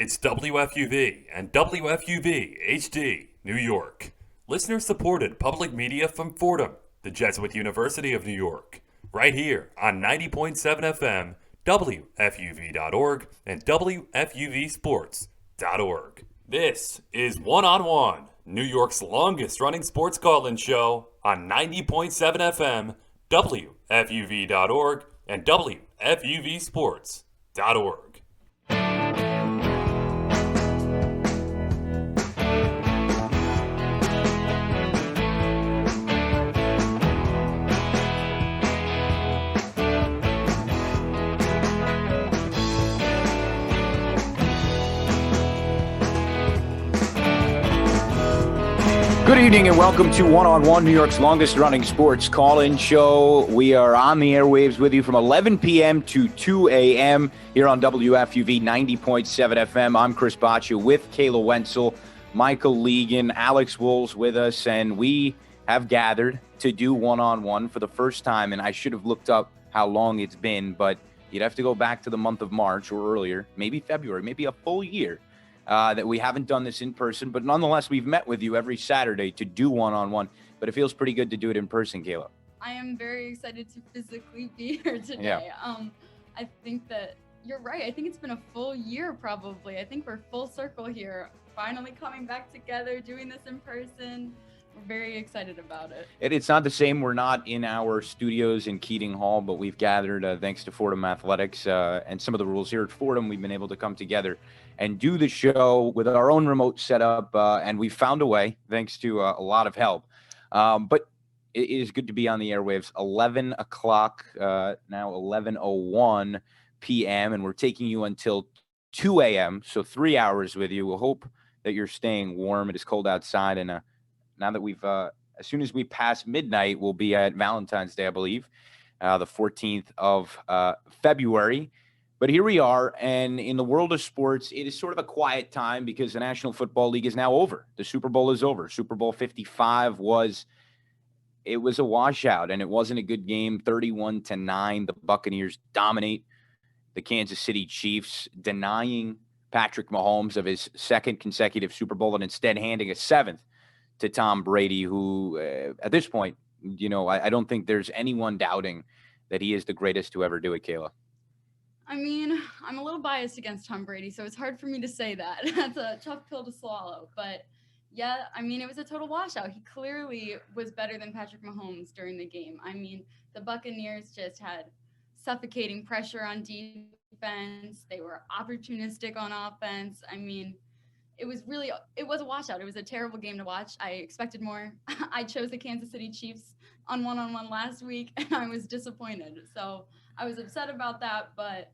It's WFUV and WFUV HD, New York. Listener-supported public media from Fordham, the Jesuit University of New York. Right here on 90.7 FM, WFUV.org, and WFUVSports.org. This is One on One, New York's longest-running sports call-in show on 90.7 FM, WFUV.org, and WFUVSports.org. Good evening and welcome to One on One, New York's longest running sports call-in show. We are on the airwaves with you from 11 p.m. to 2 a.m. here on WFUV 90.7 FM. I'm Chris Baccia with Kayla Wenzel, Michael Legan, Alex Wolves with us, and we have gathered to do One on One for the first time. And I should have looked up how long it's been, but you'd have to go back to the month of March or earlier, maybe February, maybe a full year. That we haven't done this in person, but nonetheless, we've met with you every Saturday to do one-on-one, but it feels pretty good to do it in person, Kayla. I am very excited to physically be here today. Yeah. I think that you're right. I think it's been a full year probably. I think we're full circle here, finally coming back together, doing this in person. We're very excited about it. It's not the same. We're not in our studios in Keating Hall, but we've gathered thanks to Fordham Athletics and some of the rules here at Fordham. We've been able to come together and do the show with our own remote setup, and we found a way, thanks to a lot of help. But it is good to be on the airwaves. 11 o'clock, now 11:01 p.m., and we're taking you until 2 a.m., so 3 hours with you. We'll hope that you're staying warm. It is cold outside, and now that we've, as soon as we pass midnight, we'll be at Valentine's Day, I believe, the 14th of February. But here we are, and in the world of sports, it is sort of a quiet time because the National Football League is now over. The Super Bowl is over. Super Bowl 55 was a washout, and it wasn't a good game. 31-9, the Buccaneers dominate the Kansas City Chiefs, denying Patrick Mahomes of his second consecutive Super Bowl and instead handing a seventh to Tom Brady, who at this point, I don't think there's anyone doubting that he is the greatest to ever do it, Kayla. I mean, I'm a little biased against Tom Brady, so it's hard for me to say that. That's a tough pill to swallow. But, yeah, I mean, it was a total washout. He clearly was better than Patrick Mahomes during the game. I mean, the Buccaneers just had suffocating pressure on defense. They were opportunistic on offense. I mean, it was a washout. It was a terrible game to watch. I expected more. I chose the Kansas City Chiefs on one-on-one last week, and I was disappointed. So I was upset about that, but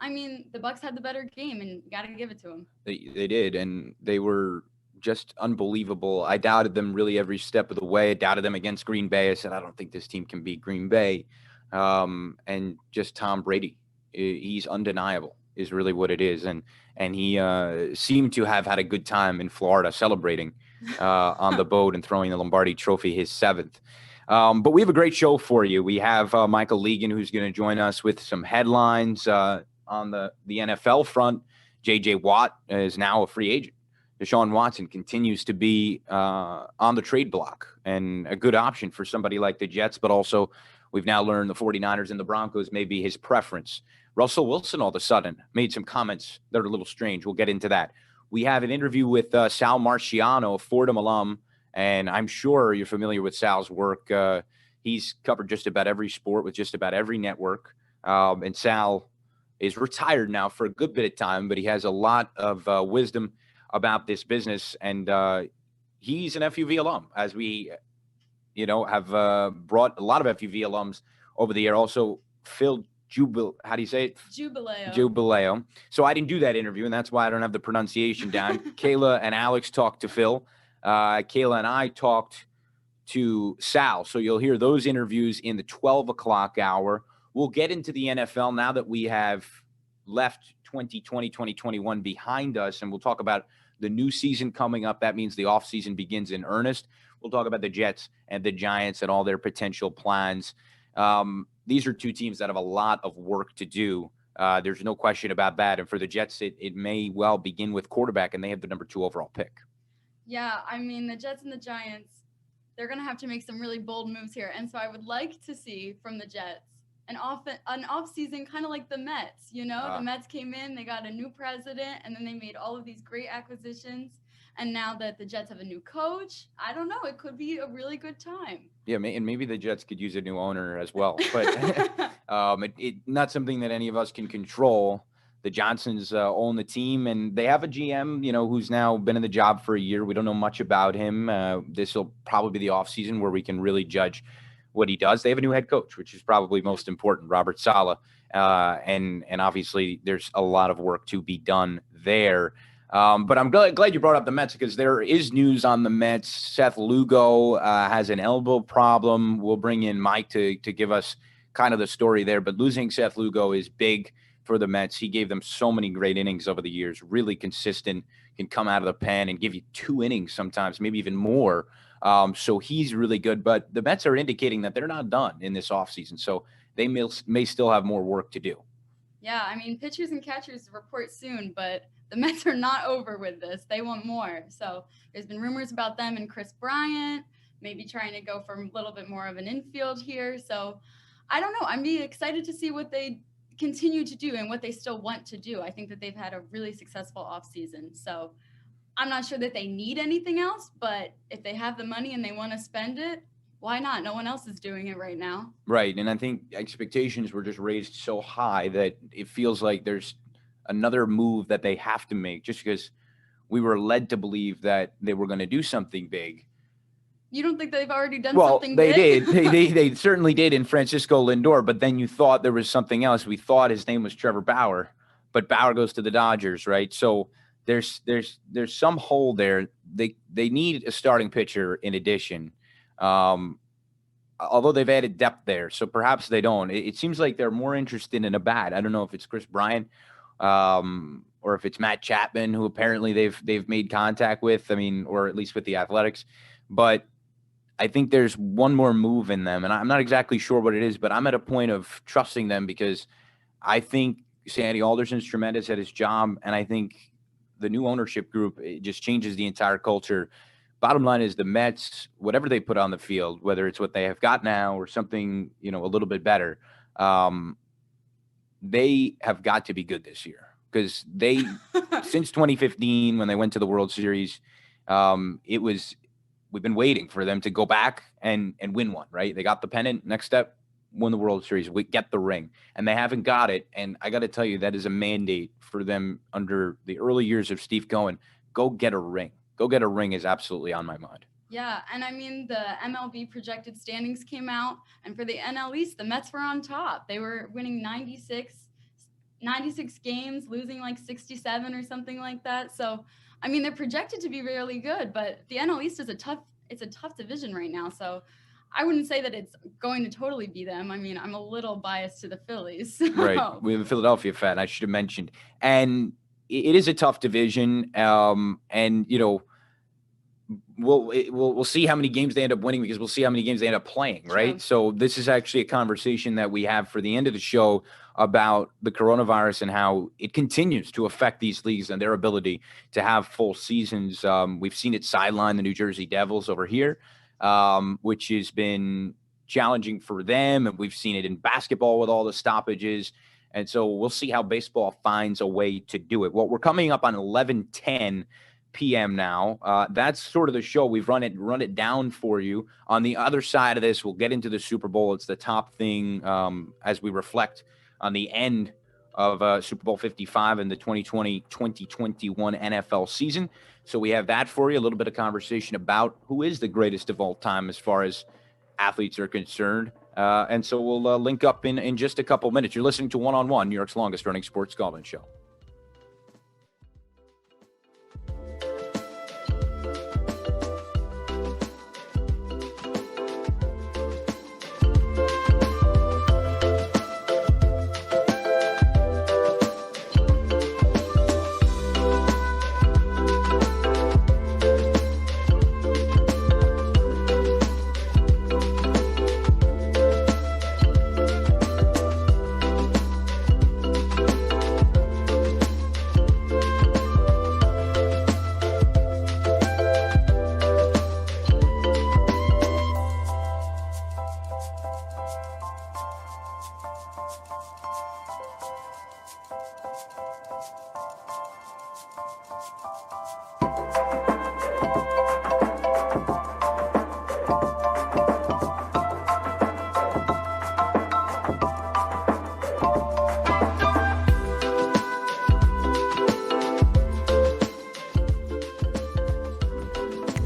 I mean, the Bucs had the better game, and you got to give it to them. They did, and they were just unbelievable. I doubted them really every step of the way. I doubted them against Green Bay. I said, I don't think this team can beat Green Bay. And just Tom Brady, he's undeniable, is really what it is. And he seemed to have had a good time in Florida celebrating on the boat and throwing the Lombardi Trophy, his seventh. But we have a great show for you. We have Michael Legan, who's going to join us with some headlines on the NFL front. J.J. Watt is now a free agent. Deshaun Watson continues to be on the trade block and a good option for somebody like the Jets, but also we've now learned the 49ers and the Broncos may be his preference. Russell Wilson all of a sudden made some comments that are a little strange. We'll get into that. We have an interview with Sal Marchiano, a Fordham alum, and I'm sure you're familiar with Sal's work. He's covered just about every sport with just about every network. And Sal is retired now for a good bit of time, but he has a lot of wisdom about this business. And he's an FUV alum, as we, have brought a lot of FUV alums over the air. Also, Phil how do you say it? Giubileo. So I didn't do that interview, and that's why I don't have the pronunciation down. Kayla and Alex talked to Phil. Kayla and I talked to Sal. So you'll hear those interviews in the 12 o'clock hour. We'll get into the NFL now that we have left 2020, 2021 behind us, and we'll talk about the new season coming up. That means the offseason begins in earnest. We'll talk about the Jets and the Giants and all their potential plans. These are two teams that have a lot of work to do There's no question about that. And for the Jets, it may well begin with quarterback, and they have the number 2 overall pick. Yeah, I mean, the Jets and the Giants, they're going to have to make some really bold moves here. And so I would like to see from the Jets an off-season kind of like the Mets. The Mets came in, they got a new president, and then they made all of these great acquisitions. And now that the Jets have a new coach, I don't know, it could be a really good time. Yeah, and maybe the Jets could use a new owner as well. But it not something that any of us can control. The Johnsons own the team, and they have a GM, who's now been in the job for a year. We don't know much about him. This will probably be the offseason where we can really judge what he does. They have a new head coach, which is probably most important, Robert Saleh. And obviously there's a lot of work to be done there. But I'm glad you brought up the Mets, because there is news on the Mets. Seth Lugo has an elbow problem. We'll bring in Mike to give us kind of the story there. But losing Seth Lugo is big for the Mets. He gave them so many great innings over the years, really consistent, can come out of the pen and give you 2 innings sometimes, maybe even more. So he's really good. But the Mets are indicating that they're not done in this offseason. So they may still have more work to do. Yeah, I mean, pitchers and catchers report soon, but the Mets are not over with this. They want more. So there's been rumors about them and Chris Bryant, maybe trying to go for a little bit more of an infield here. So I don't know. I'm excited to see what they continue to do and what they still want to do. I think that they've had a really successful offseason. So I'm not sure that they need anything else, but if they have the money and they want to spend it, why not? No one else is doing it right now. Right. And I think expectations were just raised so high that it feels like there's another move that they have to make, just because we were led to believe that they were going to do something big. You don't think they've already done something big? Well, they did. did. They certainly did in Francisco Lindor, but then you thought there was something else. We thought his name was Trevor Bauer, but Bauer goes to the Dodgers, right? So there's some hole there. They need a starting pitcher in addition. Although they've added depth there, so perhaps they don't. It seems like they're more interested in a bat. I don't know if it's Chris Bryant or if it's Matt Chapman, who apparently they've made contact with. I mean, or at least with the Athletics. But I think there's one more move in them, and I'm not exactly sure what it is, but I'm at a point of trusting them, because I think Sandy Alderson's tremendous at his job, and I think the new ownership group, it just changes the entire culture. Bottom line is the Mets, whatever they put on the field, whether it's what they have got now or something, a little bit better, they have got to be good this year, because they, since 2015, when they went to the World Series, we've been waiting for them to go back and win one, right? They got the pennant. Next step, win the World Series. We get the ring, and they haven't got it. And I got to tell you, that is a mandate for them under the early years of Steve Cohen. Go get a ring. Go get a ring is absolutely on my mind. Yeah, and I mean, the MLB projected standings came out, and for the NL East, the Mets were on top. They were winning 96 games, losing like 67 or something like that. So, I mean, they're projected to be really good, but the NL East is a tough division right now. So I wouldn't say that it's going to totally be them. I mean, I'm a little biased to the Phillies. So. Right. We have a Philadelphia fan, I should have mentioned. And it is a tough division. And, we'll see how many games they end up winning, because we'll see how many games they end up playing, right? Sure. So this is actually a conversation that we have for the end of the show about the coronavirus and how it continues to affect these leagues and their ability to have full seasons. We've seen it sideline the New Jersey Devils over here, which has been challenging for them. And we've seen it in basketball with all the stoppages. And so we'll see how baseball finds a way to do it. Well, we're coming up on 11:10 p.m. now. That's sort of the show. We've run it down for you. On the other side of this, we'll get into the Super Bowl. It's the top thing as we reflect on the end of Super Bowl 55 and the 2020-2021 NFL season. So we have that for you, a little bit of conversation about who is the greatest of all time as far as athletes are concerned. And so we'll link up in just a couple minutes. You're listening to One on One, New York's longest running sports call-in show.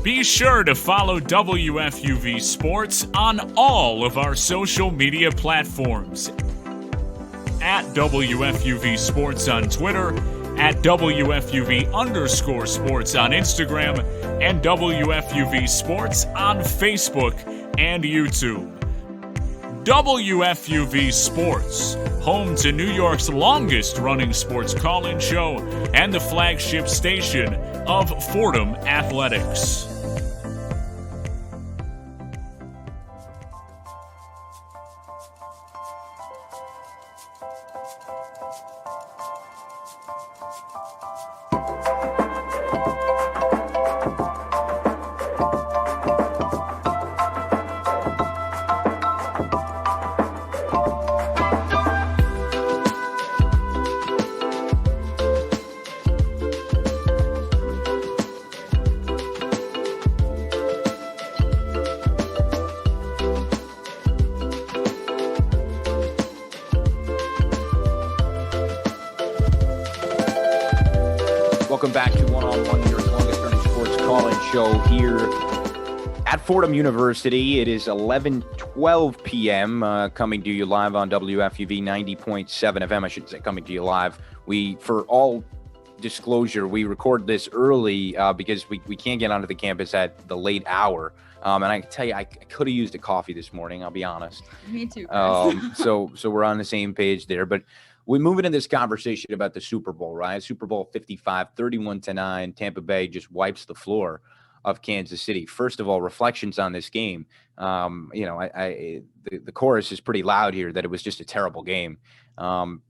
Be sure to follow WFUV Sports on all of our social media platforms. At WFUV Sports on Twitter, at WFUV_sports on Instagram, and WFUV Sports on Facebook and YouTube. WFUV Sports, home to New York's longest-running sports call-in show and the flagship station of Fordham Athletics. Welcome back to One-on-One, New York's longest-running sports call-in show here at Fordham University. It is 11:12 p.m. Coming to you live on WFUV 90.7 FM. I should say coming to you live. For all disclosure, we record this early because we can't get onto the campus at the late hour. And I can tell you, I could have used a coffee this morning, I'll be honest. Me too, Chris. So we're on the same page there. But we move into this conversation about the Super Bowl, right? Super Bowl 55, 31-9. Tampa Bay just wipes the floor of Kansas City. First of all, reflections on this game. The chorus is pretty loud here that it was just a terrible game. And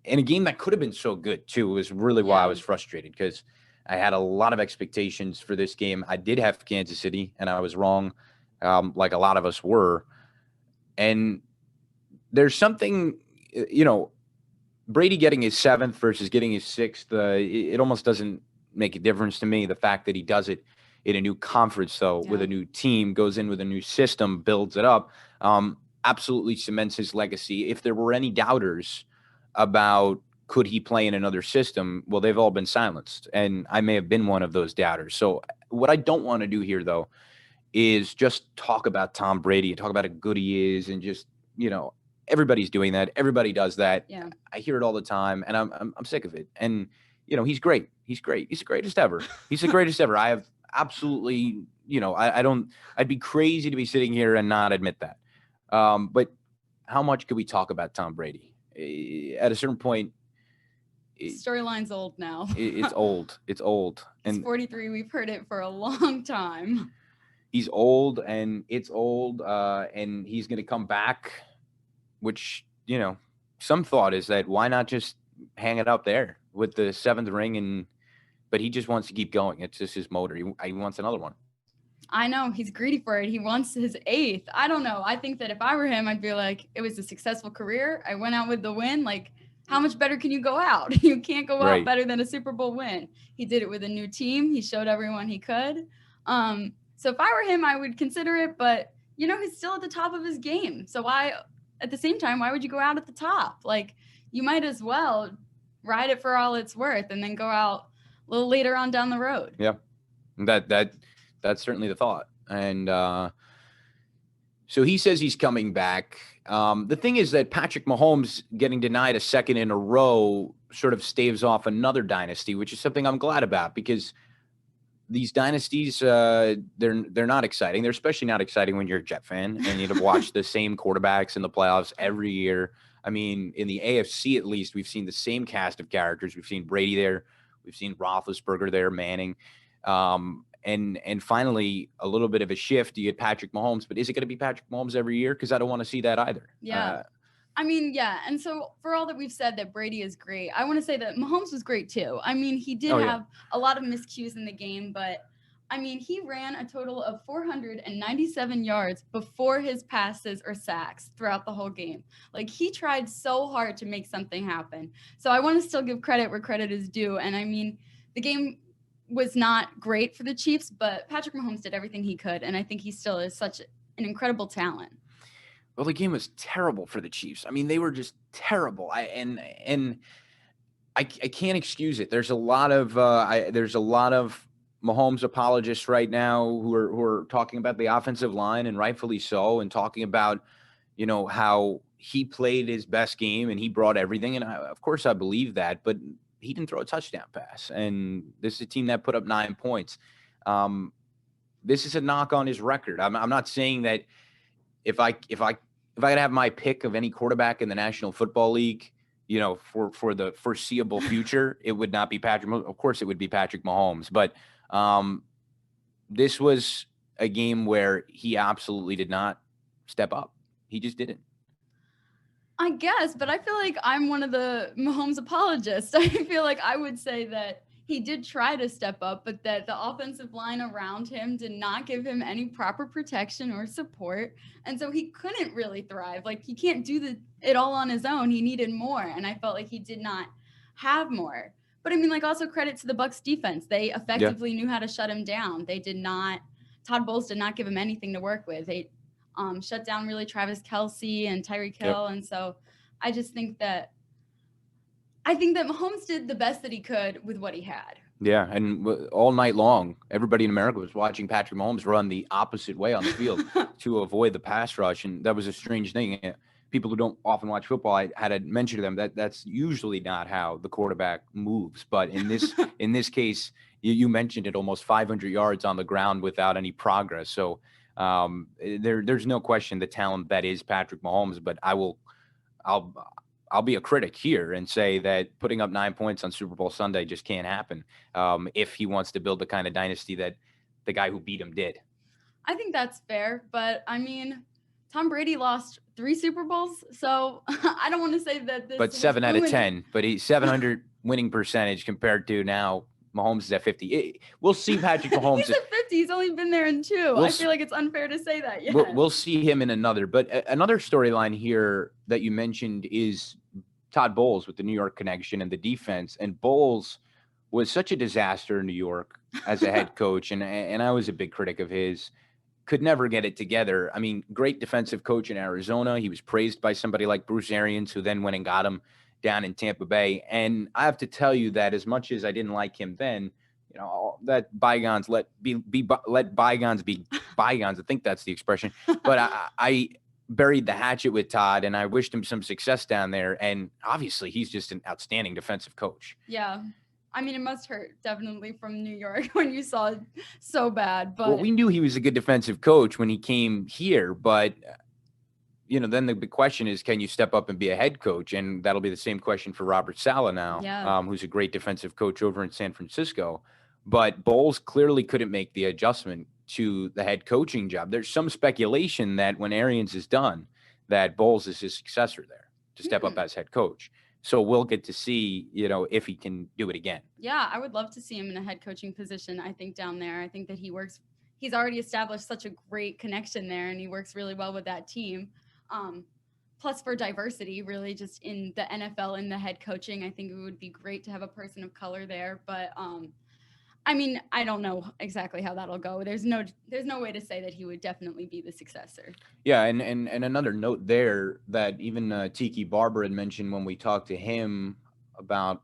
a game that could have been so good, too. It was really why I was frustrated, because I had a lot of expectations for this game. I did have Kansas City, and I was wrong, like a lot of us were. And there's something, Brady getting his 7th versus getting his 6th, it almost doesn't make a difference to me. The fact that he does it in a new conference, though, with a new team, goes in with a new system, builds it up, absolutely cements his legacy. If there were any doubters about could he play in another system, well, they've all been silenced, and I may have been one of those doubters. So what I don't want to do here, though, is just talk about Tom Brady and talk about how good he is and just, everybody's doing that. Everybody does that. Yeah. I hear it all the time, and I'm sick of it. And he's great. He's great. He's the greatest ever. He's the greatest ever. I have absolutely, I'd be crazy to be sitting here and not admit that. But how much could we talk about Tom Brady? At a certain point, Storyline's old now. It's old. It's old. He's And 43. We've heard it for a long time. he's old, and it's old, and he's going to come back, which, some thought is that why not just hang it up there with the 7th ring? But he just wants to keep going. It's just his motor. He wants another one. I know. He's greedy for it. He wants his 8th. I don't know. I think that if I were him, I'd be like, it was a successful career. I went out with the win. Like, how much better can you go out? You can't go out better than a Super Bowl win. He did it with a new team. He showed everyone he could. So if I were him, I would consider it. But, he's still at the top of his game. So at the same time, why would you go out at the top? Like, you might as well ride it for all it's worth and then go out a little later on down the road. Yeah, that's certainly the thought. And so he says he's coming back. The thing is that Patrick Mahomes getting denied a 2nd in a row sort of staves off another dynasty, which is something I'm glad about, because these dynasties, they're not exciting. They're especially not exciting when you're a Jet fan and you've watched the same quarterbacks in the playoffs every year. I mean, in the AFC, at least, we've seen the same cast of characters. We've seen Brady there. We've seen Roethlisberger there, Manning. And finally, a little bit of a shift. You get Patrick Mahomes, but is it going to be Patrick Mahomes every year? Because I don't want to see that either. Yeah. And so for all that we've said that Brady is great, I want to say that Mahomes was great too. I mean, he did have a lot of miscues in the game, but I mean, he ran a total of 497 yards before his passes or sacks throughout the whole game. Like, he tried so hard to make something happen. So I want to still give credit where credit is due. And I mean, the game was not great for the Chiefs, but Patrick Mahomes did everything he could. And I think he still is such an incredible talent. Well, the game was terrible for the Chiefs. I mean, they were just terrible. I can't excuse it. There's a lot of Mahomes apologists right now who are talking about the offensive line, and rightfully so, and talking about, you know, how he played his best game and he brought everything. And of course I believe that, but he didn't throw a touchdown pass. And this is a team that put up 9 points. This is a knock on his record. I'm not saying that if I could have my pick of any quarterback in the National Football League, you know, for the foreseeable future, it would not be Patrick. Of course, it would be Patrick Mahomes. But this was a game where he absolutely did not step up. He just didn't. I guess, but I feel like I'm one of the Mahomes apologists. I feel like I would say that he did try to step up, but that the offensive line around him did not give him any proper protection or support. And so he couldn't really thrive. Like, he can't do it all on his own. He needed more. And I felt like he did not have more. But I mean, like, also credit to the Bucs defense. They effectively knew how to shut him down. Todd Bowles did not give him anything to work with. They shut down really Travis Kelce and Tyreek Hill. And so I think that Mahomes did the best that he could with what he had. Yeah, and all night long, everybody in America was watching Patrick Mahomes run the opposite way on the field to avoid the pass rush, and that was a strange thing. People who don't often watch football, I had to mention to them that that's usually not how the quarterback moves. But in this case, you mentioned it, almost 500 yards on the ground without any progress. So there's no question the talent that is Patrick Mahomes. But I'll be a critic here and say that putting up 9 points on Super Bowl Sunday just can't happen if he wants to build the kind of dynasty that the guy who beat him did. I think that's fair, but I mean, Tom Brady lost 3 Super Bowls, so I don't want to say that this. But 7 out of 10, but he's 700 winning percentage compared to now Mahomes is at 50. We'll see Patrick Mahomes. He's at 50. He's only been there in 2. I feel like it's unfair to say that. Yeah. We'll see him in another. But another storyline here that you mentioned is Todd Bowles with the New York connection and the defense. And Bowles was such a disaster in New York as a head coach, and I was a big critic of his. Could never get it together. I mean, great defensive coach in Arizona. He was praised by somebody like Bruce Arians, who then went and got him down in Tampa Bay. And I have to tell you that as much as I didn't like him then, you know, that bygones let bygones be bygones. I think that's the expression. But I buried the hatchet with Todd, and I wished him some success down there. And obviously, he's just an outstanding defensive coach. Yeah. I mean, it must hurt definitely from New York when you saw it so bad. But well, we knew he was a good defensive coach when he came here, but you know, then the big question is, can you step up and be a head coach? And that'll be the same question for Robert Saleh now, who's a great defensive coach over in San Francisco. But Bowles clearly couldn't make the adjustment to the head coaching job. There's some speculation that when Arians is done, that Bowles is his successor there to step up as head coach. So we'll get to see, you know, if he can do it again. Yeah, I would love to see him in a head coaching position, I think, down there. I think that he's already established such a great connection there, and he works really well with that team. Plus for diversity, really, just in the NFL, in the head coaching, I think it would be great to have a person of color there. But I mean, I don't know exactly how that'll go. There's no way to say that he would definitely be the successor. Yeah, and another note there that even Tiki Barber had mentioned when we talked to him about,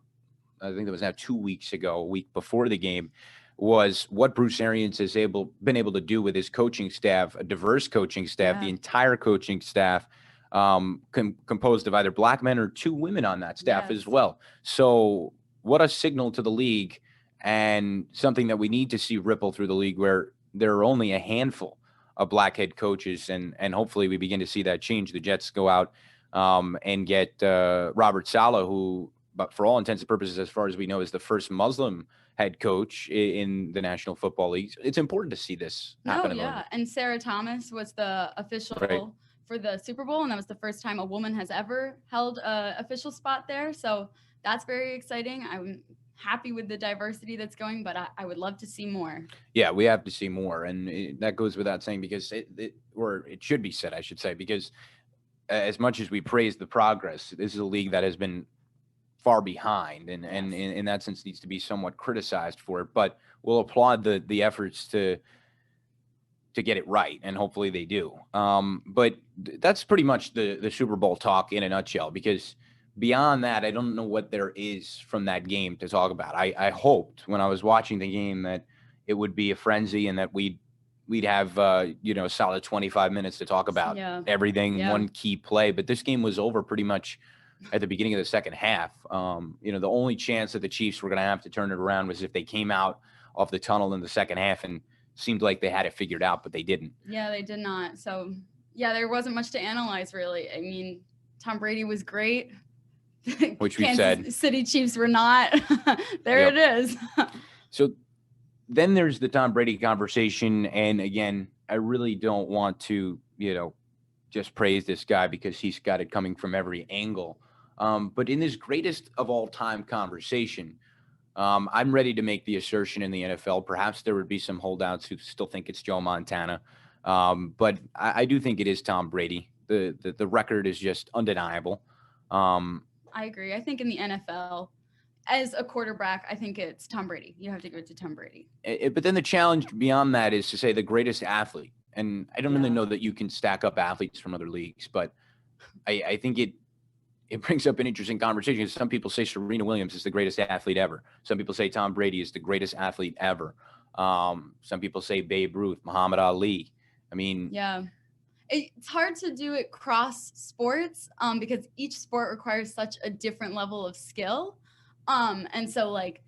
I think it was now 2 weeks ago, a week before the game, was what Bruce Arians has been able to do with his coaching staff, a diverse coaching staff, the entire coaching staff composed of either black men or 2 women on that staff as well. So what a signal to the league, and something that we need to see ripple through the league, where there are only a handful of black head coaches, and hopefully we begin to see that change. The Jets go out and get Robert Saleh, who, but for all intents and purposes, as far as we know, is the first Muslim head coach in the National Football League. It's important to see this happen. And Sarah Thomas was the official for the Super Bowl, and that was the first time a woman has ever held an official spot there. So that's very exciting. I'm happy with the diversity that's going, but I would love to see more. Yeah, we have to see more, and that goes without saying, because it should be said, I should say, because as much as we praise the progress, this is a league that has been far behind, and in that sense needs to be somewhat criticized for it. But we'll applaud the efforts to get it right, and hopefully they do. But that's pretty much the Super Bowl talk in a nutshell, because beyond that, I don't know what there is from that game to talk about. I hoped when I was watching the game that it would be a frenzy and that we'd have a solid 25 minutes to talk about everything, one key play. But this game was over pretty much at the beginning of the second half. The only chance that the Chiefs were going to have to turn it around was if they came out off the tunnel in the second half and seemed like they had it figured out, but they didn't. Yeah, they did not. So, yeah, there wasn't much to analyze, really. I mean, Tom Brady was great. Which we Kansas said. City Chiefs were not. There it is. So then there's the Tom Brady conversation. And again, I really don't want to, just praise this guy because he's got it coming from every angle. But in this greatest of all time conversation, I'm ready to make the assertion in the NFL. Perhaps there would be some holdouts who still think it's Joe Montana. But I do think it is Tom Brady. The record is just undeniable. I agree. I think in the NFL, as a quarterback, I think it's Tom Brady. You have to give it to Tom Brady. But then the challenge beyond that is to say the greatest athlete. And I don't really know that you can stack up athletes from other leagues, but I think it brings up an interesting conversation. Some people say Serena Williams is the greatest athlete ever. Some people say Tom Brady is the greatest athlete ever. Some people say Babe Ruth, Muhammad Ali. I mean, yeah, it's hard to do it cross sports because each sport requires such a different level of skill. And so like,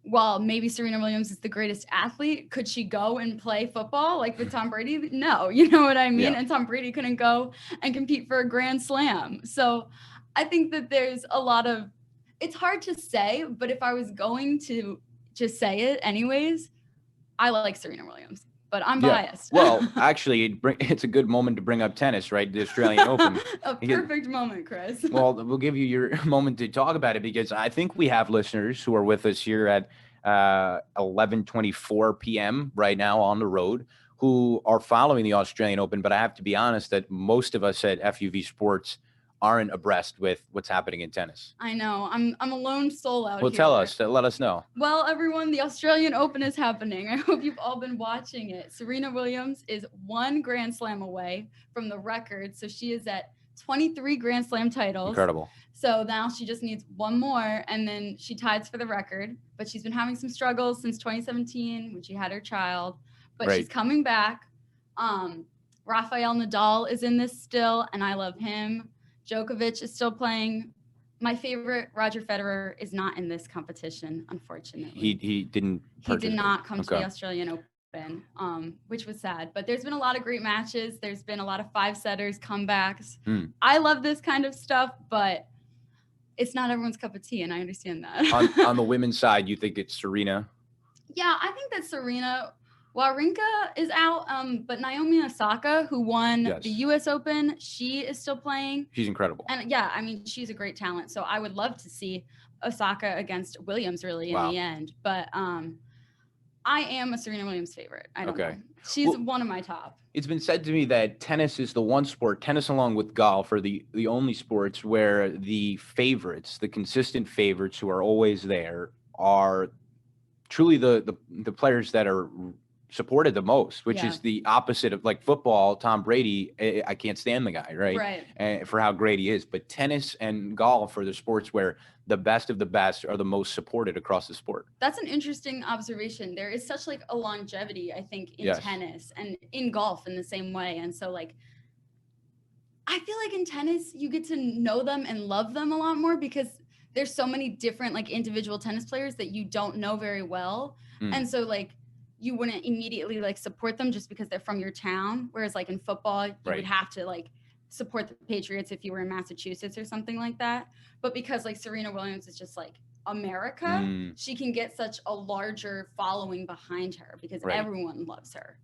while maybe Serena Williams is the greatest athlete, could she go and play football like with Tom Brady? No, you know what I mean? Yeah. And Tom Brady couldn't go and compete for a Grand Slam. So I think that there's a lot of, it's hard to say, but if I was going to just say it anyways, I like Serena Williams, but I'm biased. Well, actually, it's a good moment to bring up tennis, right? The Australian Open. A perfect moment, Chris. Well, we'll give you your moment to talk about it, because I think we have listeners who are with us here at 11:24 p.m. right now on the road who are following the Australian Open. But I have to be honest that most of us at FUV Sports aren't abreast with what's happening in tennis. I know. I'm a lone soul out here. Well, tell us. Let us know. Well, everyone, the Australian Open is happening. I hope you've all been watching it. Serena Williams is 1 Grand Slam away from the record. So she is at 23 Grand Slam titles. Incredible. So now she just needs 1 more, and then she ties for the record. But she's been having some struggles since 2017 when she had her child. But she's coming back. Rafael Nadal is in this still, and I love him. Djokovic is still playing. My favorite, Roger Federer, is not in this competition, unfortunately. He didn't. He did not come to the Australian Open, which was sad. But there's been a lot of great matches. There's been a lot of 5-setters, comebacks. I love this kind of stuff, but it's not everyone's cup of tea, and I understand that. on the women's side, you think it's Serena? Yeah, I think that Serena. Wawrinka is out, but Naomi Osaka, who won the U.S. Open, she is still playing. She's incredible. And yeah, I mean, she's a great talent. So I would love to see Osaka against Williams really in the end. But I am a Serena Williams favorite. I don't know. She's one of my top. It's been said to me that tennis is the one sport, tennis along with golf, are the only sports where the favorites, the consistent favorites who are always there, are truly the players that are supported the most, which is the opposite of like football. Tom Brady, I can't stand the guy, right? For how great he is. But tennis and golf are the sports where the best of the best are the most supported across the sport. That's an interesting observation. There is such like a longevity, I think, in tennis and in golf in the same way. And so like, I feel like in tennis, you get to know them and love them a lot more because there's so many different like individual tennis players that you don't know very well. And so like, you wouldn't immediately like support them just because they're from your town. Whereas like in football, you would have to like support the Patriots if you were in Massachusetts or something like that. But because like Serena Williams is just like America, she can get such a larger following behind her because everyone loves her.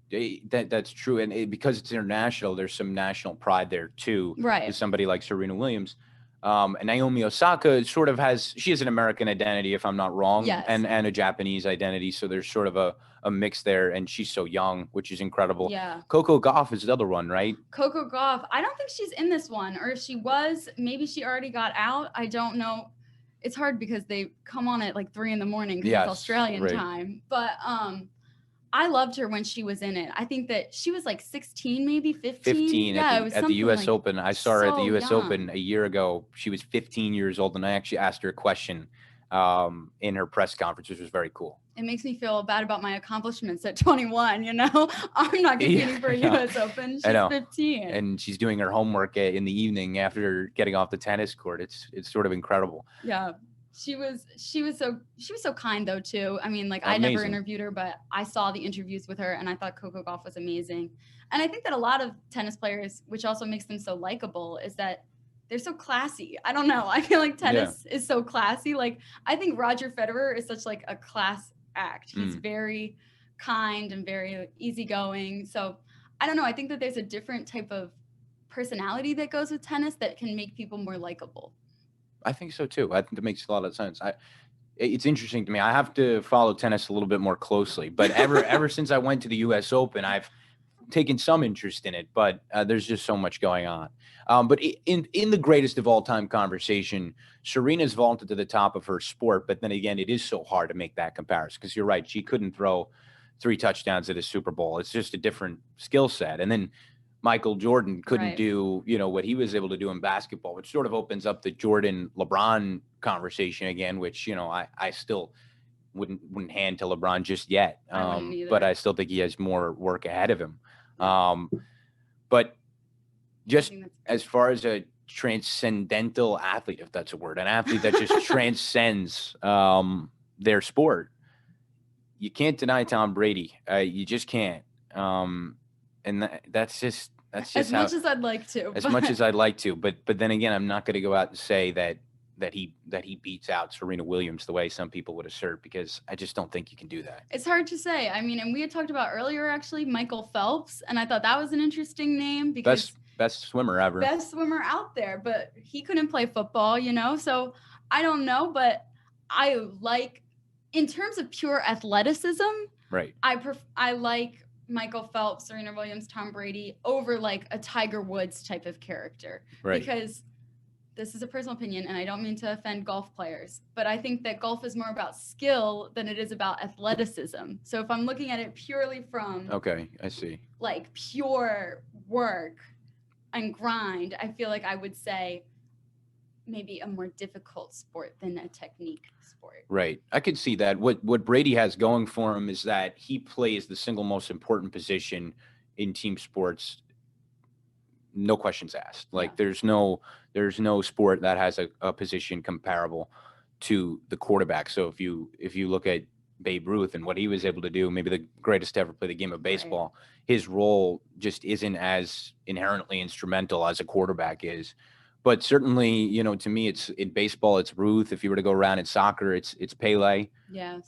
That's true. And because it's international, there's some national pride there too. Right. With somebody like Serena Williams. And Naomi Osaka sort of she has an American identity, if I'm not wrong, Yes. and a Japanese identity. So there's sort of a mix there, and she's so young, which is incredible. Yeah. Coco Gauff is the other one, right? Coco Gauff. I don't think she's in this one, or if she was, maybe she already got out. I don't know. It's hard because they come on at like 3 a.m. because Yes, it's Australian right. time. But I loved her when she was in it. I think that she was like 16, maybe 15. 15 Yeah, it was at the U.S. like Open. I saw her at the so U.S. young. Open a year ago. She was 15 years old, and I actually asked her a question in her press conference, which was very cool. It makes me feel bad about my accomplishments at 21, you know? I'm not competing for a U.S. Open. She's I know. 15. And she's doing her homework in the evening after getting off the tennis court. It's sort of incredible. Yeah. She was so kind though too. I mean, like I never Amazing. interviewed her, but I saw the interviews with her and I thought Coco Gauff was amazing. And I think that a lot of tennis players, which also makes them so likable, is that they're so classy. I don't know. I feel like tennis is so classy. Like I think Roger Federer is such like a class act. He's very kind and very easygoing. So I don't know. I think that there's a different type of personality that goes with tennis that can make people more likable. I think so too. I think that makes a lot of sense. It's interesting to me. I have to follow tennis a little bit more closely, but ever since I went to the U.S. Open, I've taken some interest in it, but there's just so much going on. But in the greatest of all time conversation, Serena's vaulted to the top of her sport, but then again, it is so hard to make that comparison because you're right. She couldn't throw 3 touchdowns at a Super Bowl. It's just a different skill set. And then Michael Jordan couldn't do, what he was able to do in basketball, which sort of opens up the Jordan LeBron conversation again, which, I still wouldn't hand to LeBron just yet. But I still think he has more work ahead of him. But just as far as a transcendental athlete, if that's a word, an athlete that just transcends their sport, you can't deny Tom Brady. You just can't. And that's just as much as I'd like to. As much as I'd like to, but then again, I'm not going to go out and say that he beats out Serena Williams the way some people would assert, because I just don't think you can do that. It's hard to say. I mean, and we had talked about earlier actually Michael Phelps, and I thought that was an interesting name because best swimmer ever. Best swimmer out there, but he couldn't play football, so I don't know, but I like, in terms of pure athleticism, right? I like Michael Phelps, Serena Williams, Tom Brady over like a Tiger Woods type of character. Right. Because this is a personal opinion and I don't mean to offend golf players, but I think that golf is more about skill than it is about athleticism. So if I'm looking at it purely from okay, I see. Like pure work and grind, I feel like I would say maybe a more difficult sport than a technique sport. Right. I could see that. What Brady has going for him is that he plays the single most important position in team sports. No questions asked. Like there's no sport that has a position comparable to the quarterback. So if you look at Babe Ruth and what he was able to do, maybe the greatest to ever play the game of baseball, his role just isn't as inherently instrumental as a quarterback is. But certainly, to me, it's in baseball, it's Ruth. If you were to go around in soccer, it's Pele. Yes.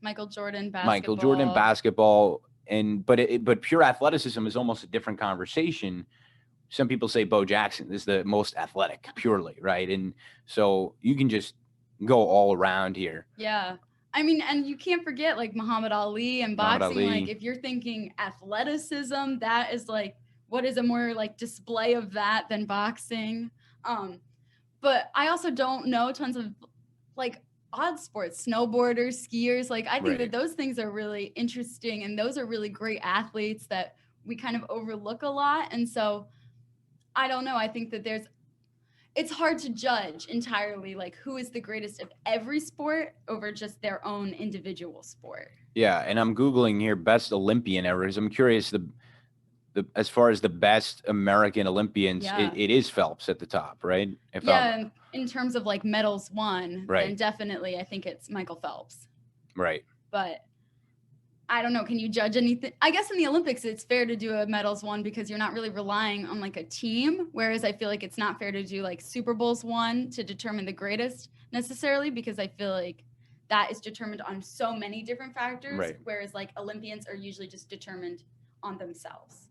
Michael Jordan basketball. But pure athleticism is almost a different conversation. Some people say Bo Jackson is the most athletic, purely, right? And so you can just go all around here. Yeah. I mean, and you can't forget like Muhammad Ali and boxing. Like if you're thinking athleticism, that is like, what is a more like display of that than boxing? But I also don't know tons of like odd sports, snowboarders, skiers. Like I think that those things are really interesting and those are really great athletes that we kind of overlook a lot. And so I don't know. I think that it's hard to judge entirely like who is the greatest of every sport over just their own individual sport. Yeah. And I'm Googling here best Olympian ever. I'm curious as far as the best American Olympians, it is Phelps at the top, right? And in terms of like medals won, then definitely I think it's Michael Phelps. Right. But I don't know. Can you judge anything? I guess in the Olympics, it's fair to do a medals won because you're not really relying on like a team. Whereas I feel like it's not fair to do like Super Bowls won to determine the greatest necessarily, because I feel like that is determined on so many different factors. Right. Whereas like Olympians are usually just determined on themselves.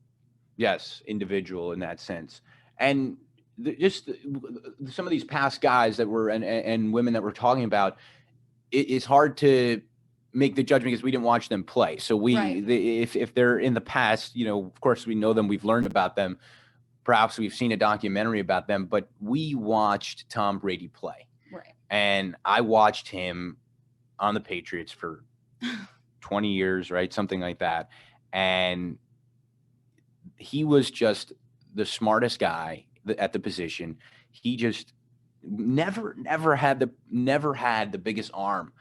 Yes, individual in that sense. And just some of these past guys that were and women that we're talking about, it's hard to make the judgment because we didn't watch them play. So Right. if they're in the past, of course we know them, we've learned about them. Perhaps we've seen a documentary about them, but we watched Tom Brady play. Right. And I watched him on the Patriots for 20 years, right? Something like that. And he was just the smartest guy at the position. He just never had the biggest arm.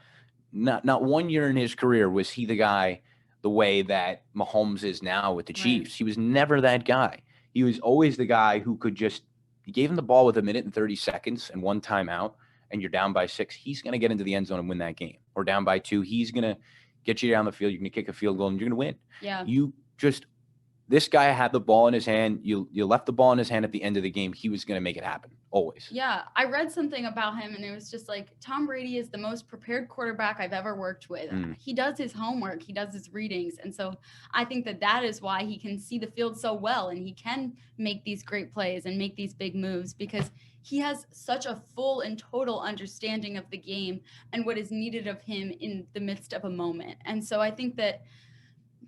Not 1 year in his career was he the guy the way that Mahomes is now with the Chiefs. He was never that guy. He was always the guy who could you gave him the ball with 1 minute and 30 seconds and one timeout, and you're down by 6. He's going to get into the end zone and win that game. Or down by 2, he's going to get you down the field. You're going to kick a field goal and you're going to win. Yeah. This guy had the ball in his hand. You left the ball in his hand at the end of the game. He was going to make it happen, always. Yeah, I read something about him, and it was just like, Tom Brady is the most prepared quarterback I've ever worked with. He does his homework. He does his readings. And so I think that is why he can see the field so well, and he can make these great plays and make these big moves, because he has such a full and total understanding of the game and what is needed of him in the midst of a moment. And so I think that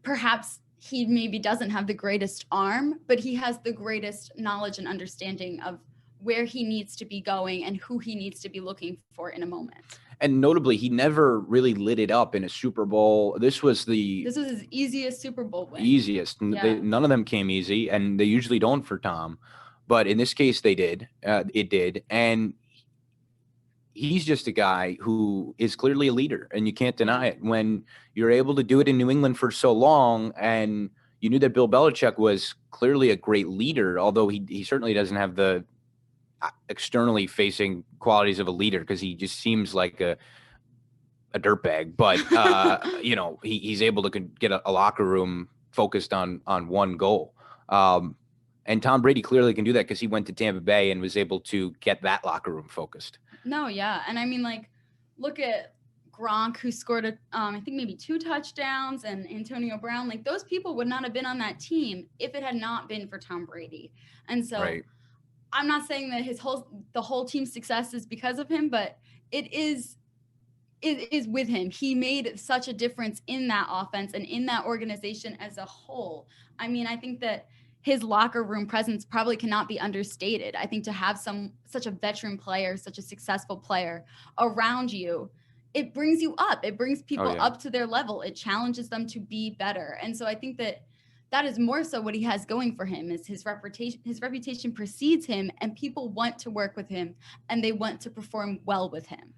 perhaps he maybe doesn't have the greatest arm, but he has the greatest knowledge and understanding of where he needs to be going and who he needs to be looking for in a moment. And notably, he never really lit it up in a Super Bowl. This was his easiest Super Bowl win. Easiest. Yeah. None of them came easy, and they usually don't for Tom. But in this case, they did. It did. And he's just a guy who is clearly a leader, and you can't deny it. When you're able to do it in New England for so long, and you knew that Bill Belichick was clearly a great leader, although he certainly doesn't have the externally facing qualities of a leader, because he just seems like a dirtbag. But he's able to get a locker room focused on one goal. And Tom Brady clearly can do that because he went to Tampa Bay and was able to get that locker room focused. No, yeah. And I mean, like, look at Gronk, who scored, I think maybe 2 touchdowns, and Antonio Brown. Like, those people would not have been on that team if it had not been for Tom Brady. And so I'm not saying that the whole team's success is because of him, but it is with him. He made such a difference in that offense and in that organization as a whole. I mean, I think that his locker room presence probably cannot be understated. I think to have such a veteran player, such a successful player around you, it brings you up. It brings people up to their level. It challenges them to be better. And so I think that is more so what he has going for him, is his reputation. His reputation precedes him, and people want to work with him, and they want to perform well with him.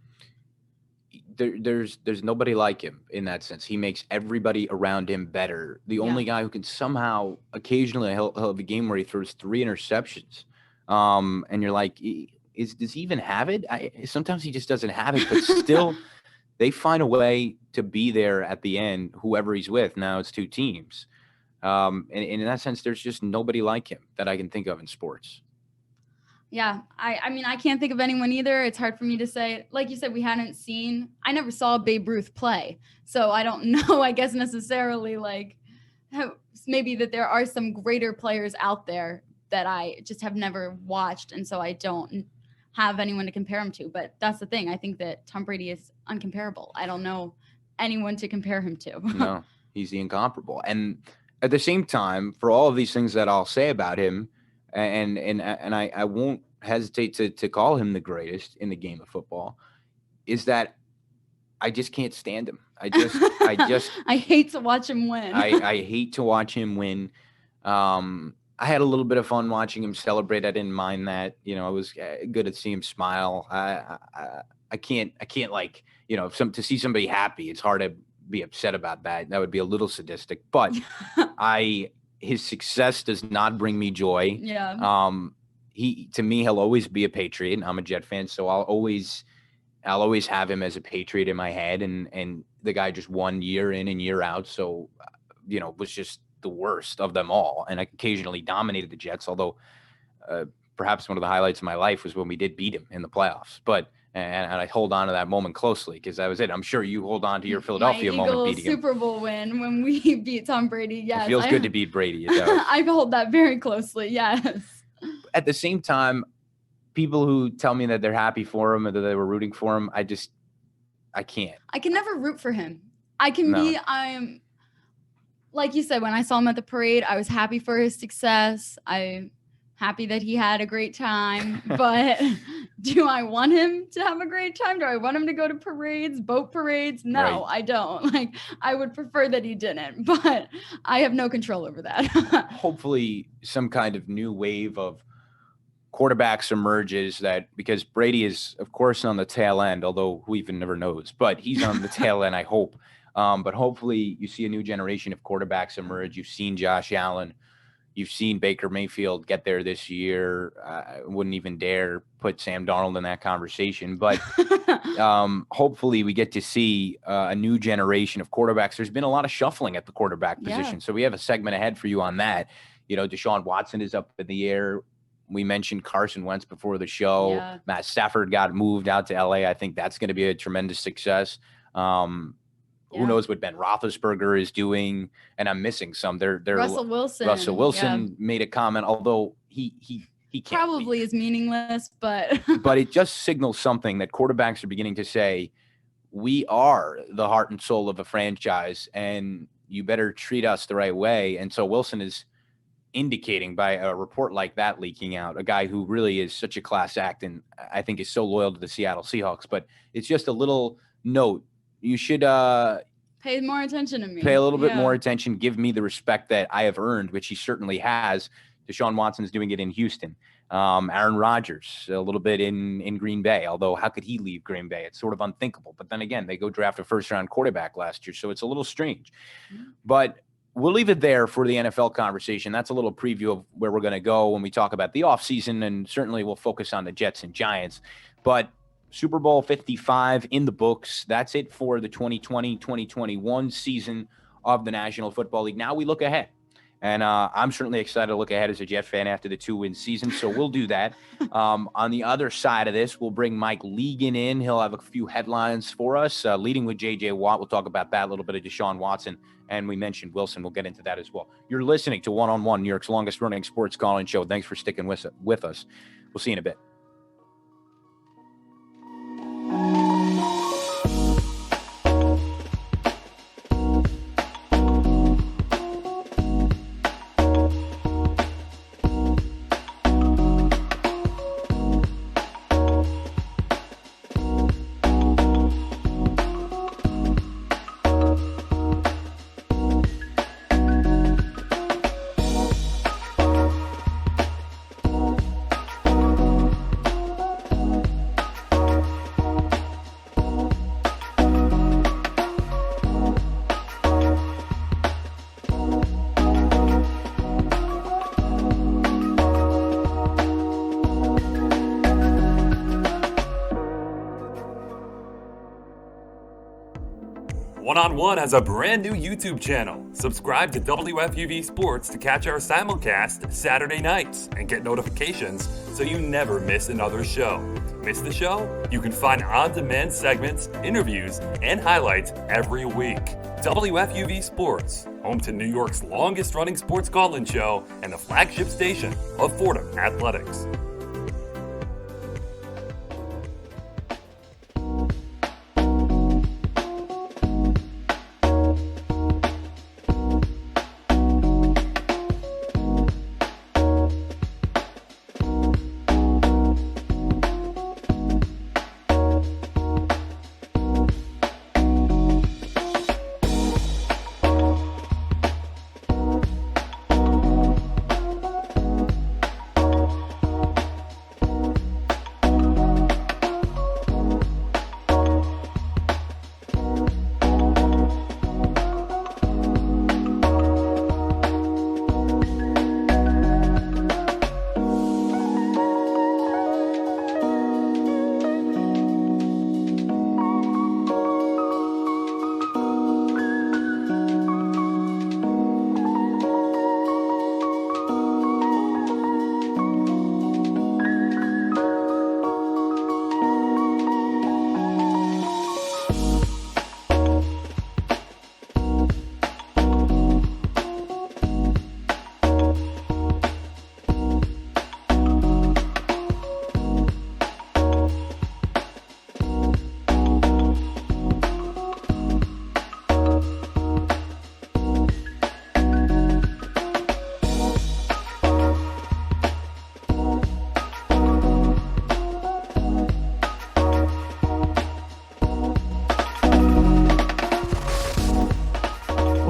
There's nobody like him in that sense. He makes everybody around him better. The only guy who can somehow occasionally he'll have a game where he throws 3 interceptions, and you're like, does he even have it? Sometimes he just doesn't have it, but still they find a way to be there at the end, whoever he's with. Now it's 2 teams. And in that sense, there's just nobody like him that I can think of in sports. Yeah, I mean, I can't think of anyone either. It's hard for me to say. Like you said, I never saw Babe Ruth play. So I don't know, I guess, necessarily, like, maybe that there are some greater players out there that I just have never watched. And so I don't have anyone to compare him to. But that's the thing. I think that Tom Brady is uncomparable. I don't know anyone to compare him to. No, he's the incomparable. And at the same time, for all of these things that I'll say about him, and I won't hesitate to call him the greatest in the game of football, is that I just can't stand him. I hate to watch him win. I hate to watch him win. I had a little bit of fun watching him celebrate. I didn't mind that. I was good at seeing him smile. I can't like, to see somebody happy, it's hard to be upset about that. That would be a little sadistic, but his success does not bring me joy. Yeah. To me, he'll always be a Patriot. I'm a Jet fan, so I'll always have him as a Patriot in my head. And the guy just won year in and year out. So, was just the worst of them all. And I occasionally dominated the Jets, although perhaps one of the highlights of my life was when we did beat him in the playoffs. And I hold on to that moment closely because that was it. I'm sure you hold on to your Philadelphia moment beating him. Super Bowl win when we beat Tom Brady. Yes, it feels good to beat Brady. It does. I hold that very closely. Yes. At the same time, people who tell me that they're happy for him or that they were rooting for him, I can't. I can never root for him. I'm like you said, when I saw him at the parade, I was happy for his success. I'm happy that he had a great time. But do I want him to have a great time? Do I want him to go to parades, boat parades? No, Right. I don't. Like, I would prefer that he didn't, but I have no control over that. Hopefully some kind of new wave of quarterbacks emerges, that because Brady is, of course, on the tail end, although who even never knows, but he's on the tail end, I hope. But hopefully you see a new generation of quarterbacks emerge. You've seen Josh Allen. You've seen Baker Mayfield get there this year. I wouldn't even dare put Sam Darnold in that conversation. But hopefully we get to see a new generation of quarterbacks. There's been a lot of shuffling at the quarterback position. So we have a segment ahead for you on that. You know, Deshaun Watson is up in the air. We mentioned Carson Wentz before the show. Yeah. Matt Stafford got moved out to LA. I think that's going to be a tremendous success. Who knows what Ben Roethlisberger is doing? And I'm missing some. They're Russell Wilson. Russell Wilson made a comment, although he can't probably leave. is meaningless, but But it just signals something that quarterbacks are beginning to say, we are the heart and soul of a franchise, and you better treat us the right way. And so Wilson is indicating by a report like that leaking out, a guy who really is such a class act and I think is so loyal to the Seattle Seahawks. But it's just a little note. You should pay more attention to me. pay a little bit more attention. Give me the respect that I have earned, which he certainly has. Deshaun Watson's doing it in Houston. Aaron Rodgers, a little bit in Green Bay, although how could he leave Green Bay? It's sort of unthinkable. But then again, they go draft a first-round quarterback last year, so it's a little strange. But we'll leave it there for the NFL conversation. That's a little preview of where we're going to go when we talk about the offseason, and certainly we'll focus on the Jets and Giants. But Super Bowl 55 in the books. That's it for the 2020-2021 season of the National Football League. Now we look ahead. And I'm certainly excited to look ahead as a Jet fan after the 2-win season, so we'll do that. On the other side of this, we'll bring Mike Legan in. He'll have a few headlines for us, leading with J.J. Watt. We'll talk about that, a little bit of Deshaun Watson, and we mentioned Wilson. We'll get into that as well. You're listening to One-on-One, New York's longest-running sports call-in show. Thanks for sticking with us. We'll see you in a bit. One-on-One has a brand new YouTube channel. Subscribe to WFUV Sports to catch our simulcast Saturday nights and get notifications so you never miss another show. Miss the show? You can find on-demand segments, interviews, and highlights every week. WFUV Sports, home to New York's longest-running sports call-in show and the flagship station of Fordham Athletics.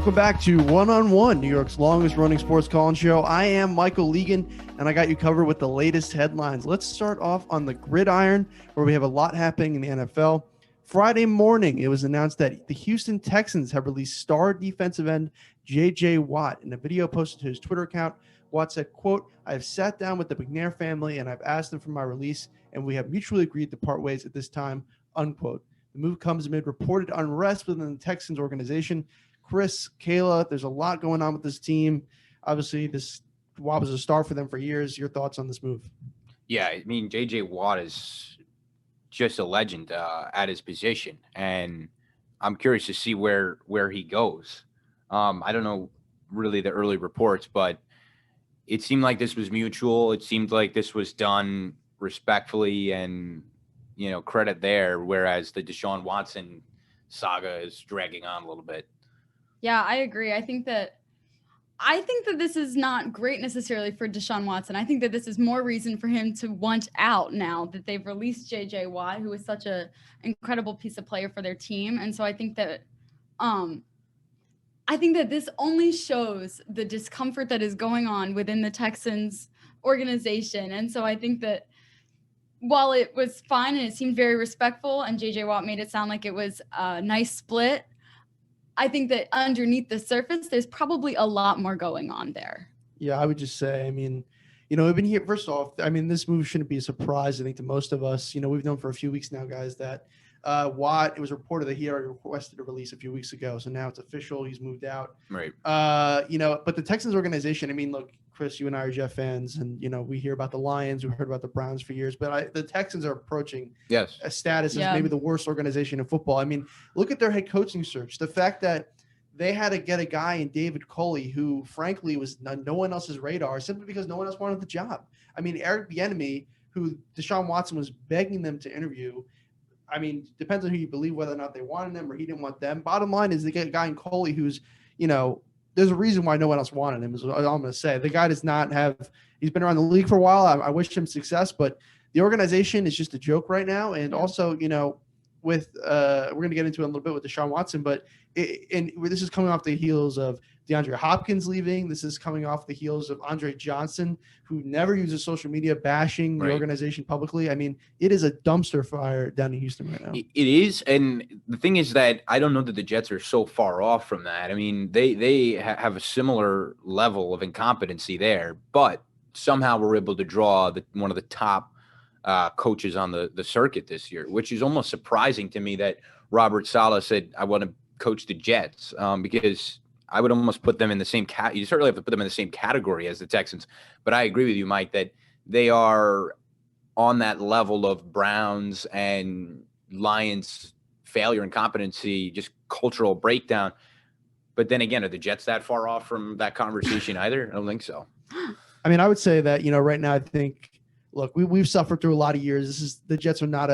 Welcome back to One on One, New York's longest running sports call-in show. I am Michael Legan, and I got you covered with the latest headlines. Let's start off on the gridiron, where we have a lot happening in the NFL. Friday morning, it was announced that the Houston Texans have released star defensive end J.J. Watt. In a video posted to his Twitter account, Watt said, quote, "I have sat down with the McNair family, and I've asked them for my release, and we have mutually agreed to part ways at this time," unquote. The move comes amid reported unrest within the Texans organization. Chris, Kayla, there's a lot going on with this team. Obviously, this Watt was a star for them for years. Your thoughts on this move? Yeah, I mean, J.J. Watt is just a legend at his position, and I'm curious to see where he goes. I don't know really the early reports, but it seemed like this was mutual. It seemed like this was done respectfully and, credit there, whereas the Deshaun Watson saga is dragging on a little bit. Yeah, I agree. I think that this is not great necessarily for Deshaun Watson. I think that this is more reason for him to want out now that they've released J.J. Watt, who is such an incredible piece of player for their team. And so I think that this only shows the discomfort that is going on within the Texans organization. And so I think that while it was fine and it seemed very respectful and J.J. Watt made it sound like it was a nice split, I think that underneath the surface, there's probably a lot more going on there. Yeah, I would just say, we've been here. First off, this move shouldn't be a surprise, I think, to most of us. We've known for a few weeks now, guys, that Watt, it was reported that he already requested a release a few weeks ago. So now it's official. He's moved out. Right. But the Texans organization, look, Chris, you and I are Jeff fans, and, we hear about the Lions. We've heard about the Browns for years, but the Texans are approaching a status as maybe the worst organization in football. Look at their head coaching search. The fact that they had to get a guy in David Culley who, frankly, was on no one else's radar simply because no one else wanted the job. Eric Bieniemy, who Deshaun Watson was begging them to interview, depends on who you believe, whether or not they wanted them or he didn't want them. Bottom line is they get a guy in Coley who's, there's a reason why no one else wanted him, is what I'm going to say. The guy does not have – he's been around the league for a while. I wish him success, but the organization is just a joke right now. And also, with we're going to get into it a little bit with Deshaun Watson, but this is coming off the heels of DeAndre Hopkins leaving. This is coming off the heels of Andre Johnson, who never uses social media, bashing the organization publicly. It is a dumpster fire down in Houston right now. It is, and the thing is that I don't know that the Jets are so far off from that. They have a similar level of incompetency there, but somehow we're able to draw one of the top coaches on the circuit this year, which is almost surprising to me that Robert Saleh said, "I want to coach the Jets," because I would almost put them in the same you certainly have to put them in the same category as the Texans. But I agree with you, Mike, that they are on that level of Browns and Lions failure and competency, just cultural breakdown. But then again, are the Jets that far off from that conversation either? I don't think so. I would say that, right now, I think, look, we've suffered through a lot of years. The Jets are not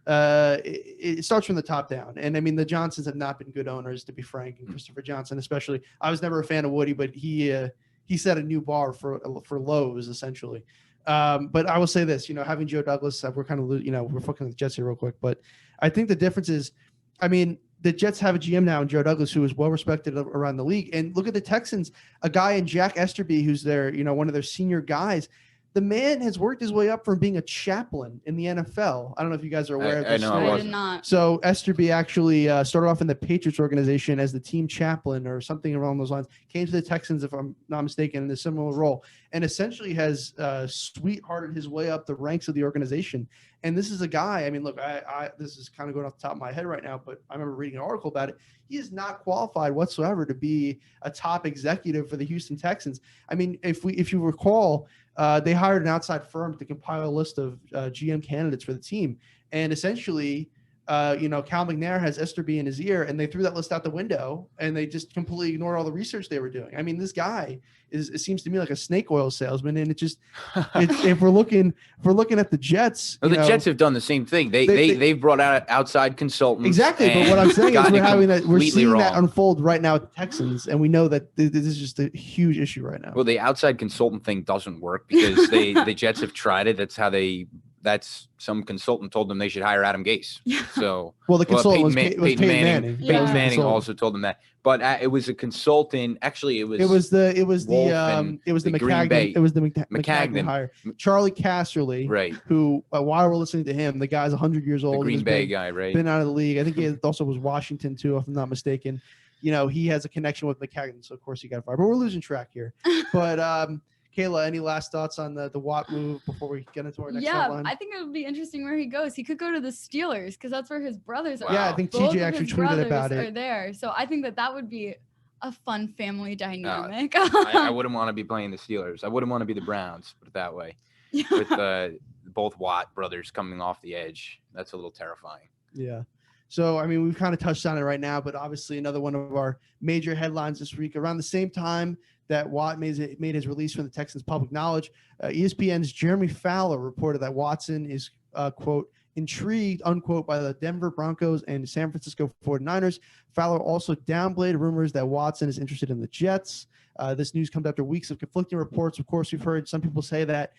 it starts from the top down. And the Johnsons have not been good owners, to be frank, and Christopher Johnson, especially. I was never a fan of Woody, but he set a new bar for lows, essentially. But I will say this, having Joe Douglas, we're kind of, we're fucking with the Jets here real quick, but I think the difference is, the Jets have a GM now in Joe Douglas, who is well respected around the league. And look at the Texans, a guy in Jack Esterby, who's their, one of their senior guys. The man has worked his way up from being a chaplain in the NFL. I don't know if you guys are aware of this. I did not. So Esterby actually started off in the Patriots organization as the team chaplain or something along those lines. Came to the Texans, if I'm not mistaken, in a similar role, and essentially has sweethearted his way up the ranks of the organization. And this is a guy. Look, I this is kind of going off the top of my head right now, but I remember reading an article about it. He is not qualified whatsoever to be a top executive for the Houston Texans. If you recall, they hired an outside firm to compile a list of GM candidates for the team. And essentially, Cal McNair has Esterby in his ear, and they threw that list out the window, and they just completely ignored all the research they were doing. This guy it seems to me like a snake oil salesman, and if we're looking at the Jets, the Jets have done the same thing. They've brought out outside consultants. Exactly, but what I'm saying is we're seeing that unfold right now with the Texans, and we know that this is just a huge issue right now. Well, the outside consultant thing doesn't work because the Jets have tried it. That's how they that's some consultant told them they should hire Adam Gase. So, well, the consultant was Peyton Manning. Yeah. Peyton Manning also told them that, but it was a consultant. Actually, it was the McCagnon hire. Charlie Casserly, right? Who, while we're listening to him, the guy's 100 years old. The Green Bay guy, right? Been out of the league. I think he also was Washington too, if I'm not mistaken. He has a connection with McCagnon, so of course he got fired. But we're losing track here. But Kayla, any last thoughts on the Watt move before we get into our next headline? I think it would be interesting where he goes. He could go to the Steelers because that's where his brothers are. Yeah, I think TJ actually tweeted about it. Are there. So I think that would be a fun family dynamic. I wouldn't want to be playing the Steelers. I wouldn't want to be the Browns, put it that way. Yeah. With both Watt brothers coming off the edge. That's a little terrifying. Yeah. So, I mean, we've kind of touched on it right now, but obviously another one of our major headlines this week, around the same time that Watt made his release from the Texans' public knowledge, ESPN's Jeremy Fowler reported that Watson is, quote, intrigued, unquote, by the Denver Broncos and San Francisco 49ers. Fowler also downplayed rumors that Watson is interested in the Jets. This news comes after weeks of conflicting reports. Of course, we've heard some people say that,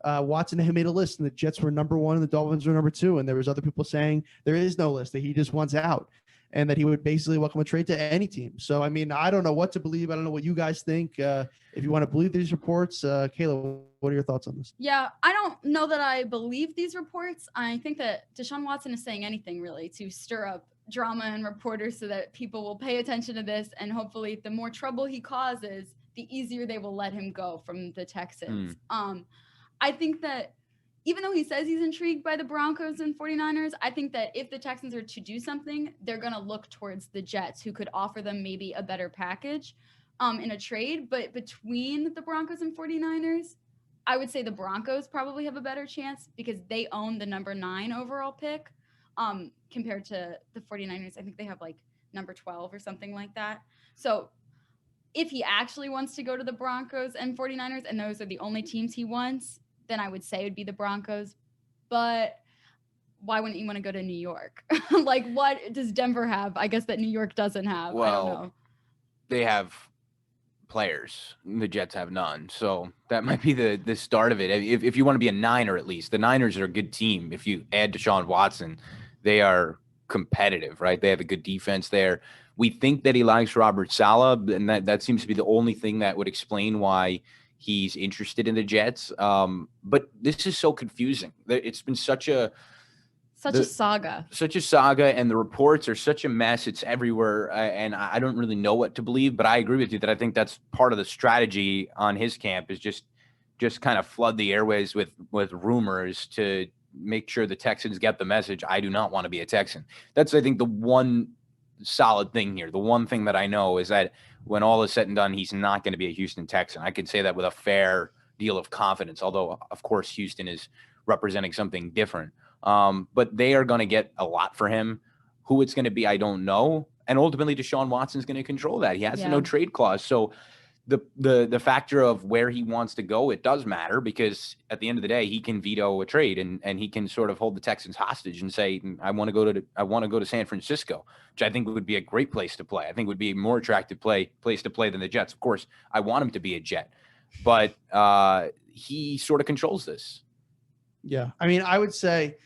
Watson had made a list and the Jets were number 1 and the Dolphins were number 2. And there was other people saying there is no list, that he just wants out and that he would basically welcome a trade to any team. So, I mean, I don't know what to believe. I don't know what you guys think. If you want to believe these reports, Kayla, what are your thoughts on this? Yeah, I don't know that I believe these reports. I think that Deshaun Watson is saying anything really to stir up drama and reporters so that people will pay attention to this. And hopefully the more trouble he causes, the easier they will let him go from the Texans. I think that even though he says he's intrigued by the Broncos and 49ers, I think that if the Texans are to do something, they're going to look towards the Jets, who could offer them maybe a better package in a trade. But between the Broncos and 49ers, I would say the Broncos probably have a better chance because they own the number 9 overall pick compared to the 49ers. I think they have like number 12 or something like that. So if he actually wants to go to the Broncos and 49ers, and those are the only teams he wants, then I would say it would be the Broncos. But why wouldn't you want to go to New York? Like, what does Denver have? I guess that New York doesn't have. Well, I don't know. They have players. The Jets have none. So that might be the start of it. If you want to be a Niner, at least. The Niners are a good team. If you add Deshaun Watson, they are competitive, right? They have a good defense there. We think that he likes Robert Saleh, and that seems to be the only thing that would explain why he's interested in the Jets. But this is so confusing. It's been such a saga, and the reports are such a mess. It's everywhere. And I don't really know what to believe, but I agree with you that I think that's part of the strategy on his camp is just kind of flood the airways with rumors to make sure the Texans get the message. I do not want to be a Texan. That's, I think, the one solid thing here. The one thing that I know is that when all is said and done, he's not going to be a Houston Texan. I can say that with a fair deal of confidence, although, of course, Houston is representing something different. But they are going to get a lot for him. Who it's going to be, I don't know. And ultimately, Deshaun Watson is going to control that. He has no trade clause. So the factor of where he wants to go, it does matter because at the end of the day, he can veto a trade and he can sort of hold the Texans hostage and say, I want to go to San Francisco, which I think would be a great place to play. I think would be a more attractive place to play than the Jets. Of course, I want him to be a Jet, but he sort of controls this. Yeah. I mean, I would say,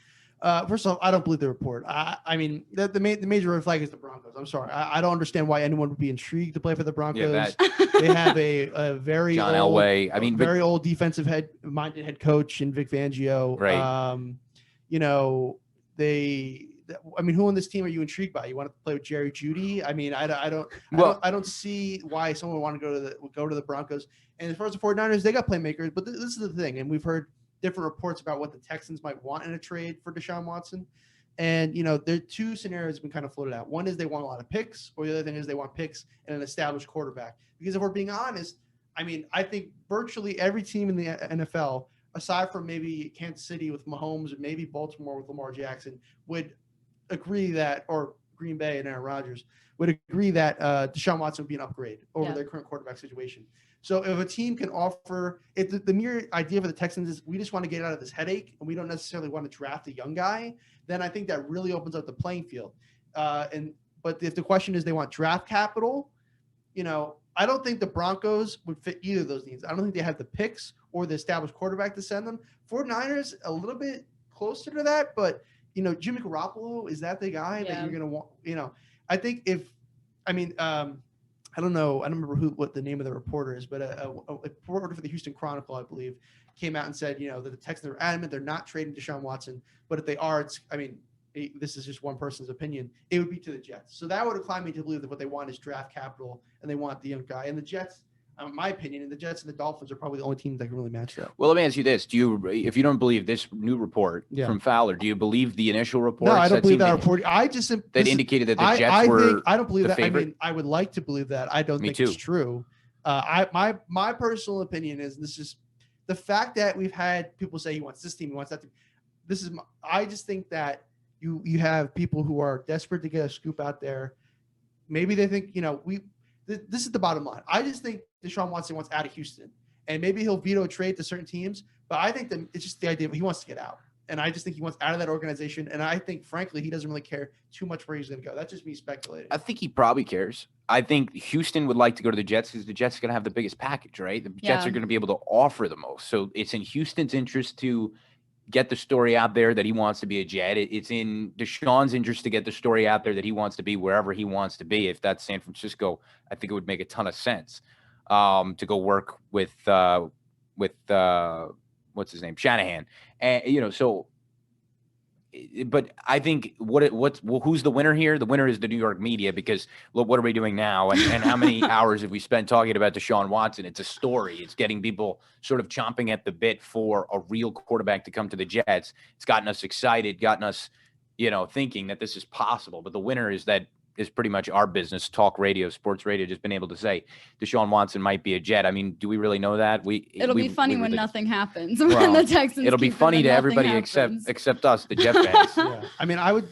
first off, I don't believe the report. I mean, the major red flag is the Broncos. I'm sorry. I don't understand why anyone would be intrigued to play for the Broncos. Yeah, they have a very John old, Elway. I mean, very old defensive-minded head coach in Vic Fangio. Right. Who on this team are you intrigued by? You want to play with Jerry Jeudy? I mean, I don't see why someone would want to go to the Broncos. And as far as the 49ers, they got playmakers, but this is the thing, and we've heard different reports about what the Texans might want in a trade for Deshaun Watson. And, there are two scenarios been kind of floated out. One is they want a lot of picks, or the other thing is they want picks and an established quarterback. Because if we're being honest, I mean, I think virtually every team in the NFL, aside from maybe Kansas City with Mahomes and maybe Baltimore with Lamar Jackson, would agree that, or Green Bay and Aaron Rodgers, would agree that Deshaun Watson would be an upgrade over their current quarterback situation. So if a team can offer it, the mere idea for the Texans is we just want to get out of this headache and we don't necessarily want to draft a young guy, then I think that really opens up the playing field. But if the question is they want draft capital, I don't think the Broncos would fit either of those needs. I don't think they have the picks or the established quarterback to send them. 49ers a little bit closer to that, but Jimmy Garoppolo, is that the guy that you're going to want? I think I don't know. I don't remember what the name of the reporter is, but a reporter for the Houston Chronicle, I believe, came out and said, that the Texans are adamant they're not trading Deshaun Watson, but if they are, this is just one person's opinion, it would be to the Jets. So that would incline me to believe that what they want is draft capital and they want the young guy. And the Jets, in my opinion, and the Jets and the Dolphins are probably the only teams that can really match that. Well, let me ask you this. If you don't believe this new report from Fowler, do you believe the initial report? No, I don't believe that report. That indicated that the Jets were I don't believe that. Favorite? I would like to believe that. I don't think it's true. My personal opinion is this is the fact that we've had people say he wants this team, he wants that team. I just think that you have people who are desperate to get a scoop out there. Maybe they think, this is the bottom line. I just think Deshaun Watson wants out of Houston, and maybe he'll veto a trade to certain teams, but I think that it's just the idea he wants to get out. And I just think he wants out of that organization. And I think, frankly, he doesn't really care too much where he's going to go. That's just me speculating. I think he probably cares. I think Houston would like to go to the Jets because the Jets are going to have the biggest package, right? The Jets are going to be able to offer the most. So it's in Houston's interest to get the story out there that he wants to be a Jet. It's in Deshaun's interest to get the story out there that he wants to be wherever he wants to be. If that's San Francisco, I think it would make a ton of sense to go work with what's his name, Shanahan, and so. But I think who's the winner here? The winner is the New York media, because look, what are we doing now? And how many hours have we spent talking about Deshaun Watson? It's a story. It's getting people sort of chomping at the bit for a real quarterback to come to the Jets. It's gotten us excited, gotten us, thinking that this is possible. But the winner is pretty much our business, talk radio, sports radio, just been able to say Deshaun Watson might be a Jet. I mean, do we really know that? It'll be funny when nothing happens. When the Texans it'll be funny to everybody except us, the Jet fans. Yeah. I mean, I would,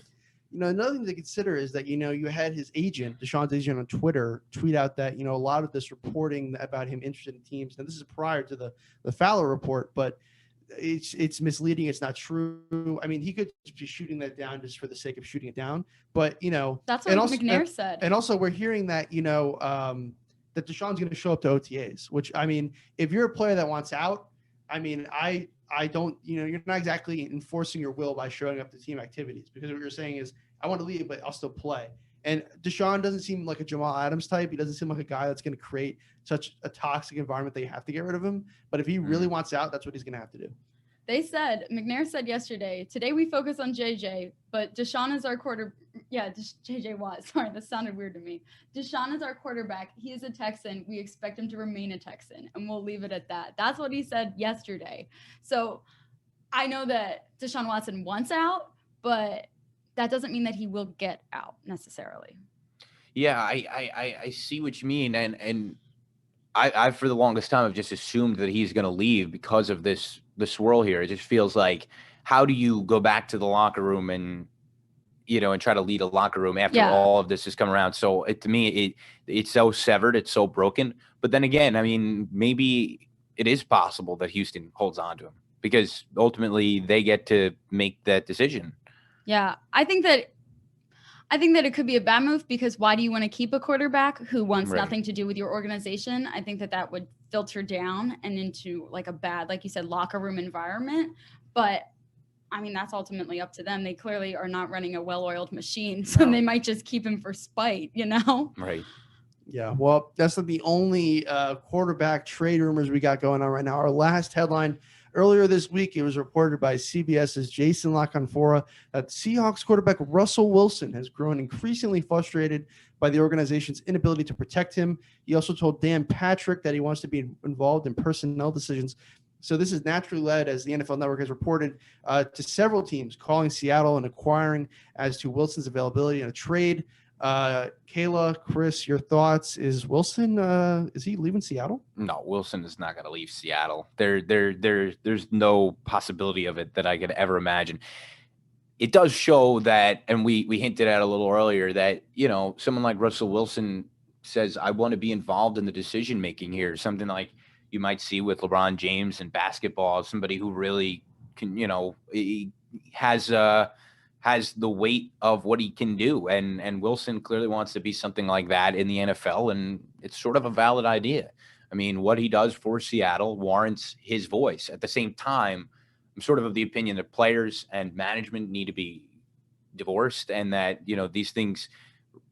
another thing to consider is that, you had his agent, Deshaun's agent on Twitter, tweet out that, a lot of this reporting about him interested in teams, and this is prior to the Fowler report, but it's misleading. It's not true. I mean, he could be shooting that down just for the sake of shooting it down, but that's what McNair said. And also we're hearing that, that Deshaun's going to show up to OTAs, which, I mean, if you're a player that wants out, I mean, I don't, you're not exactly enforcing your will by showing up to team activities, because what you're saying is I want to leave, but I'll still play. And Deshaun doesn't seem like a Jamal Adams type. He doesn't seem like a guy that's going to create such a toxic environment that you have to get rid of him. But if he really wants out, that's what he's going to have to do. McNair said yesterday, today we focus on JJ, but Deshaun is our JJ Watt. Sorry, that sounded weird to me. Deshaun is our quarterback. He is a Texan. We expect him to remain a Texan, and we'll leave it at that. That's what he said yesterday. So I know that Deshaun Watson wants out, but that doesn't mean that he will get out necessarily. Yeah, I see what you mean. And I for the longest time, have just assumed that he's going to leave because of the swirl here. It just feels like, how do you go back to the locker room and try to lead a locker room after all of this has come around? So to me, it's so severed. It's so broken. But then again, I mean, maybe it is possible that Houston holds on to him, because ultimately they get to make that decision. Yeah, I think that it could be a bad move, because why do you want to keep a quarterback who wants nothing to do with your organization? I think that would filter down and into like a bad, like you said, locker room environment. But I mean, that's ultimately up to them. They clearly are not running a well-oiled machine, so they might just keep him for spite, Right. Yeah, well, that's not the only quarterback trade rumors we got going on right now. Our last headline earlier this week, it was reported by CBS's Jason LaCanfora that Seahawks quarterback Russell Wilson has grown increasingly frustrated by the organization's inability to protect him. He also told Dan Patrick that he wants to be involved in personnel decisions. So this is naturally led, as the NFL Network has reported, to several teams calling Seattle and inquiring as to Wilson's availability in a trade. Kayla, Chris, your thoughts? Is Wilson, is he leaving Seattle? No, Wilson is not going to leave Seattle. There's no possibility of it that I could ever imagine. It does show that, and we hinted at a little earlier, that, someone like Russell Wilson says, I want to be involved in the decision making here. Something like you might see with LeBron James in basketball, somebody who really can, he has the weight of what he can do. And Wilson clearly wants to be something like that in the NFL. And it's sort of a valid idea. I mean, what he does for Seattle warrants his voice. At the same time, I'm sort of the opinion that players and management need to be divorced, and that, these things,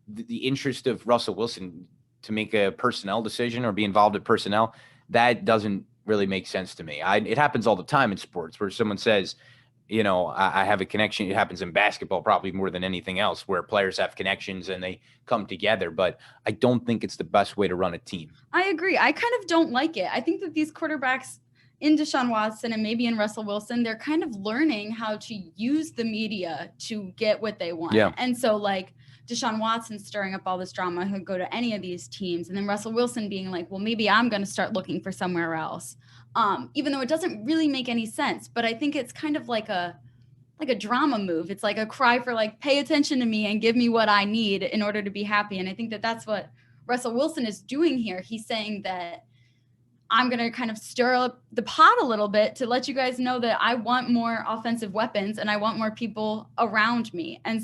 the interest of Russell Wilson to make a personnel decision or be involved in personnel, that doesn't really make sense to me. It happens all the time in sports where someone says, I have a connection. It happens in basketball probably more than anything else, where players have connections and they come together. But I don't think it's the best way to run a team. I agree. I kind of don't like it. I think that these quarterbacks in Deshaun Watson and maybe in Russell Wilson, they're kind of learning how to use the media to get what they want. Yeah. And so like Deshaun Watson stirring up all this drama, he'll go to any of these teams. And then Russell Wilson being like, well, maybe I'm going to start looking for somewhere else. Even though it doesn't really make any sense, but I think it's kind of like a drama move. It's like a cry for like, pay attention to me and give me what I need in order to be happy. And I think that that's what Russell Wilson is doing here. He's saying that I'm going to kind of stir up the pot a little bit to let you guys know that I want more offensive weapons and I want more people around me. And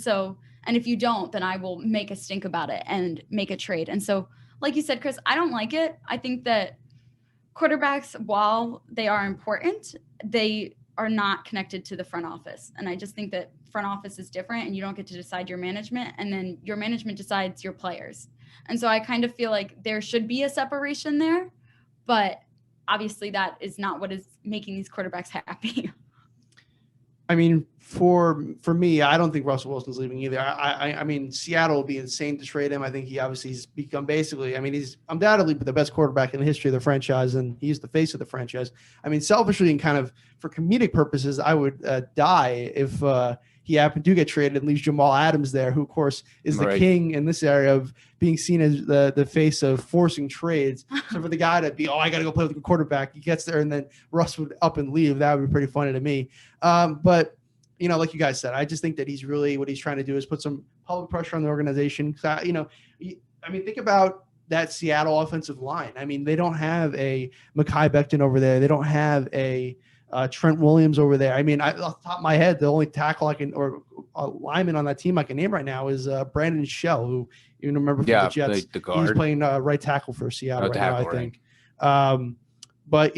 if you don't, then I will make a stink about it and make a trade. And so, like you said, Chris, I don't like it. I think that quarterbacks, while they are important, they are not connected to the front office. And I just think that front office is different and you don't get to decide your management, and then your management decides your players. And so I kind of feel like there should be a separation there, but obviously that is not what is making these quarterbacks happy. I mean, for me, I don't think Russell Wilson's leaving either. I mean, Seattle would be insane to trade him. I think he obviously has become he's undoubtedly the best quarterback in the history of the franchise, and he's the face of the franchise. I mean, selfishly and kind of for comedic purposes, I would die if he happened to get traded and leaves Jamal Adams there, who, of course, is the king in this area of being seen as the face of forcing trades. So for the guy to be, I got to go play with the quarterback, he gets there and then Russ would up and leave. That would be pretty funny to me. But, like you guys said, I just think that what he's trying to do is put some public pressure on the organization. Think about that Seattle offensive line. I mean, they don't have a Mekhi Becton over there. They don't have a Trent Williams over there. I mean, off the top of my head, the only tackle lineman on that team I can name right now is Brandon Shell, who you remember from the Jets. The guard. He's playing right tackle for Seattle right now, I think. Right. But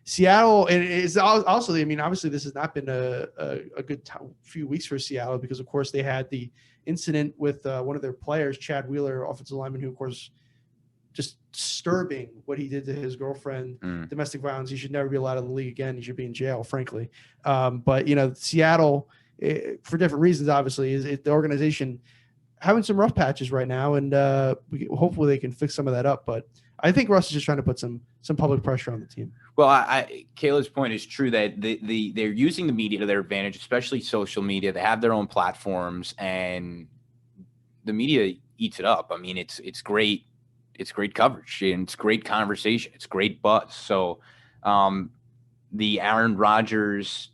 Seattle, and it's also, obviously this has not been a good few weeks for Seattle because, of course, they had the incident with one of their players, Chad Wheeler, offensive lineman, who, of course, just disturbing what he did to his girlfriend, domestic violence. He should never be allowed in the league again. He should be in jail, frankly. But Seattle, for different reasons, obviously, is the organization having some rough patches right now, and hopefully they can fix some of that up. But I think Russ is just trying to put some public pressure on the team. Well, Kayla's point is true that they're using the media to their advantage, especially social media. They have their own platforms, and the media eats it up. I mean, it's great. It's great coverage and it's great conversation. It's great buzz. So the Aaron Rodgers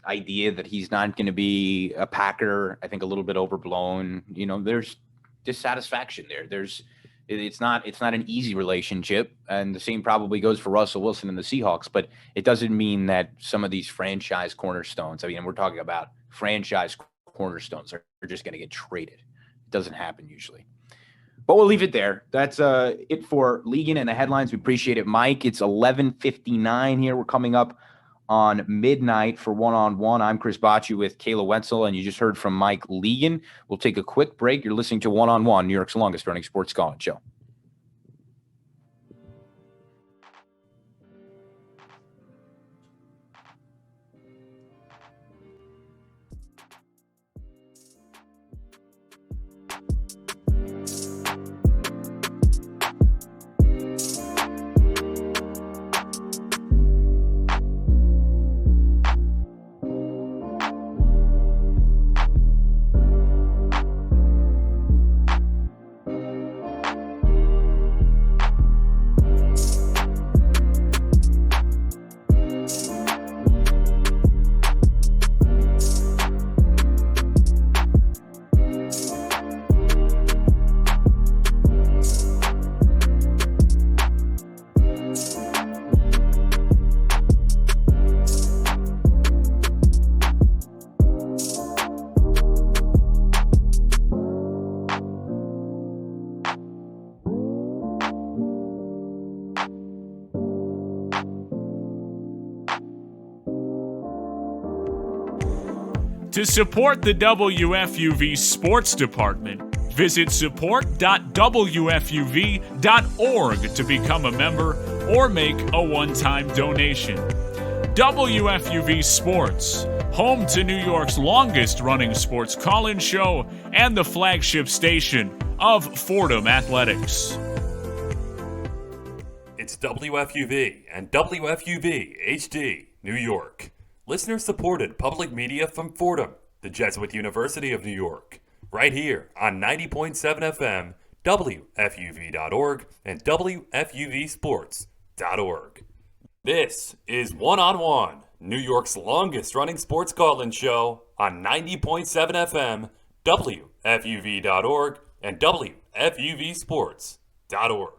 idea that he's not going to be a Packer, I think a little bit overblown. There's dissatisfaction there. It's not an easy relationship, and the same probably goes for Russell Wilson and the Seahawks, but it doesn't mean that some of these franchise cornerstones, we're talking about franchise cornerstones, are just going to get traded. It doesn't happen usually. But we'll leave it there. That's it for Legan and the headlines. We appreciate it, Mike. It's 11:59 here. We're coming up on midnight for One-on-One. I'm Chris Bocci with Kayla Wetzel, and you just heard from Mike Legan. We'll take a quick break. You're listening to One-on-One, New York's longest-running sports call-in show. To support the WFUV Sports Department, visit support.wfuv.org to become a member or make a one-time donation. WFUV Sports, home to New York's longest-running sports call-in show and the flagship station of Fordham Athletics. It's WFUV and WFUV HD, New York. Listener-supported public media from Fordham, the Jesuit University of New York. Right here on 90.7 FM, WFUV.org, and WFUVSports.org. This is One on One, New York's longest-running sports call-in show on 90.7 FM, WFUV.org, and WFUVSports.org.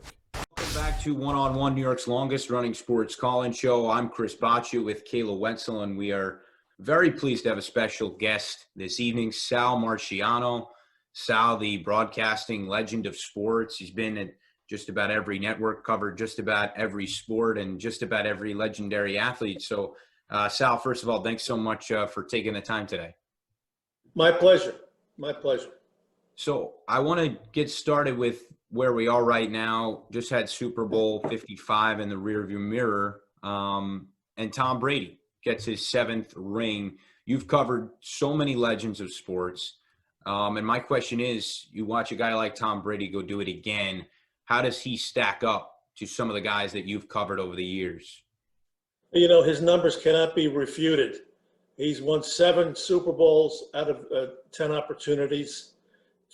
Welcome back to One on One, New York's longest-running sports call-in show. I'm Chris Baccia with Kayla Wetzel, and we are very pleased to have a special guest this evening, Sal Marchiano. Sal, the broadcasting legend of sports. He's been at just about every network, covered just about every sport, and just about every legendary athlete. So, Sal, first of all, thanks so much for taking the time today. My pleasure. My pleasure. So I want to get started with where we are right now. Just had Super Bowl 55 in the rearview mirror, and Tom Brady gets his 7th ring. You've covered so many legends of sports. And my question is, you watch a guy like Tom Brady go do it again. How does he stack up to some of the guys that you've covered over the years? You know, his numbers cannot be refuted. He's won 7 Super Bowls out of 10 opportunities,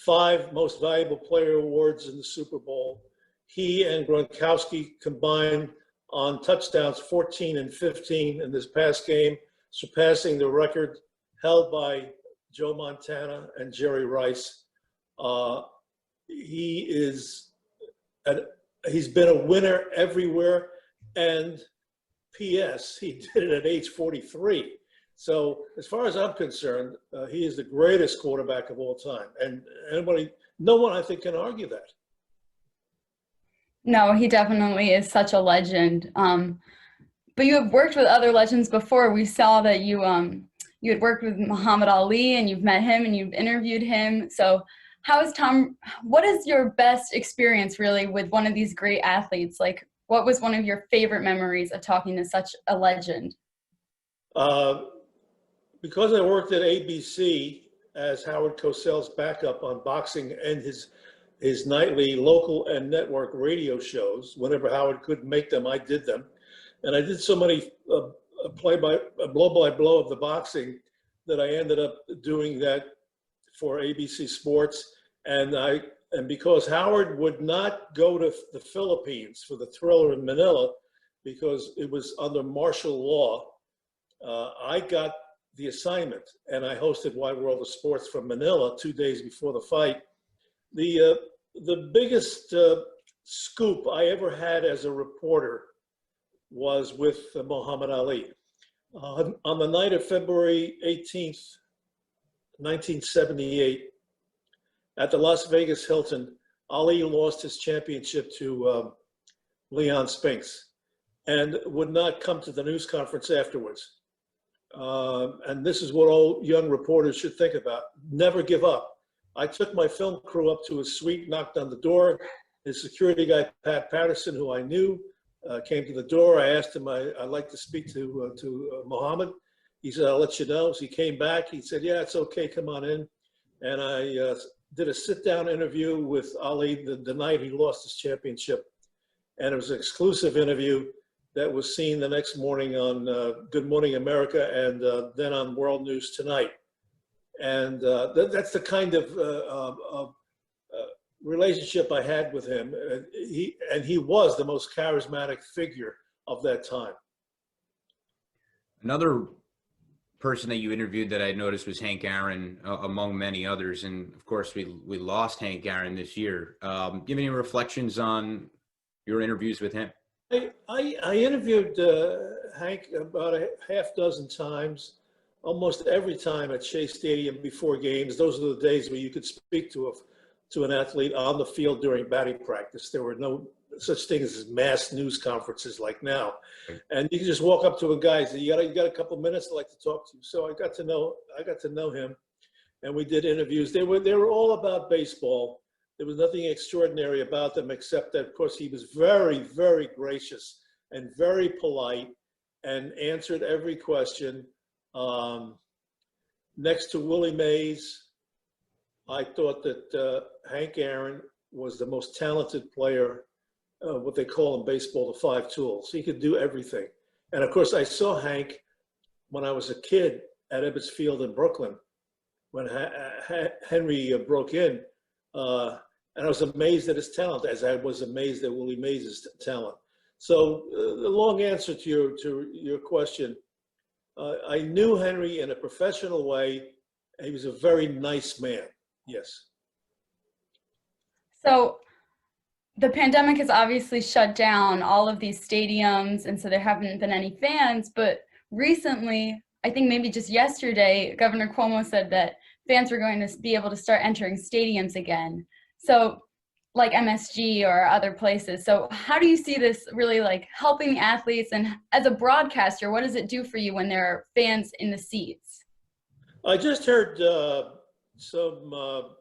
5 Most Valuable Player awards in the Super Bowl. He and Gronkowski combined on touchdowns 14 and 15 in this past game, surpassing the record held by Joe Montana and Jerry Rice. He's been a winner everywhere, and P.S., he did it at age 43. So as far as I'm concerned, he is the greatest quarterback of all time, and no one I think can argue that. No, he definitely is such a legend. But you have worked with other legends before. We saw that you had worked with Muhammad Ali, and you've met him and you've interviewed him. So what is your best experience really with one of these great athletes? Like, what was one of your favorite memories of talking to such a legend? Because I worked at ABC as Howard Cosell's backup on boxing and his nightly local and network radio shows, whenever Howard couldn't make them, I did them. And I did so many blow-by-blow of the boxing that I ended up doing that for ABC Sports. And because Howard would not go to the Philippines for the Thriller in Manila because it was under martial law, I got the assignment, and I hosted Wide World of Sports from Manila 2 days before the fight. The biggest scoop I ever had as a reporter was with Muhammad Ali. On the night of February 18th, 1978, at the Las Vegas Hilton, Ali lost his championship to Leon Spinks and would not come to the news conference afterwards. And this is what all young reporters should think about. Never give up. I took my film crew up to his suite, knocked on the door. His security guy, Pat Patterson, who I knew, came to the door. I asked him, I'd like to speak to Muhammad. He said, I'll let you know. So he came back. He said, yeah, it's okay. Come on in. And I did a sit-down interview with Ali the night he lost his championship. And it was an exclusive interview that was seen the next morning on Good Morning America and then on World News Tonight. And that's the kind of relationship I had with him. He was the most charismatic figure of that time. Another person that you interviewed that I noticed was Hank Aaron, among many others. And of course, we lost Hank Aaron this year. Do you have any reflections on your interviews with him? I interviewed Hank about a half dozen times, almost every time at Shea Stadium before games. Those are the days where you could speak to an athlete on the field during batting practice. There were no such things as mass news conferences like now. And you can just walk up to a guy and say, you got a couple minutes, I'd like to talk to you. So I got to know him, and we did interviews. They were all about baseball. There was nothing extraordinary about them, except that, of course, he was very, very gracious and very polite and answered every question. Next to Willie Mays, I thought that Hank Aaron was the most talented player, what they call in baseball, the five tools. He could do everything. And, of course, I saw Hank when I was a kid at Ebbets Field in Brooklyn when Henry broke in. And I was amazed at his talent, as I was amazed at Willie Mays' talent. So the long answer to your question, I knew Henry in a professional way. He was a very nice man. Yes. So the pandemic has obviously shut down all of these stadiums, and so there haven't been any fans. But recently, I think maybe just yesterday, Governor Cuomo said that fans were going to be able to start entering stadiums again. So like MSG or other places. So how do you see this really like helping the athletes? And as a broadcaster, what does it do for you when there are fans in the seats? I just heard some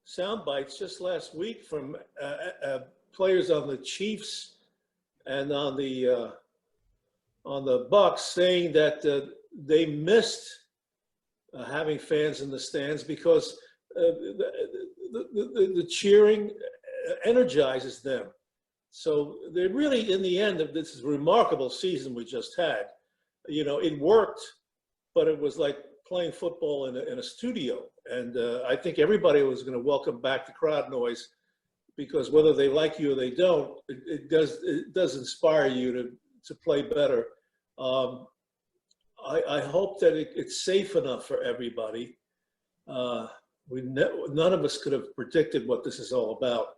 sound bites just last week from players on the Chiefs and on the Bucks saying that they missed having fans in the stands because the cheering energizes them. So they really, in the end of this remarkable season we just had, you know, it worked, but it was like playing football in a studio. And I think everybody was going to welcome back the crowd noise, because whether they like you or they don't, it does inspire you to play better. I hope that it's safe enough for everybody. None of us could have predicted what this is all about.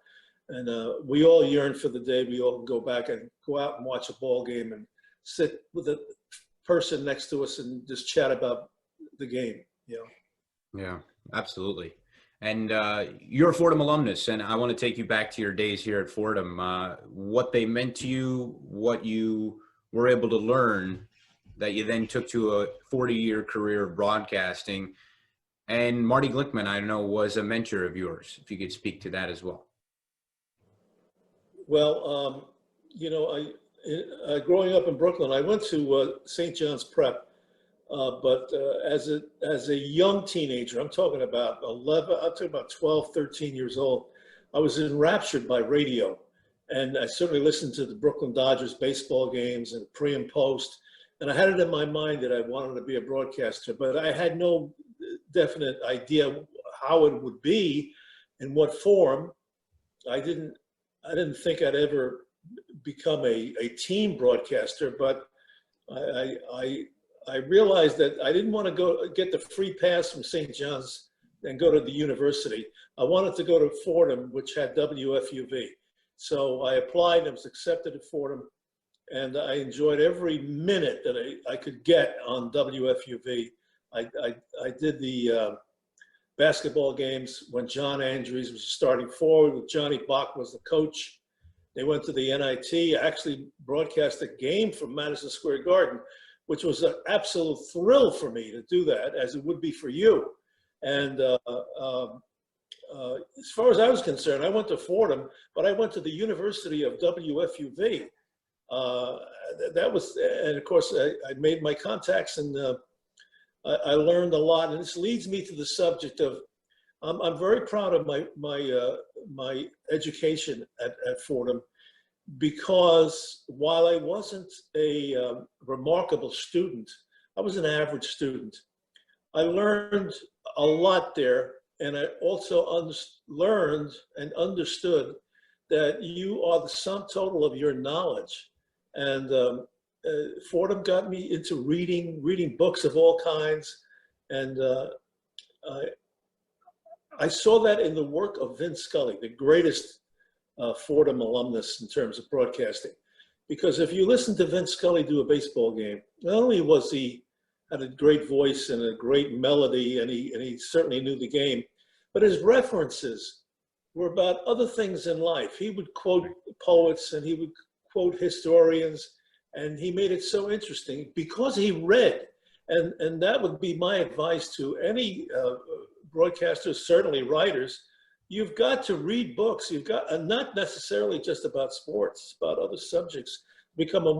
And we all yearn for the day we all can go back and go out and watch a ball game and sit with a person next to us and just chat about the game, you know? Yeah, absolutely. And you're a Fordham alumnus, and I want to take you back to your days here at Fordham. What they meant to you, what you were able to learn that you then took to a 40-year career of broadcasting. And Marty Glickman, I know, was a mentor of yours. If you could speak to that as well. Well, you know, growing up in Brooklyn, I went to St. John's Prep, but as a young teenager, I'm talking about 12, 13 years old, I was enraptured by radio. And I certainly listened to the Brooklyn Dodgers baseball games and pre and post. And I had it in my mind that I wanted to be a broadcaster, but I had no definite idea how it would be, in what form. I didn't think I'd ever become a team broadcaster, but I realized that I didn't want to get the free pass from St. John's and go to the university. I wanted to go to Fordham, which had WFUV. So I applied and was accepted at Fordham, and I enjoyed every minute that I could get on WFUV. I did the basketball games when John Andrews was starting forward, with Johnny Bach was the coach. They went to the NIT. I actually broadcast a game from Madison Square Garden, which was an absolute thrill for me to do that, as it would be for you. And as far as I was concerned, I went to Fordham, but I went to the University of WFUV. That was, and of course, I made my contacts, and I learned a lot. And this leads me to the subject of, I'm very proud of my education at Fordham, because while I wasn't a remarkable student, I was an average student. I learned a lot there, and I also learned and understood that you are the sum total of your knowledge. And Fordham got me into reading books of all kinds, and I saw that in the work of Vince Scully, the greatest Fordham alumnus in terms of broadcasting. Because if you listen to Vince Scully do a baseball game, not only was he had a great voice and a great melody, and he certainly knew the game, but his references were about other things in life. He would quote poets and he would quote historians, and he made it so interesting because he read. And that would be my advice to any broadcasters, certainly writers. You've got to read books. You've got, and not necessarily just about sports, it's about other subjects. Become a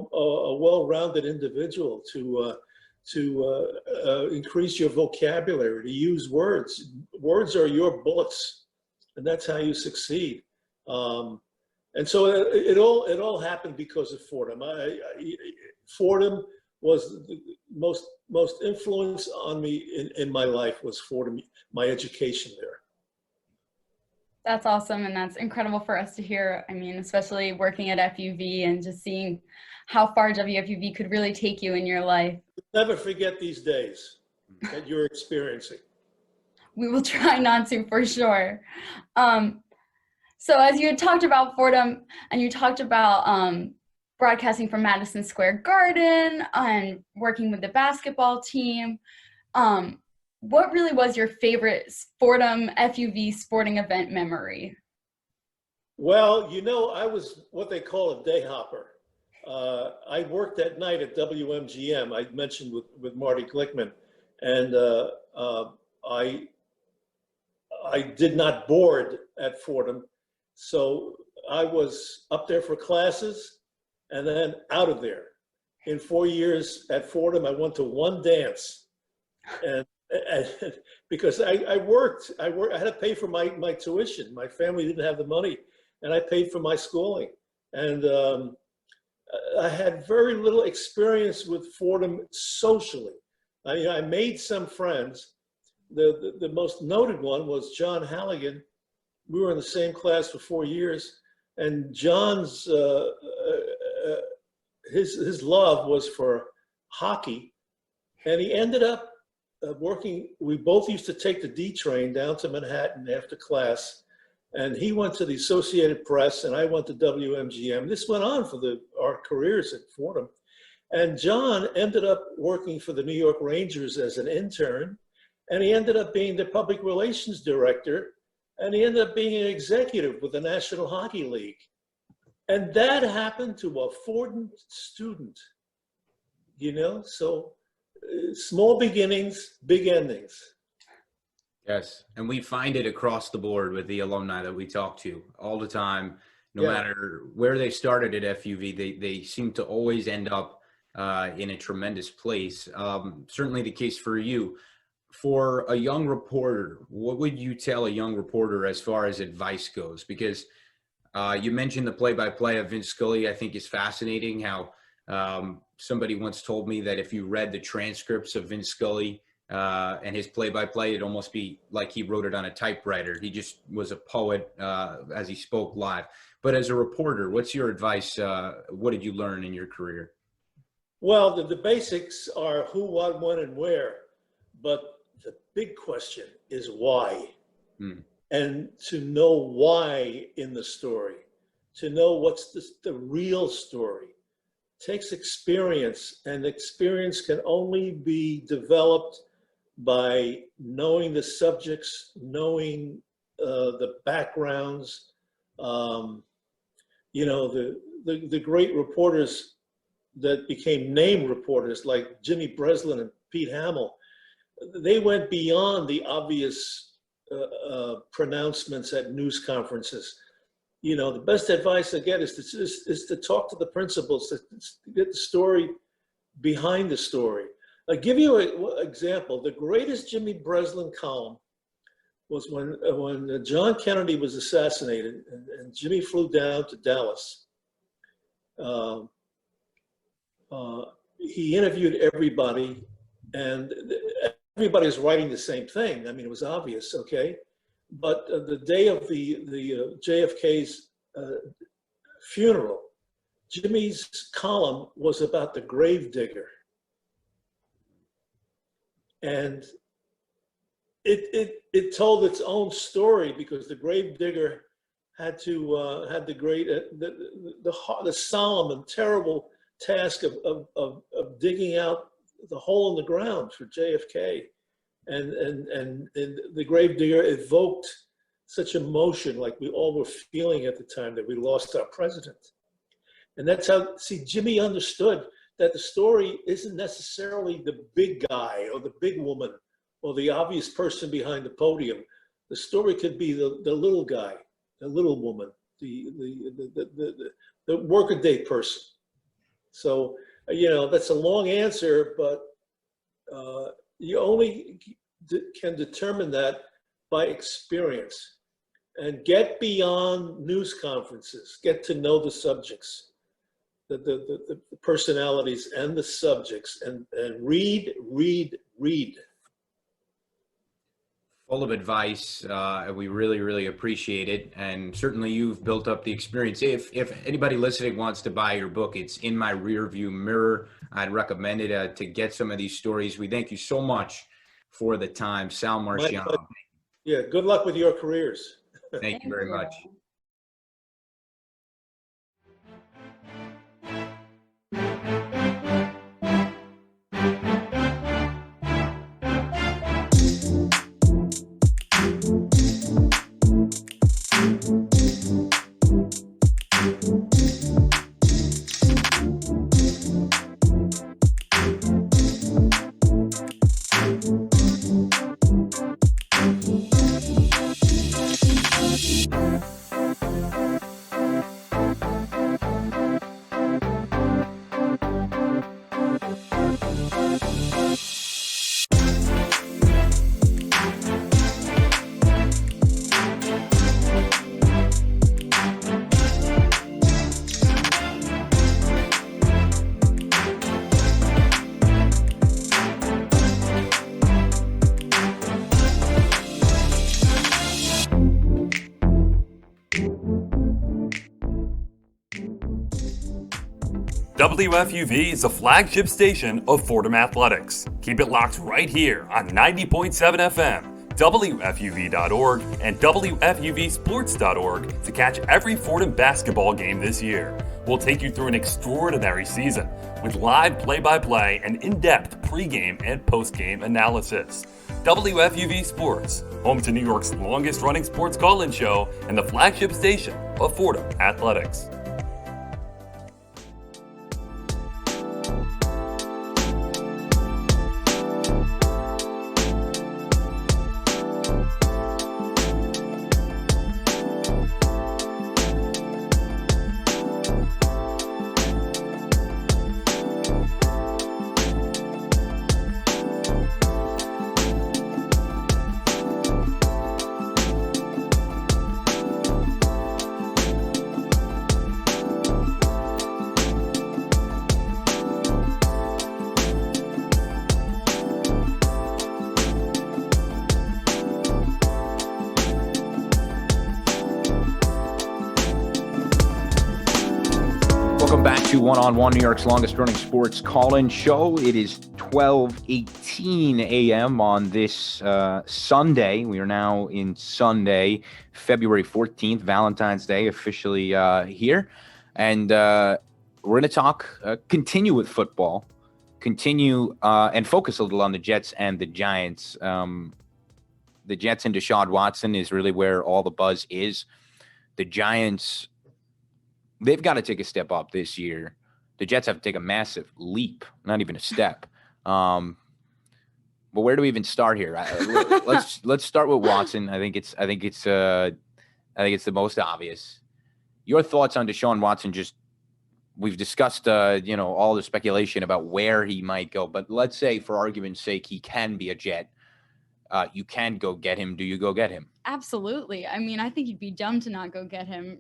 well-rounded individual to increase your vocabulary, to use words. Words are your bullets, and that's how you succeed. And so it all happened because of Fordham. Fordham was the most influence on me in my life was Fordham, my education there. That's awesome, and that's incredible for us to hear. I mean, especially working at FUV and just seeing how far WFUV could really take you in your life. Never forget these days that you're experiencing. We will try not to, for sure. So as you had talked about Fordham, and you talked about broadcasting from Madison Square Garden and working with the basketball team, what really was your favorite Fordham FUV sporting event memory? Well, you know, I was what they call a day hopper. I worked at night at WMGM, I mentioned with Marty Glickman, and I did not board at Fordham. So I was up there for classes and then out of there. In 4 years at Fordham, I went to one dance, and because I had to pay for my tuition. My family didn't have the money, and I paid for my schooling. And I had very little experience with Fordham socially. I made some friends. The most noted one was John Halligan. We were in the same class for 4 years, and John's his love was for hockey, and he ended up working. We both used to take the D train down to Manhattan after class, and he went to the Associated Press, and I went to WMGM. This went on for our careers at Fordham, and John ended up working for the New York Rangers as an intern, and he ended up being the public relations director. And he ended up being an executive with the National Hockey League. And that happened to a Fordham student, you know? So small beginnings, big endings. Yes, and we find it across the board with the alumni that we talk to all the time. No matter where they started at FUV, they seem to always end up in a tremendous place. Certainly the case for you. For a young reporter, what would you tell a young reporter as far as advice goes? Because you mentioned the play-by-play of Vince Scully. I think is fascinating how somebody once told me that if you read the transcripts of Vince Scully and his play-by-play, it'd almost be like he wrote it on a typewriter. He just was a poet as he spoke live. But as a reporter, what's your advice? What did you learn in your career? Well, the basics are who, what, when, and where. But the big question is why. And to know why in the story, to know what's the real story, takes experience, and experience can only be developed by knowing the subjects, knowing the backgrounds. You know, the great reporters that became name reporters like Jimmy Breslin and Pete Hamill, they went beyond the obvious pronouncements at news conferences. You know, the best advice I get is to talk to the principals, to get the story behind the story. I'll give you an example. The greatest Jimmy Breslin column was when John Kennedy was assassinated, and Jimmy flew down to Dallas. He interviewed everybody, and everybody was writing the same thing. I mean, it was obvious, okay? But the day of the JFK's funeral, Jimmy's column was about the grave digger. And it told its own story because the grave digger had to had the solemn and terrible task of digging out the hole in the ground for JFK, and the gravedigger evoked such emotion like we all were feeling at the time that we lost our president. And that's how, see, Jimmy understood that the story isn't necessarily the big guy or the big woman or the obvious person behind the podium. The story could be the little guy, the little woman, the workaday person. So, that's a long answer, but you only can determine that by experience. And get beyond news conferences, get to know the subjects, the personalities and the subjects, and read. Full of advice. We really, really appreciate it. And certainly you've built up the experience. If anybody listening wants to buy your book, it's In My Rearview Mirror. I'd recommend it to get some of these stories. We thank you so much for the time. Sal Marchiano. Yeah, good luck with your careers. Thank you very much. WFUV is the flagship station of Fordham Athletics. Keep it locked right here on 90.7 FM, WFUV.org, and WFUVSports.org to catch every Fordham basketball game this year. We'll take you through an extraordinary season with live play-by-play and in-depth pregame and postgame analysis. WFUV Sports, home to New York's longest-running sports call-in show and the flagship station of Fordham Athletics. One-on-one, New York's longest-running sports call-in show. It is 12:18 a.m. on this Sunday. We are now in Sunday, February 14th, Valentine's Day, officially here. And we're going to talk, continue with football, continue and focus a little on the Jets and the Giants. The Jets and Deshaun Watson is really where all the buzz is. The Giants, they've got to take a step up this year. The Jets have to take a massive leap, not even a step. But where do we even start here? Let's start with Watson. I think it's the most obvious. Your thoughts on Deshaun Watson? We've discussed all the speculation about where he might go, but let's say for argument's sake he can be a Jet. You can go get him. Do you go get him? Absolutely. I mean, I think you'd be dumb to not go get him.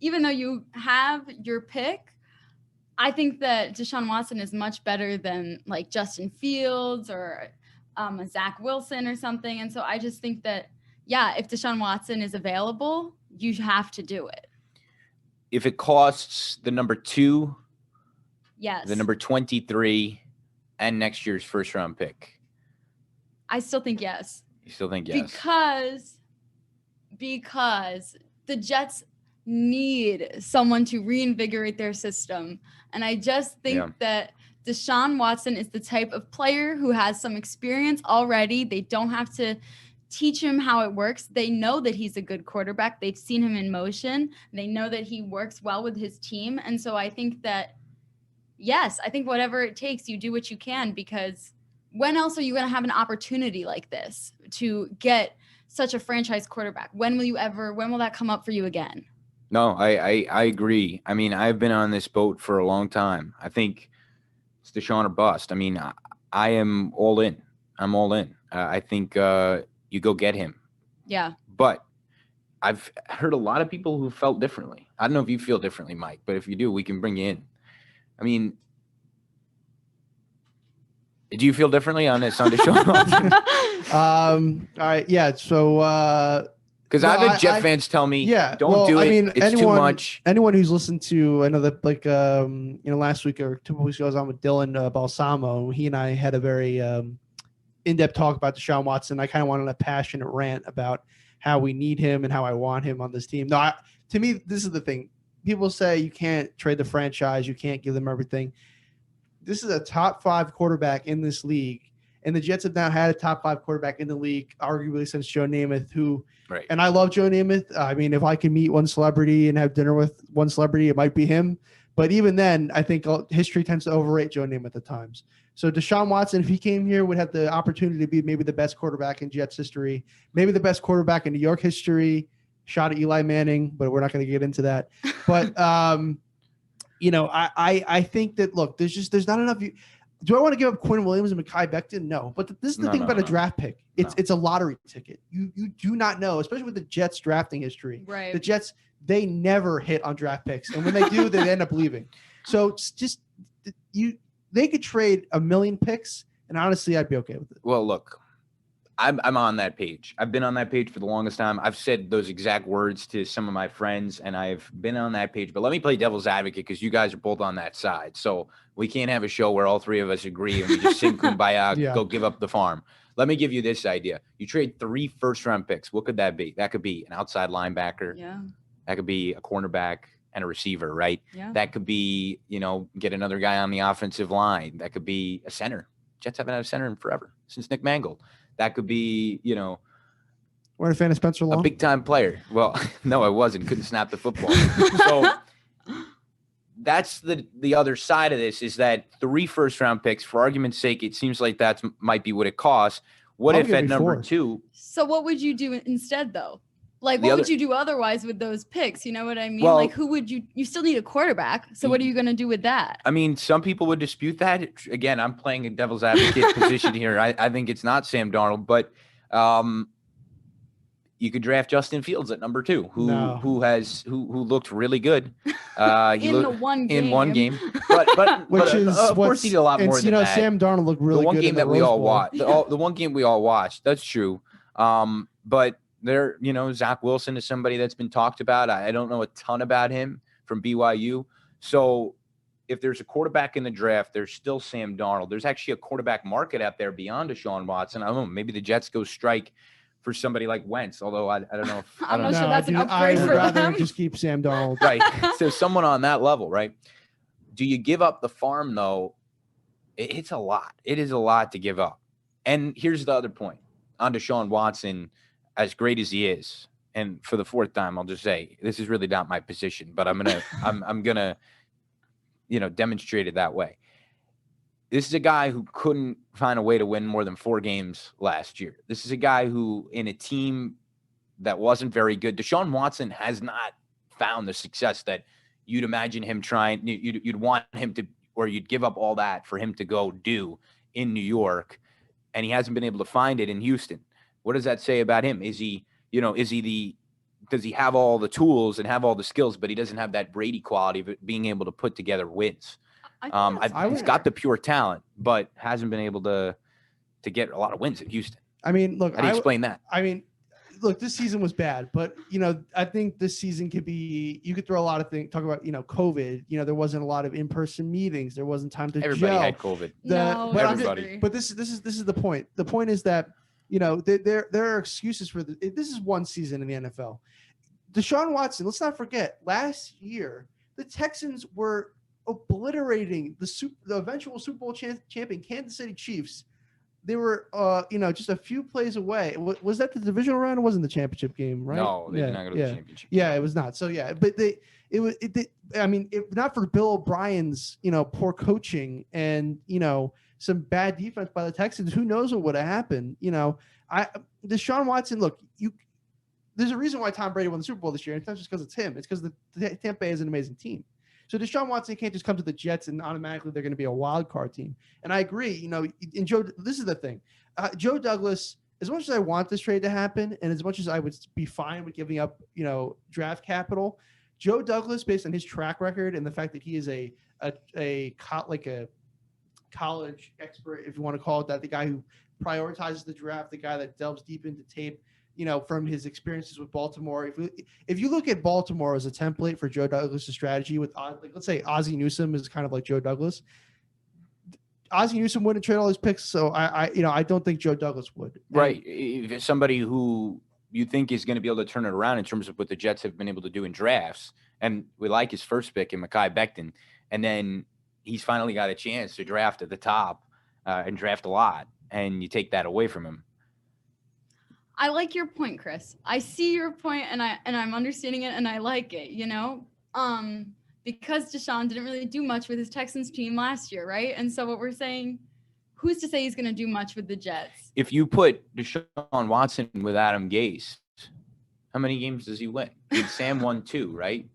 Even though you have your pick, I think that Deshaun Watson is much better than like Justin Fields or a Zach Wilson or something. And so I just think that, if Deshaun Watson is available, you have to do it. If it costs the number 2, yes, the number 23, and next year's first round pick, I still think yes. You still think yes? Because the Jets need someone to reinvigorate their system. And I just think that Deshaun Watson is the type of player who has some experience already. They don't have to teach him how it works. They know that he's a good quarterback. They've seen him in motion. They know that he works well with his team. And so I think that, yes, I think whatever it takes, you do what you can, because when else are you going to have an opportunity like this to get such a franchise quarterback? When will that come up for you again? No, I agree. I mean, I've been on this boat for a long time. I think it's Deshaun or bust. I mean, I am all in. I'm all in. I think you go get him. Yeah. But I've heard a lot of people who felt differently. I don't know if you feel differently, Mike, but if you do, we can bring you in. I mean, do you feel differently on this on Deshaun? All right. Yeah. So, because I've had Jet fans tell me, don't do it. I mean, it's too much. Anyone who's listened to, I know that last week or 2 weeks ago, I was on with Dylan Balsamo. He and I had a very in-depth talk about Deshaun Watson. I kind of went on a passionate rant about how we need him and how I want him on this team. No, to me, this is the thing. People say you can't trade the franchise. You can't give them everything. This is a top 5 quarterback in this league. And the Jets have now had a top 5 quarterback in the league, arguably since Joe Namath, who, right. And I love Joe Namath. I mean, if I can meet one celebrity and have dinner with one celebrity, it might be him. But even then, I think history tends to overrate Joe Namath at times. So Deshaun Watson, if he came here, would have the opportunity to be maybe the best quarterback in Jets history, maybe the best quarterback in New York history. Shot at Eli Manning, but we're not going to get into that. But I think that, look, there's not enough. Do I want to give up Quinn Williams and Mekhi Becton? No. But this is the thing about a draft pick. It's a lottery ticket. You do not know, especially with the Jets drafting history. Right. The Jets, they never hit on draft picks. And when they do, they end up leaving. So they could trade 1 million picks, and honestly, I'd be okay with it. Well, look, I'm on that page. I've been on that page for the longest time. I've said those exact words to some of my friends, and I've been on that page. But let me play devil's advocate, because you guys are both on that side. So we can't have a show where all 3 of us agree and we just sing kumbaya, go give up the farm. Let me give you this idea. You trade 3 first-round picks. What could that be? That could be an outside linebacker. Yeah. That could be a cornerback and a receiver, right? Yeah. That could be, get another guy on the offensive line. That could be a center. Jets haven't had a center in forever, since Nick Mangold. That could be, We're a fan of Spencer Long. A big-time player. Well, no, I wasn't. Couldn't snap the football. So that's the other side of this, is that 3 first-round picks, for argument's sake, it seems like that might be what it costs. What if at number 2? So what would you do instead, though? Like, what would you do otherwise with those picks? You know what I mean? Well, like, who would you still need a quarterback. So what are you going to do with that? I mean, some people would dispute that. Again, I'm playing a devil's advocate position here. I think it's not Sam Darnold, but you could draft Justin Fields at number 2, who looked really good. In one game. But which is of course he did a lot more than that. Sam Darnold looked really good. The one game that we all watched. Yeah. The one game we all watched. That's true. But there, Zach Wilson is somebody that's been talked about. I don't know a ton about him from BYU. So if there's a quarterback in the draft, there's still Sam Darnold. There's actually a quarterback market out there beyond Deshaun Watson. I don't know. Maybe the Jets go strike for somebody like Wentz, although I don't know. I'm not sure that's an upgrade for them. Just keep Sam Darnold. Right. So someone on that level, right? Do you give up the farm, though? It's a lot. It is a lot to give up. And here's the other point on Deshaun Watson. As great as he is, and for the 4th time, I'll just say this is really not my position, but I'm gonna demonstrate it that way. This is a guy who couldn't find a way to win more than 4 games last year. This is a guy who, in a team that wasn't very good, Deshaun Watson has not found the success that you'd imagine him trying. You'd want him to, or you'd give up all that for him to go do in New York, and he hasn't been able to find it in Houston. What does that say about him? Does he have all the tools and have all the skills, but he doesn't have that Brady quality of being able to put together wins? He's got the pure talent, but hasn't been able to get a lot of wins in Houston. I mean, look, how do you explain that? I mean, look, this season was bad, but I think this season could be. You could throw a lot of things. Talk about COVID. There wasn't a lot of in-person meetings. There wasn't time to. Everybody gel. had COVID. Everybody. But this is the point. The point is that. There are excuses for this. This is one season in the NFL. Deshaun Watson, let's not forget, last year, the Texans were obliterating the eventual Super Bowl champion Kansas City Chiefs they were, just a few plays away. Was that the divisional round? It wasn't the championship game, right? No, they did not go to the championship. Yeah, it was not. So but if not for Bill O'Brien's, poor coaching and, some bad defense by the Texans, who knows what would have happened? Deshaun Watson, look, there's a reason why Tom Brady won the Super Bowl this year. It's not just because it's him. It's because the Tampa Bay is an amazing team. So Deshaun Watson can't just come to the Jets and automatically they're going to be a wild card team. And I agree, and Joe, this is the thing. Joe Douglas, as much as I want this trade to happen and as much as I would be fine with giving up, draft capital, Joe Douglas, based on his track record and the fact that he is a college expert, if you want to call it that, the guy who prioritizes the draft, the guy that delves deep into tape, from his experiences with Baltimore. If you look at Baltimore as a template for Joe Douglas' strategy with, let's say Ozzie Newsome is kind of like Joe Douglas. Ozzie Newsome wouldn't trade all his picks, so I don't think Joe Douglas would. Right. If it's somebody who you think is going to be able to turn it around in terms of what the Jets have been able to do in drafts, and we like his first pick in Mekhi Becton, and then he's finally got a chance to draft at the top and draft a lot, and you take that away from him. I like your point, Chris. I see your point, and I'm understanding it, and I like it. Because Deshaun didn't really do much with his Texans team last year, right? And so what we're saying, who's to say he's going to do much with the Jets? If you put Deshaun Watson with Adam Gase, how many games does he win? Sam won 2, right?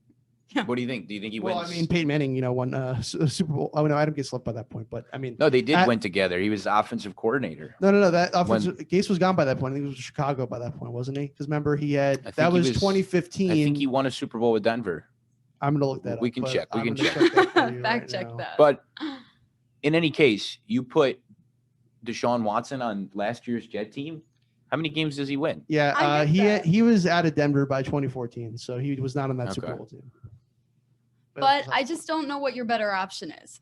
Yeah. What do you think? Do you think he wins? Well, I mean, Peyton Manning, won a Super Bowl. Oh, no, Adam Gase left by that point, but I mean. No, they did win together. He was the offensive coordinator. No. That Gase was gone by that point. I think he was in Chicago by that point, wasn't he? Because remember, that was 2015. I think he won a Super Bowl with Denver. I'm going to look that up. We can check. Fact check that. But in any case, you put Deshaun Watson on last year's Jet team. How many games does he win? Yeah, he was out of Denver by 2014, so he was not on that Super Bowl team. But I just don't know what your better option is.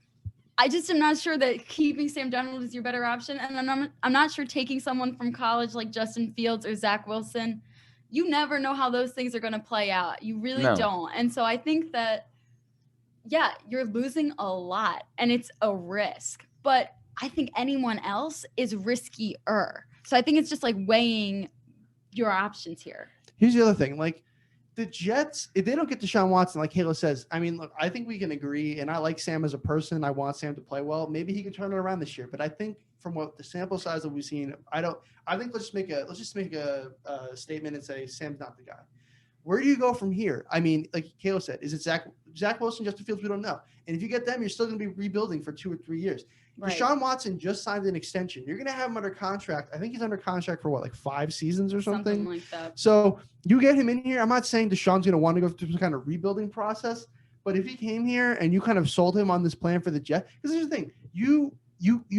I just am not sure that keeping Sam Darnold is your better option, and I'm not sure taking someone from college like Justin Fields or Zach Wilson. You never know how those things are going to play out. You really don't. And so I think that, you're losing a lot, and it's a risk. But I think anyone else is riskier. So I think it's just like weighing your options here. Here's the other thing, the Jets, if they don't get Deshaun Watson, like Kayla says, I mean, look, I think we can agree, and I like Sam as a person. I want Sam to play well. Maybe he can turn it around this year. But I think from what the sample size that we've seen, I think let's just make a statement and say Sam's not the guy. Where do you go from here? I mean, like Kayla said, is it Zach Wilson, Justin Fields? We don't know. And if you get them, you're still going to be rebuilding for 2 or 3 years. Right. Deshaun Watson just signed an extension. You're going to have him under contract. I think he's under contract for 5 seasons or something? Something like that. So you get him in here. I'm not saying Deshaun's going to want to go through some kind of rebuilding process, but if he came here and you kind of sold him on this plan for the Jets, because here's the thing, you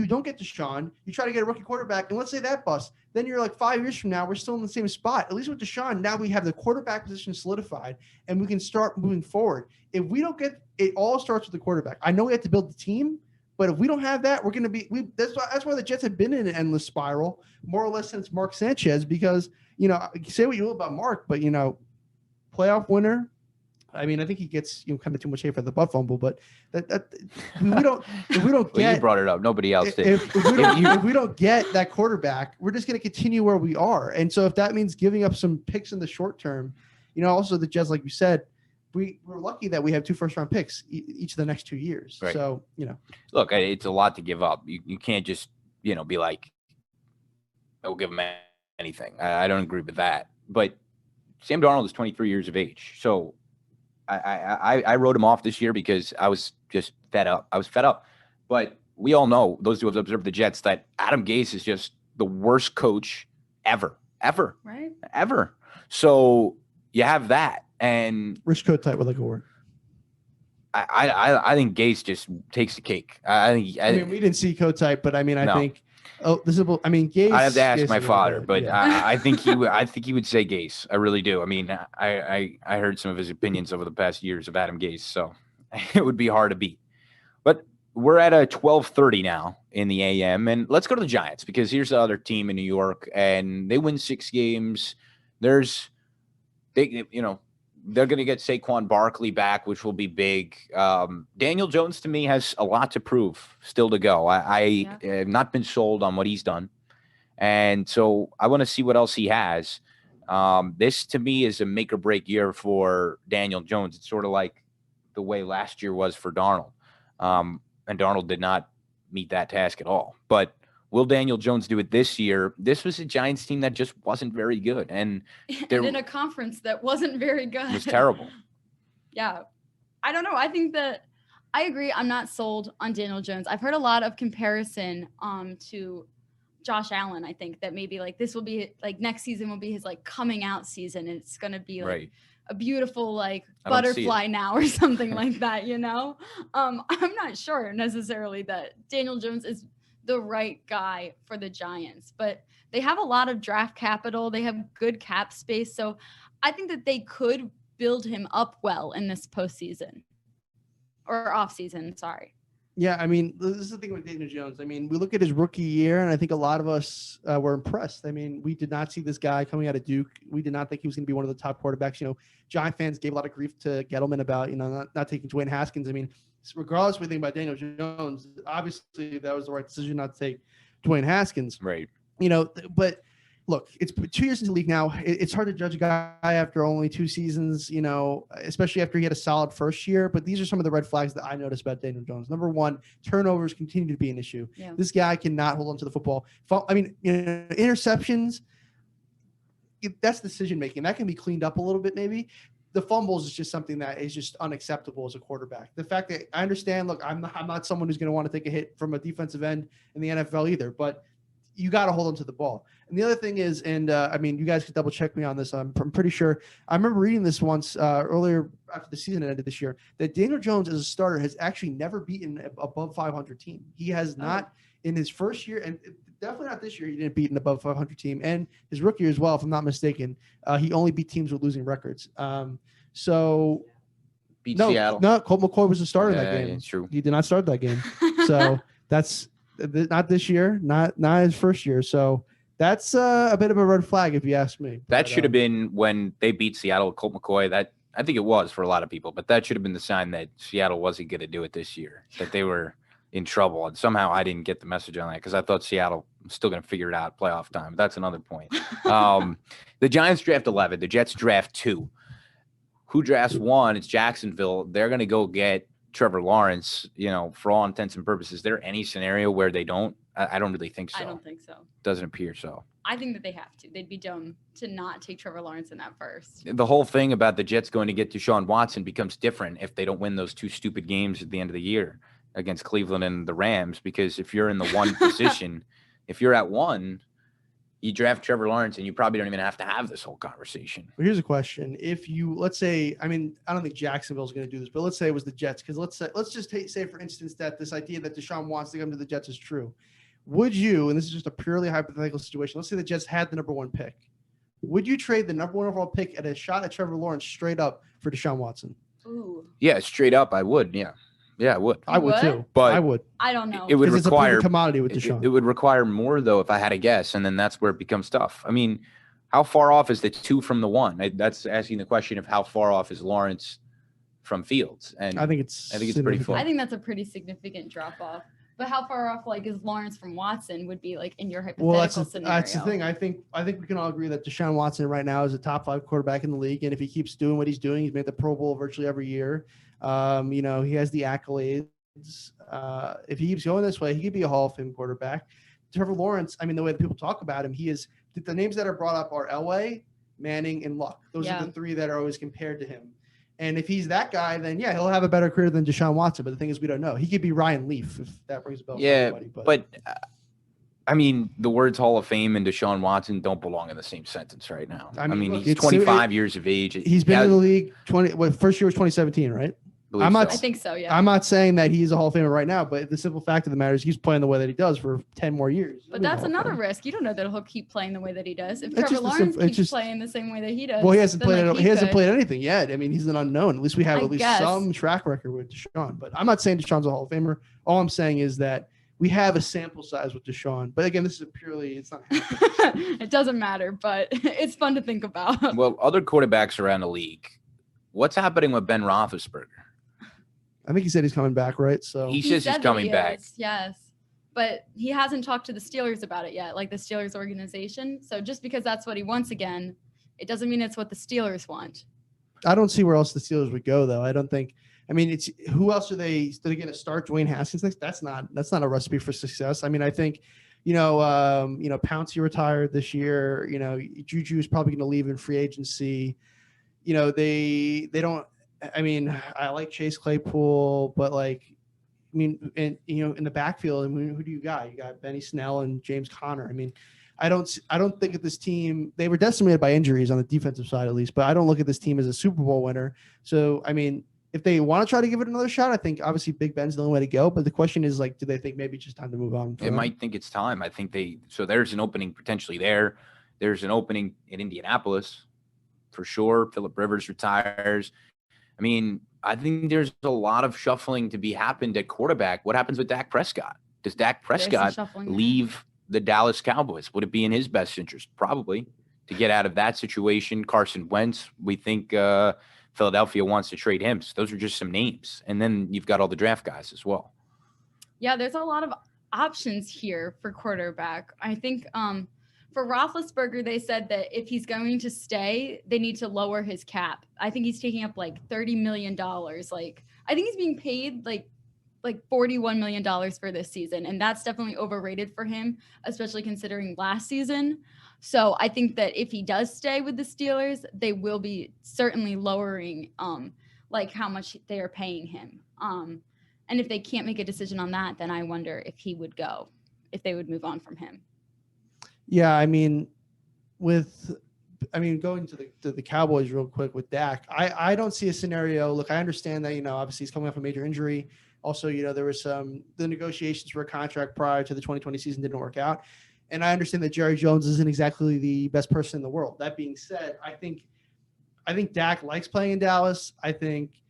don't get Deshaun, you try to get a rookie quarterback, and let's say that busts, then you're 5 years from now, we're still in the same spot. At least with Deshaun, now we have the quarterback position solidified, and we can start moving forward. If we don't get it, all starts with the quarterback. I know we have to build the team, but if we don't have that, we're going to be that's why the Jets have been in an endless spiral, more or less since Mark Sanchez, because, say what you will about Mark, but, playoff winner. I mean, I think he gets kind of too much hate for the butt fumble, but if we don't well, get, you brought it up. Nobody else did. If we don't get that quarterback, we're just going to continue where we are. And so if that means giving up some picks in the short term, also the Jets, like you said, we're lucky that we have 2 first-round picks each of the next 2 years. Right. So, look, it's a lot to give up. You can't just, be like, I'll give him anything. I don't agree with that. But Sam Darnold is 23 years of age. So I wrote him off this year because I was just fed up. But we all know, those who have observed the Jets, that Adam Gase is just the worst coach ever. Right. Ever. So you have that. And Rich Kotite would like a word. I think Gase just takes the cake. I mean, we didn't see Kotite, but I mean, I think. Oh, this is. I mean, Gase. I have to ask my father, but yeah. I think he would. I think he would say Gase. I really do. I mean, I heard some of his opinions over the past years of Adam Gase, so it would be hard to beat. But we're at a 12:30 now in the AM, and let's go to the Giants, because here's the other team in New York, and they win 6 games. They're going to get Saquon Barkley back, which will be big. Daniel Jones, to me, has a lot to prove still to go. I have not been sold on what he's done. And so I want to see what else he has. This, to me, is a make-or-break year for Daniel Jones. It's sort of like the way last year was for Darnold. And Darnold did not meet that task at all. But will Daniel Jones do it this year? This was a Giants team that just wasn't very good. And in a conference that wasn't very good. It was terrible. Yeah. I don't know. I think that I agree. I'm not sold on Daniel Jones. I've heard a lot of comparison to Josh Allen. I think that maybe like this will be like next season will be his like coming out season. And it's going to be like a beautiful like butterfly now or something like that, you know? I'm not sure necessarily that Daniel Jones is the right guy for the Giants, but they have a lot of draft capital. They have good cap space. So I think that they could build him up well in this postseason or offseason. Sorry. Yeah, I mean, this is the thing with Daniel Jones. I mean, we look at his rookie year, and I think a lot of us were impressed. I mean, we did not see this guy coming out of Duke. We did not think he was going to be one of the top quarterbacks. You know, Giant fans gave a lot of grief to Gettleman about, you know, not taking Dwayne Haskins. I mean, regardless of what we think about Daniel Jones, obviously that was the right decision not to take Dwayne Haskins. Right. You know, but look, it's 2 years into the league now. It's hard to judge a guy after only 2 seasons, you know, especially after he had a solid first year. But these are some of the red flags that I noticed about Daniel Jones. Number one, turnovers continue to be an issue. Yeah. This guy cannot hold on to the football. I mean, you know, interceptions, that's decision making. That can be cleaned up a little bit maybe. The fumbles is just something that is just unacceptable as a quarterback. The fact that I understand, look, I'm not someone who's going to want to take a hit from a defensive end in the NFL either, but you got to hold on to the ball. And the other thing is, and I mean, you guys could double check me on this. I'm pretty sure I remember reading this once earlier after the season ended this year, that Daniel Jones as a starter has actually never beaten above 500 team. He has not in his first year, and definitely not this year. He didn't beat an above 500 team, and his rookie year as well, if I'm not mistaken. He only beat teams with losing records. So beat Seattle. No, Colt McCoy was the starter in that game. Yeah, it's true. He did not start that game. So that's not this year, not his first year. So that's a bit of a red flag if you ask me. That should have been when they beat Seattle with Colt McCoy. That I think it was for a lot of people, but that should have been the sign that Seattle wasn't going to do it this year, that they were in trouble. And somehow I didn't get the message on that because I thought Seattle was still going to figure it out playoff time. But that's another point. The Giants draft 11. The Jets draft 2. Who drafts 1? It's Jacksonville. They're going to go get Trevor Lawrence, you know, for all intents and purposes. Is there any scenario where they don't? I don't really think so. I don't think so. Doesn't appear so. I think that they have to. They'd be dumb to not take Trevor Lawrence in that first. The whole thing about the Jets going to get Deshaun Watson becomes different if they don't win those 2 stupid games at the end of the year against Cleveland and the Rams, because if you're in the 1 position, if you're at 1, you draft Trevor Lawrence and you probably don't even have to have this whole conversation. Well, here's a question. If you, let's say, I mean, I don't think Jacksonville's going to do this, but let's say it was the Jets. Because let's just say, for instance, that this idea that Deshaun wants to come to the Jets is true. Would you, and this is just a purely hypothetical situation, let's say the Jets had the number 1 pick. Would you trade the number 1 overall pick at a shot at Trevor Lawrence straight up for Deshaun Watson? Ooh. Yeah, straight up, I would. Yeah. Yeah, I would. I would too. But I would. I don't know. It would require it's a commodity with Deshaun. It would require more though if I had a guess, and then that's where it becomes tough. I mean, how far off is the 2 from the 1? That's asking the question of how far off is Lawrence from Fields, and I think it's pretty far. I think that's a pretty significant drop off. But how far off, like, is Lawrence from Watson would be like in your hypothetical scenario? That's the thing. I think we can all agree that Deshaun Watson right now is a top 5 quarterback in the league, and if he keeps doing what he's doing, he's made the Pro Bowl virtually every year. You know, he has the accolades. If he keeps going this way, he could be a Hall of Fame quarterback. Trevor Lawrence, I mean, the way that people talk about him, he is the names that are brought up are Elway, Manning, and Luck. Those are the 3 that are always compared to him. And if he's that guy, then yeah, he'll have a better career than Deshaun Watson. But the thing is, we don't know. He could be Ryan Leaf if that rings a bell. Yeah, but I mean, the words Hall of Fame and Deshaun Watson don't belong in the same sentence right now. I mean he's 25 years of age. He's been in the league first year was 2017, right? I think so, yeah. I'm not saying that he's a Hall of Famer right now, but the simple fact of the matter is he's playing the way that he does for 10 more years. But that's another risk. You don't know that he'll keep playing the way that he does. If Trevor Lawrence keeps playing the same way that he does. Well, he hasn't played anything yet. I mean, he's an unknown. At least we have some track record with Deshaun. But I'm not saying Deshaun's a Hall of Famer. All I'm saying is that we have a sample size with Deshaun. But again, this is it's not it doesn't matter, but it's fun to think about. Well, other quarterbacks around the league What's happening with Ben Roethlisberger? I think he said he's coming back, right? So he says he's coming back. Yes. But he hasn't talked to the Steelers about it yet, like the Steelers organization. So just because that's what he wants again, it doesn't mean it's what the Steelers want. I don't see where else the Steelers would go, though. I don't think. I mean, it's who else are they going to start? Dwayne Haskins next? That's not a recipe for success. I mean, I think, Pouncey retired this year. Juju is probably going to leave in free agency. They don't. I mean, I like Chase Claypool, but in the backfield, who do you got? You got Benny Snell and James Conner. I mean, I don't think that this team, they were decimated by injuries on the defensive side at least, but I don't look at this team as a Super Bowl winner. So, I mean, if they want to try to give it another shot, I think obviously Big Ben's the only way to go. But the question is, do they think maybe it's just time to move on? They might think it's time. I think so there's an opening potentially there. There's an opening in Indianapolis for sure. Phillip Rivers retires. I mean, I think there's a lot of shuffling to be happened at quarterback. What happens with Dak Prescott? Does Dak Prescott leave the Dallas Cowboys? Would it be in his best interest? Probably, to get out of that situation. Carson Wentz, we think Philadelphia wants to trade him. So those are just some names. And then you've got all the draft guys as well. Yeah, there's a lot of options here for quarterback. I think for Roethlisberger, they said that if he's going to stay, they need to lower his cap. I think he's taking up $30 million. I think he's being paid like $41 million for this season. And that's definitely overrated for him, especially considering last season. So I think that if he does stay with the Steelers, they will be certainly lowering how much they are paying him. And if they can't make a decision on that, then I wonder if he would go, if they would move on from him. Yeah, I mean, going to the Cowboys real quick with Dak, I don't see a scenario. Look, I understand that, obviously he's coming off a major injury. Also, there was the negotiations for a contract prior to the 2020 season didn't work out. And I understand that Jerry Jones isn't exactly the best person in the world. That being said, I think Dak likes playing in Dallas. I think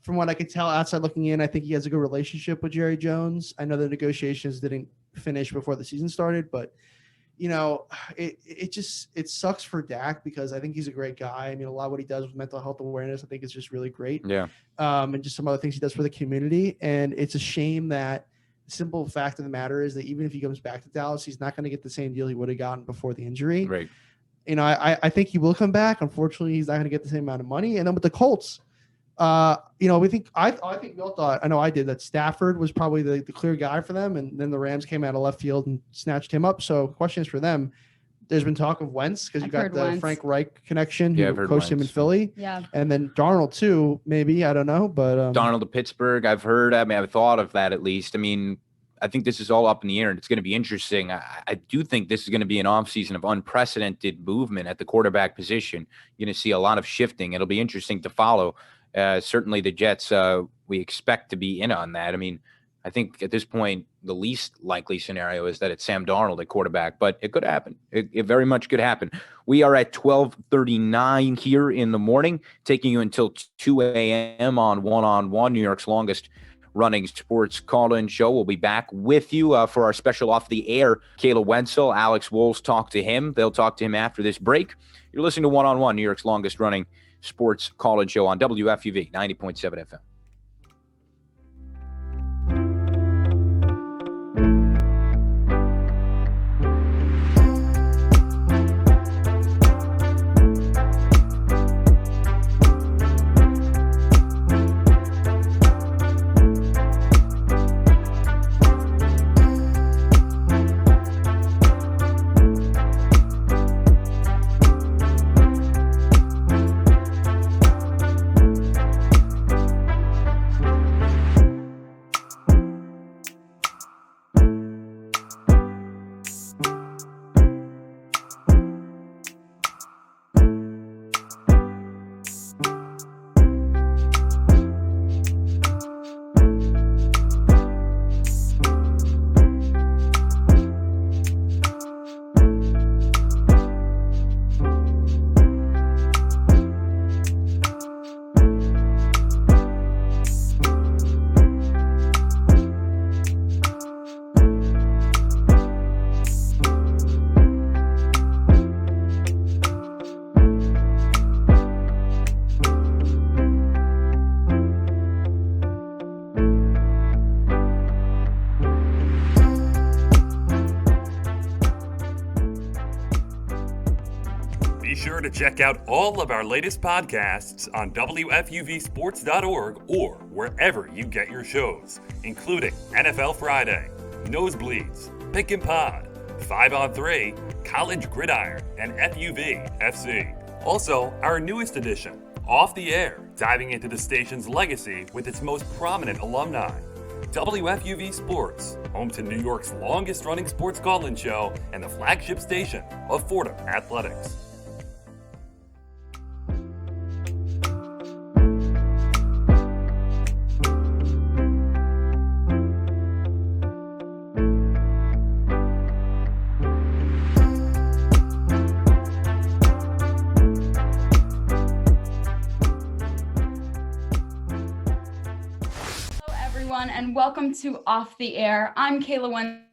from what I could tell outside looking in, I think he has a good relationship with Jerry Jones. I know the negotiations didn't finish before the season started, but it sucks for Dak because I think he's a great guy. I mean, a lot of what he does with mental health awareness, I think is just really great. Yeah. And just some other things he does for the community. And it's a shame that the simple fact of the matter is that even if he comes back to Dallas, he's not going to get the same deal he would have gotten before the injury. Right. I think he will come back. Unfortunately, he's not going to get the same amount of money. And then with the Colts, I think we all thought, I know I did, that Stafford was probably the clear guy for them. And then the Rams came out of left field and snatched him up. So questions for them. There's been talk of Wentz because you got the Wentz. Frank Reich connection who coached him in Philly. Yeah. And then Darnold too, maybe, I don't know. But Darnold to Pittsburgh, I've thought of that at least. I mean, I think this is all up in the air and it's going to be interesting. I do think this is going to be an offseason of unprecedented movement at the quarterback position. You're going to see a lot of shifting. It'll be interesting to follow. Certainly the Jets, we expect to be in on that. I mean, I think at this point, the least likely scenario is that it's Sam Darnold at quarterback, but it could happen. It very much could happen. We are at 12:39 here in the morning, taking you until 2 a.m. on One, New York's longest running sports call-in show. We'll be back with you for our special off the air. Kayla Wenzel, Alex Wolves talk to him. They'll talk to him after this break. You're listening to One, New York's longest running sports call-in show on WFUV 90.7 FM. sure to check out all of our latest podcasts on WFUVsports.org or wherever you get your shows, including NFL Friday, Nosebleeds, Pick and Pod, 5 on 3, College Gridiron, and FUV FC. Also, our newest edition, Off the Air, diving into the station's legacy with its most prominent alumni. WFUV Sports, home to New York's longest-running sports call-in show and the flagship station of Fordham Athletics. And welcome to Off the Air. I'm Kayla Wen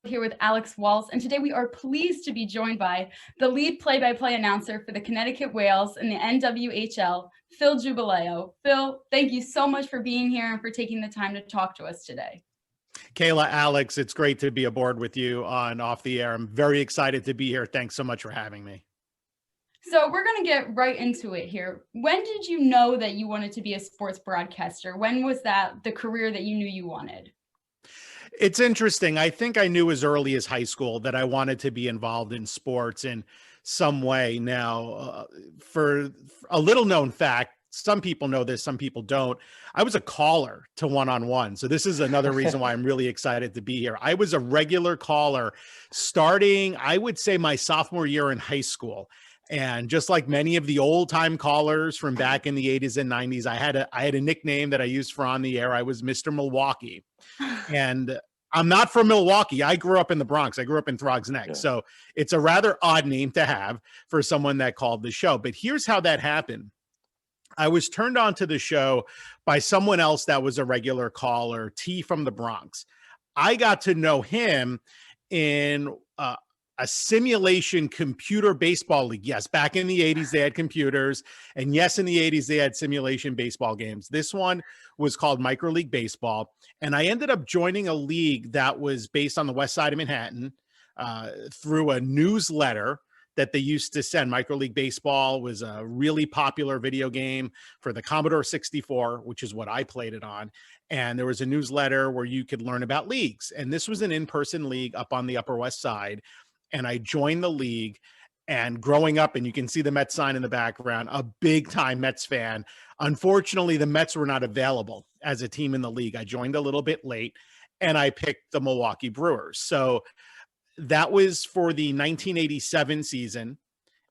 here with Alex Walls, and today we are pleased to be joined by the lead play-by-play announcer for the Connecticut Whales in the NWHL, Phil Giubileo. Phil, thank you so much for being here and for taking the time to talk to us today. Kayla, Alex, it's great to be aboard with you on Off the Air. I'm very excited to be here. Thanks so much for having me. So we're going to get right into it here. When did you know that you wanted to be a sports broadcaster? When was that the career that you knew you wanted? It's interesting. I think I knew as early as high school that I wanted to be involved in sports in some way. Now, for a little known fact, some people know this, some people don't. I was a caller to one-on-one. So this is another reason why I'm really excited to be here. I was a regular caller starting, I would say, my sophomore year in high school. And just like many of the old time callers from back in the 80s and 90s, I had a nickname that I used for on the air. I was Mr. Milwaukee. And I'm not from Milwaukee. I grew up in the Bronx. I grew up in Throgs Neck. Yeah. So it's a rather odd name to have for someone that called the show. But here's how that happened. I was turned on to the show by someone else that was a regular caller, T from the Bronx. I got to know him in a simulation computer baseball league. Yes, back in the 80s, they had computers. And yes, in the 80s, they had simulation baseball games. This one was called Micro League Baseball. And I ended up joining a league that was based on the west side of Manhattan through a newsletter that they used to send. Micro League Baseball was a really popular video game for the Commodore 64, which is what I played it on. And there was a newsletter where you could learn about leagues. And this was an in-person league up on the Upper West Side. And I joined the league, and growing up, and you can see the Mets sign in the background, a big time Mets fan. Unfortunately, the Mets were not available as a team in the league. I joined a little bit late, and I picked the Milwaukee Brewers. So that was for the 1987 season.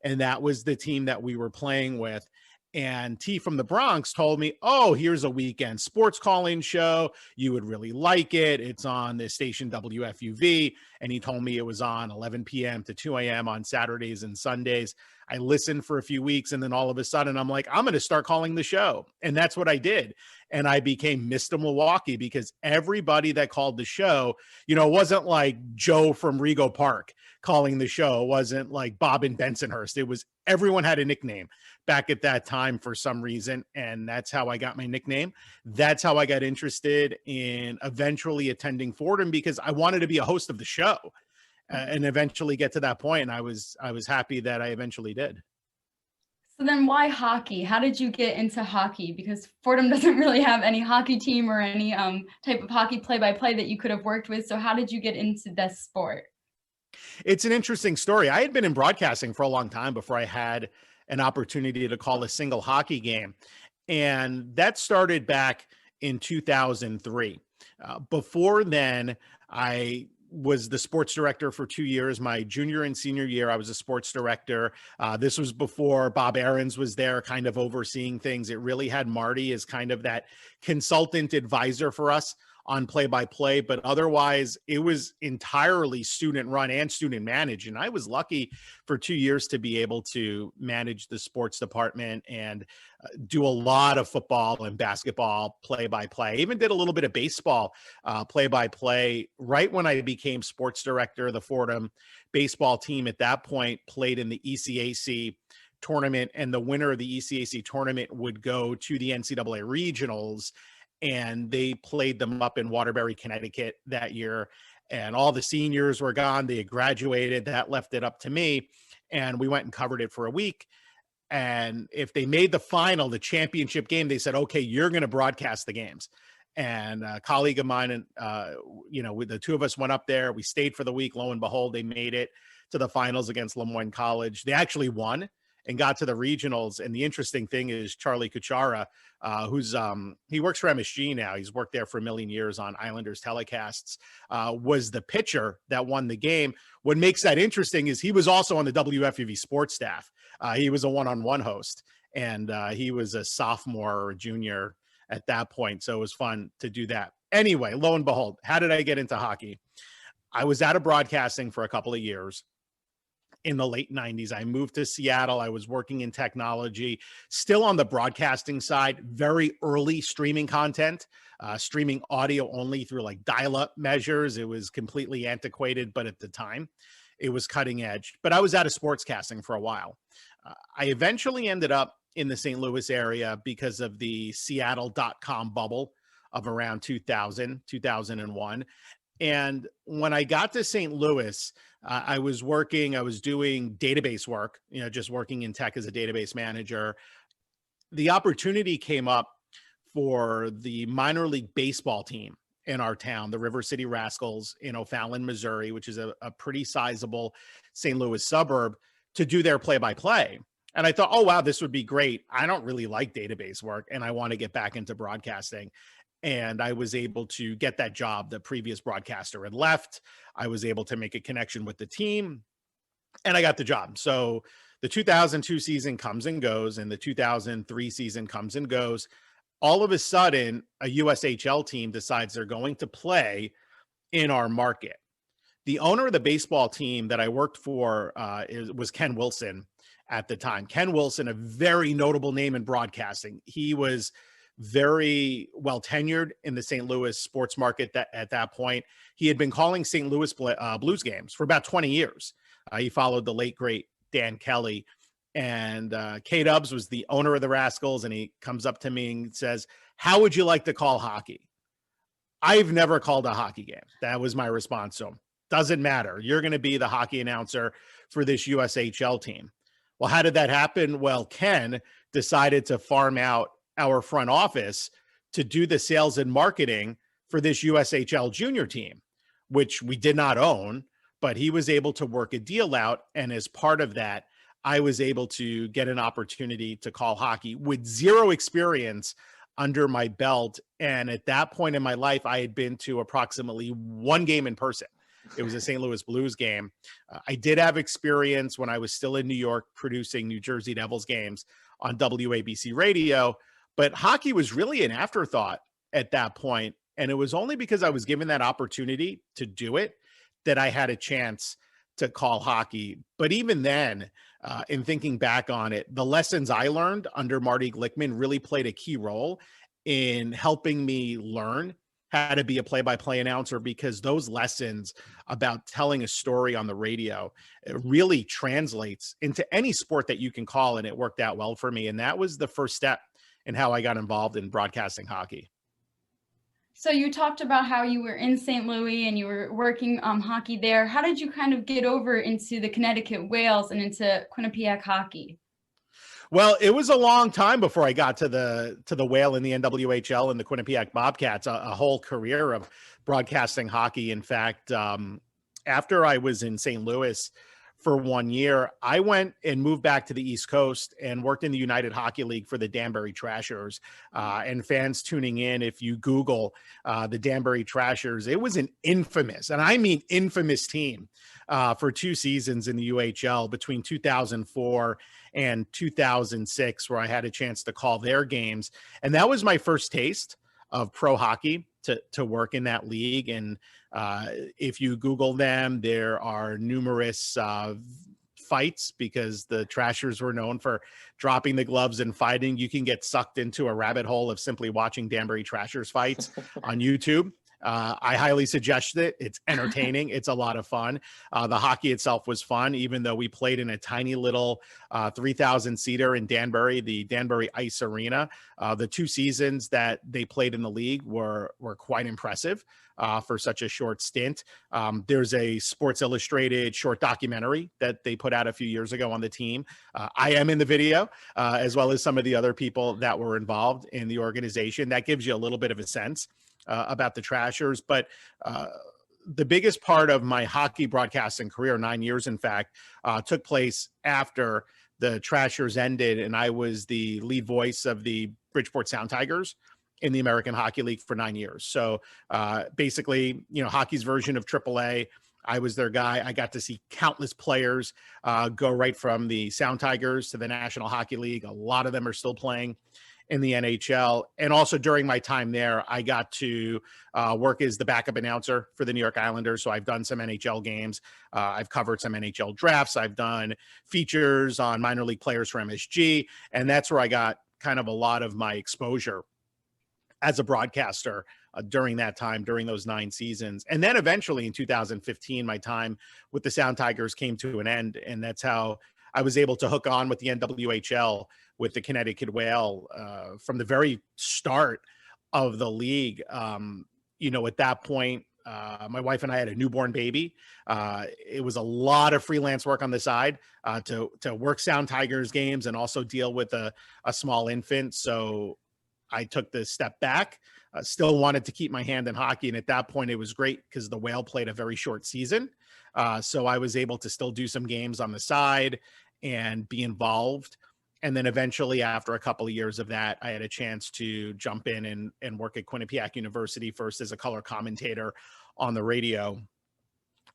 And that was the team that we were playing with. And T from the Bronx told me, oh, here's a weekend sports call-in show. You would really like it. It's on the station WFUV. And he told me it was on 11 p.m. to 2 a.m. on Saturdays and Sundays. I listened for a few weeks, and then all of a sudden I'm like, I'm going to start calling the show. And that's what I did. And I became Mr. Milwaukee because everybody that called the show, you know, it wasn't like Joe from Rego Park calling the show. It wasn't like Bob in Bensonhurst. It was everyone had a nickname back at that time for some reason. And that's how I got my nickname. That's how I got interested in eventually attending Fordham, because I wanted to be a host of the show and eventually get to that point. And I was happy that I eventually did. So then why hockey? How did you get into hockey? Because Fordham doesn't really have any hockey team or any type of hockey play-by-play that you could have worked with. So how did you get into this sport? It's an interesting story. I had been in broadcasting for a long time before I had an opportunity to call a single hockey game. And that started back in 2003. Before then, I was the sports director for 2 years. My junior and senior year, I was a sports director. This was before Bob Aarons was there kind of overseeing things. It really had Marty as kind of that consultant advisor for us on play-by-play, but otherwise it was entirely student run and student managed. And I was lucky for 2 years to be able to manage the sports department and do a lot of football and basketball play-by-play. I even did a little bit of baseball play-by-play right when I became sports director. The Fordham baseball team at that point played in the ECAC tournament, and the winner of the ECAC tournament would go to the NCAA regionals. And they played them up in Waterbury, Connecticut that year. And all the seniors were gone. They had graduated. That left it up to me. and we went and covered it for a week. And if they made the final, the championship game, they said, okay, you're going to broadcast the games. And a colleague of mine, and the two of us went up there. We stayed for the week. Lo and behold, they made it to the finals against Lemoyne College. They actually won and got to the regionals. And the interesting thing is Charlie Kuchara, he works for MSG now. He's worked there for a million years on Islanders telecasts, was the pitcher that won the game. What makes that interesting is he was also on the WFUV sports staff. He was a one-on-one host, and he was a sophomore or a junior at that point. So it was fun to do that. Anyway, lo and behold, how did I get into hockey? I was out of broadcasting for a couple of years. In the late 90s, I moved to Seattle. I was working in technology, still on the broadcasting side, very early streaming content, streaming audio only through like dial-up measures. It was completely antiquated, but at the time it was cutting edge. But I was out of sportscasting for a while. I eventually ended up in the St. Louis area because of the Seattle.com bubble of around 2000, 2001. And when I got to St. Louis, I was doing database work, just working in tech as a database manager. The opportunity came up for the minor league baseball team in our town, the River City Rascals in O'Fallon, Missouri, which is a pretty sizable St. Louis suburb, to do their play-by-play. And I thought, oh, wow, this would be great. I don't really like database work, and I want to get back into broadcasting. And I was able to get that job. The previous broadcaster had left. I was able to make a connection with the team, and I got the job. So the 2002 season comes and goes, and the 2003 season comes and goes. All of a sudden, a USHL team decides they're going to play in our market. The owner of the baseball team that I worked for was Ken Wilson at the time. Ken Wilson, a very notable name in broadcasting. He was very well tenured in the St. Louis sports market at that point. He had been calling St. Louis Blues games for about 20 years. He followed the late, great Dan Kelly. And K-Dubs was the owner of the Rascals, and he comes up to me and says, how would you like to call hockey? I've never called a hockey game. That was my response to him. Doesn't matter. You're going to be the hockey announcer for this USHL team. Well, how did that happen? Well, Ken decided to farm out our front office to do the sales and marketing for this USHL junior team, which we did not own, but he was able to work a deal out. And as part of that, I was able to get an opportunity to call hockey with zero experience under my belt. And at that point in my life, I had been to approximately one game in person. It was a St. Louis Blues game. I did have experience when I was still in New York producing New Jersey Devils games on WABC radio, but hockey was really an afterthought at that point. And it was only because I was given that opportunity to do it that I had a chance to call hockey. But even then, in thinking back on it, the lessons I learned under Marty Glickman really played a key role in helping me learn how to be a play-by-play announcer, because those lessons about telling a story on the radio, it really translates into any sport that you can call, and it worked out well for me. And that was the first step in how I got involved in broadcasting hockey. So you talked about how you were in St. Louis and you were working hockey there. How did you kind of get over into the Connecticut Whales and into Quinnipiac hockey? Well, it was a long time before I got to the Whale in the NWHL and the Quinnipiac Bobcats, a whole career of broadcasting hockey. In fact, after I was in St. Louis for 1 year, I went and moved back to the East Coast and worked in the United Hockey League for the Danbury Trashers. And fans tuning in, if you Google the Danbury Trashers, it was an infamous, and I mean infamous team for 2 seasons in the UHL between 2004 and 2006, where I had a chance to call their games. And that was my first taste of pro hockey, to work in that league. And if you Google them, there are numerous fights, because the Trashers were known for dropping the gloves and fighting. You can get sucked into a rabbit hole of simply watching Danbury Trashers fights on YouTube. I highly suggest it. It's entertaining. It's a lot of fun. The hockey itself was fun, even though we played in a tiny little 3,000 seater in Danbury, the Danbury Ice Arena. The 2 seasons that they played in the league were quite impressive for such a short stint. There's a Sports Illustrated short documentary that they put out a few years ago on the team. I am in the video, as well as some of the other people that were involved in the organization. That gives you a little bit of a sense about the Trashers. But the biggest part of my hockey broadcasting career, 9 years, in fact, took place after the Trashers ended, and I was the lead voice of the Bridgeport Sound Tigers in the American Hockey League for 9 years. So basically, hockey's version of AAA. I was their guy. I got to see countless players go right from the Sound Tigers to the National Hockey League. A lot of them are still playing in the NHL. And also during my time there, I got to work as the backup announcer for the New York Islanders. So I've done some NHL games. I've covered some NHL drafts. I've done features on minor league players for MSG. And that's where I got kind of a lot of my exposure as a broadcaster during that time, during those 9 seasons. And then eventually in 2015, my time with the Sound Tigers came to an end. And that's how I was able to hook on with the NWHL with the Connecticut Whale from the very start of the league. At that point, my wife and I had a newborn baby. It was a lot of freelance work on the side to work Sound Tigers games and also deal with a small infant. So I took the step back, still wanted to keep my hand in hockey. And at that point, it was great because the Whale played a very short season. So I was able to still do some games on the side and be involved. And then eventually, after a couple of years of that, I had a chance to jump in and work at Quinnipiac University, first as a color commentator on the radio,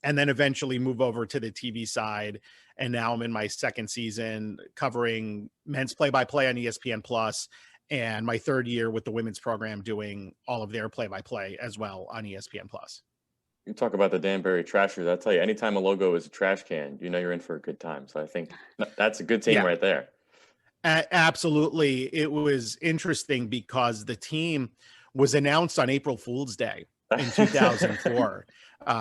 and then eventually move over to the TV side. And now I'm in my second season covering men's play-by-play on ESPN Plus, and my third year with the women's program doing all of their play-by-play as well on ESPN Plus. You talk about the Danbury Trashers. I'll tell you, anytime a logo is a trash can, you're in for a good time. So I think that's a good team right there. Absolutely. It was interesting because the team was announced on April Fool's Day in 2004.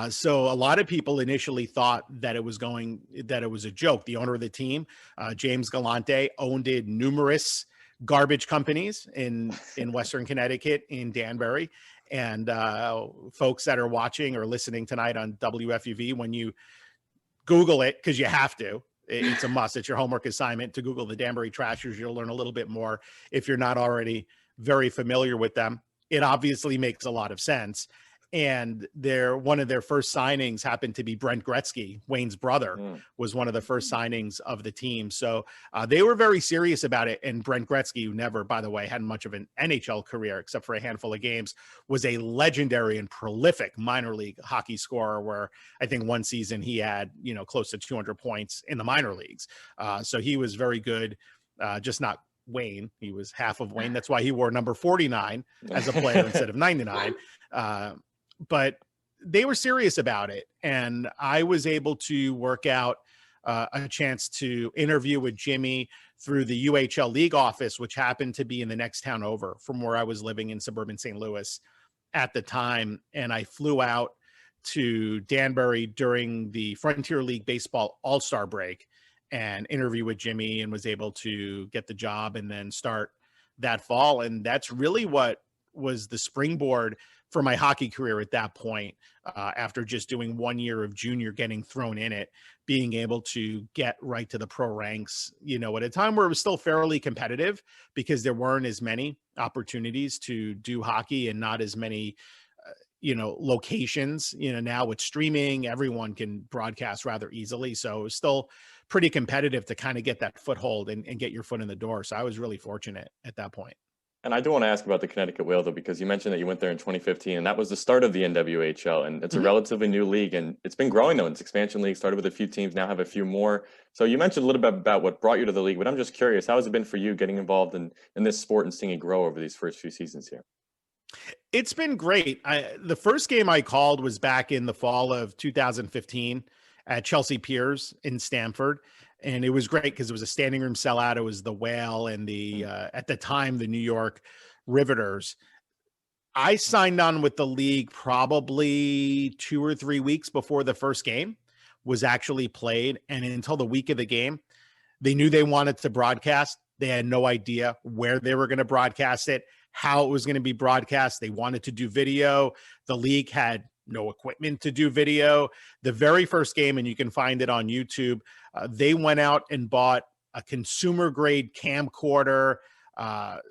So a lot of people initially thought that it was a joke. The owner of the team, James Galante, owned numerous garbage companies in Western Connecticut, in Danbury. And folks that are watching or listening tonight on WFUV, when you Google it, because you have to, it's a must. It's your homework assignment to Google the Danbury Trashers. You'll learn a little bit more if you're not already very familiar with them. It obviously makes a lot of sense. And one of their first signings happened to be Brent Gretzky, Wayne's brother, was one of the first signings of the team. So they were very serious about it. And Brent Gretzky, who never, by the way, had much of an NHL career except for a handful of games, was a legendary and prolific minor league hockey scorer, where I think one season he had, close to 200 points in the minor leagues. So he was very good, just not Wayne. He was half of Wayne. That's why he wore number 49 as a player instead of 99. But they were serious about it. And I was able to work out a chance to interview with Jimmy through the UHL League office, which happened to be in the next town over from where I was living in suburban St. Louis at the time. And I flew out to Danbury during the Frontier League Baseball All-Star break and interview with Jimmy, and was able to get the job and then start that fall. And that's really what was the springboard for my hockey career at that point, after just doing 1 year of junior, getting thrown in it, being able to get right to the pro ranks, at a time where it was still fairly competitive because there weren't as many opportunities to do hockey and not as many, locations. Now with streaming, everyone can broadcast rather easily. So it was still pretty competitive to kind of get that foothold and get your foot in the door. So I was really fortunate at that point. And I do want to ask about the Connecticut Whale, though, because you mentioned that you went there in 2015, and that was the start of the NWHL, and it's a relatively new league, and it's been growing, though. It's expansion league, started with a few teams, now have a few more. So you mentioned a little bit about what brought you to the league, but I'm just curious, how has it been for you getting involved in this sport and seeing it grow over these first few seasons here? It's been great. The first game I called was back in the fall of 2015 at Chelsea Piers in Stamford. And it was great because it was a standing room sellout. It was the Whale and at the time, the New York Riveters. I signed on with the league probably 2 or 3 weeks before the first game was actually played. And until the week of the game, they knew they wanted to broadcast. They had no idea where they were going to broadcast it, how it was going to be broadcast. They wanted to do video. The league had no equipment to do video. The very first game, and you can find it on YouTube, they went out and bought a consumer grade camcorder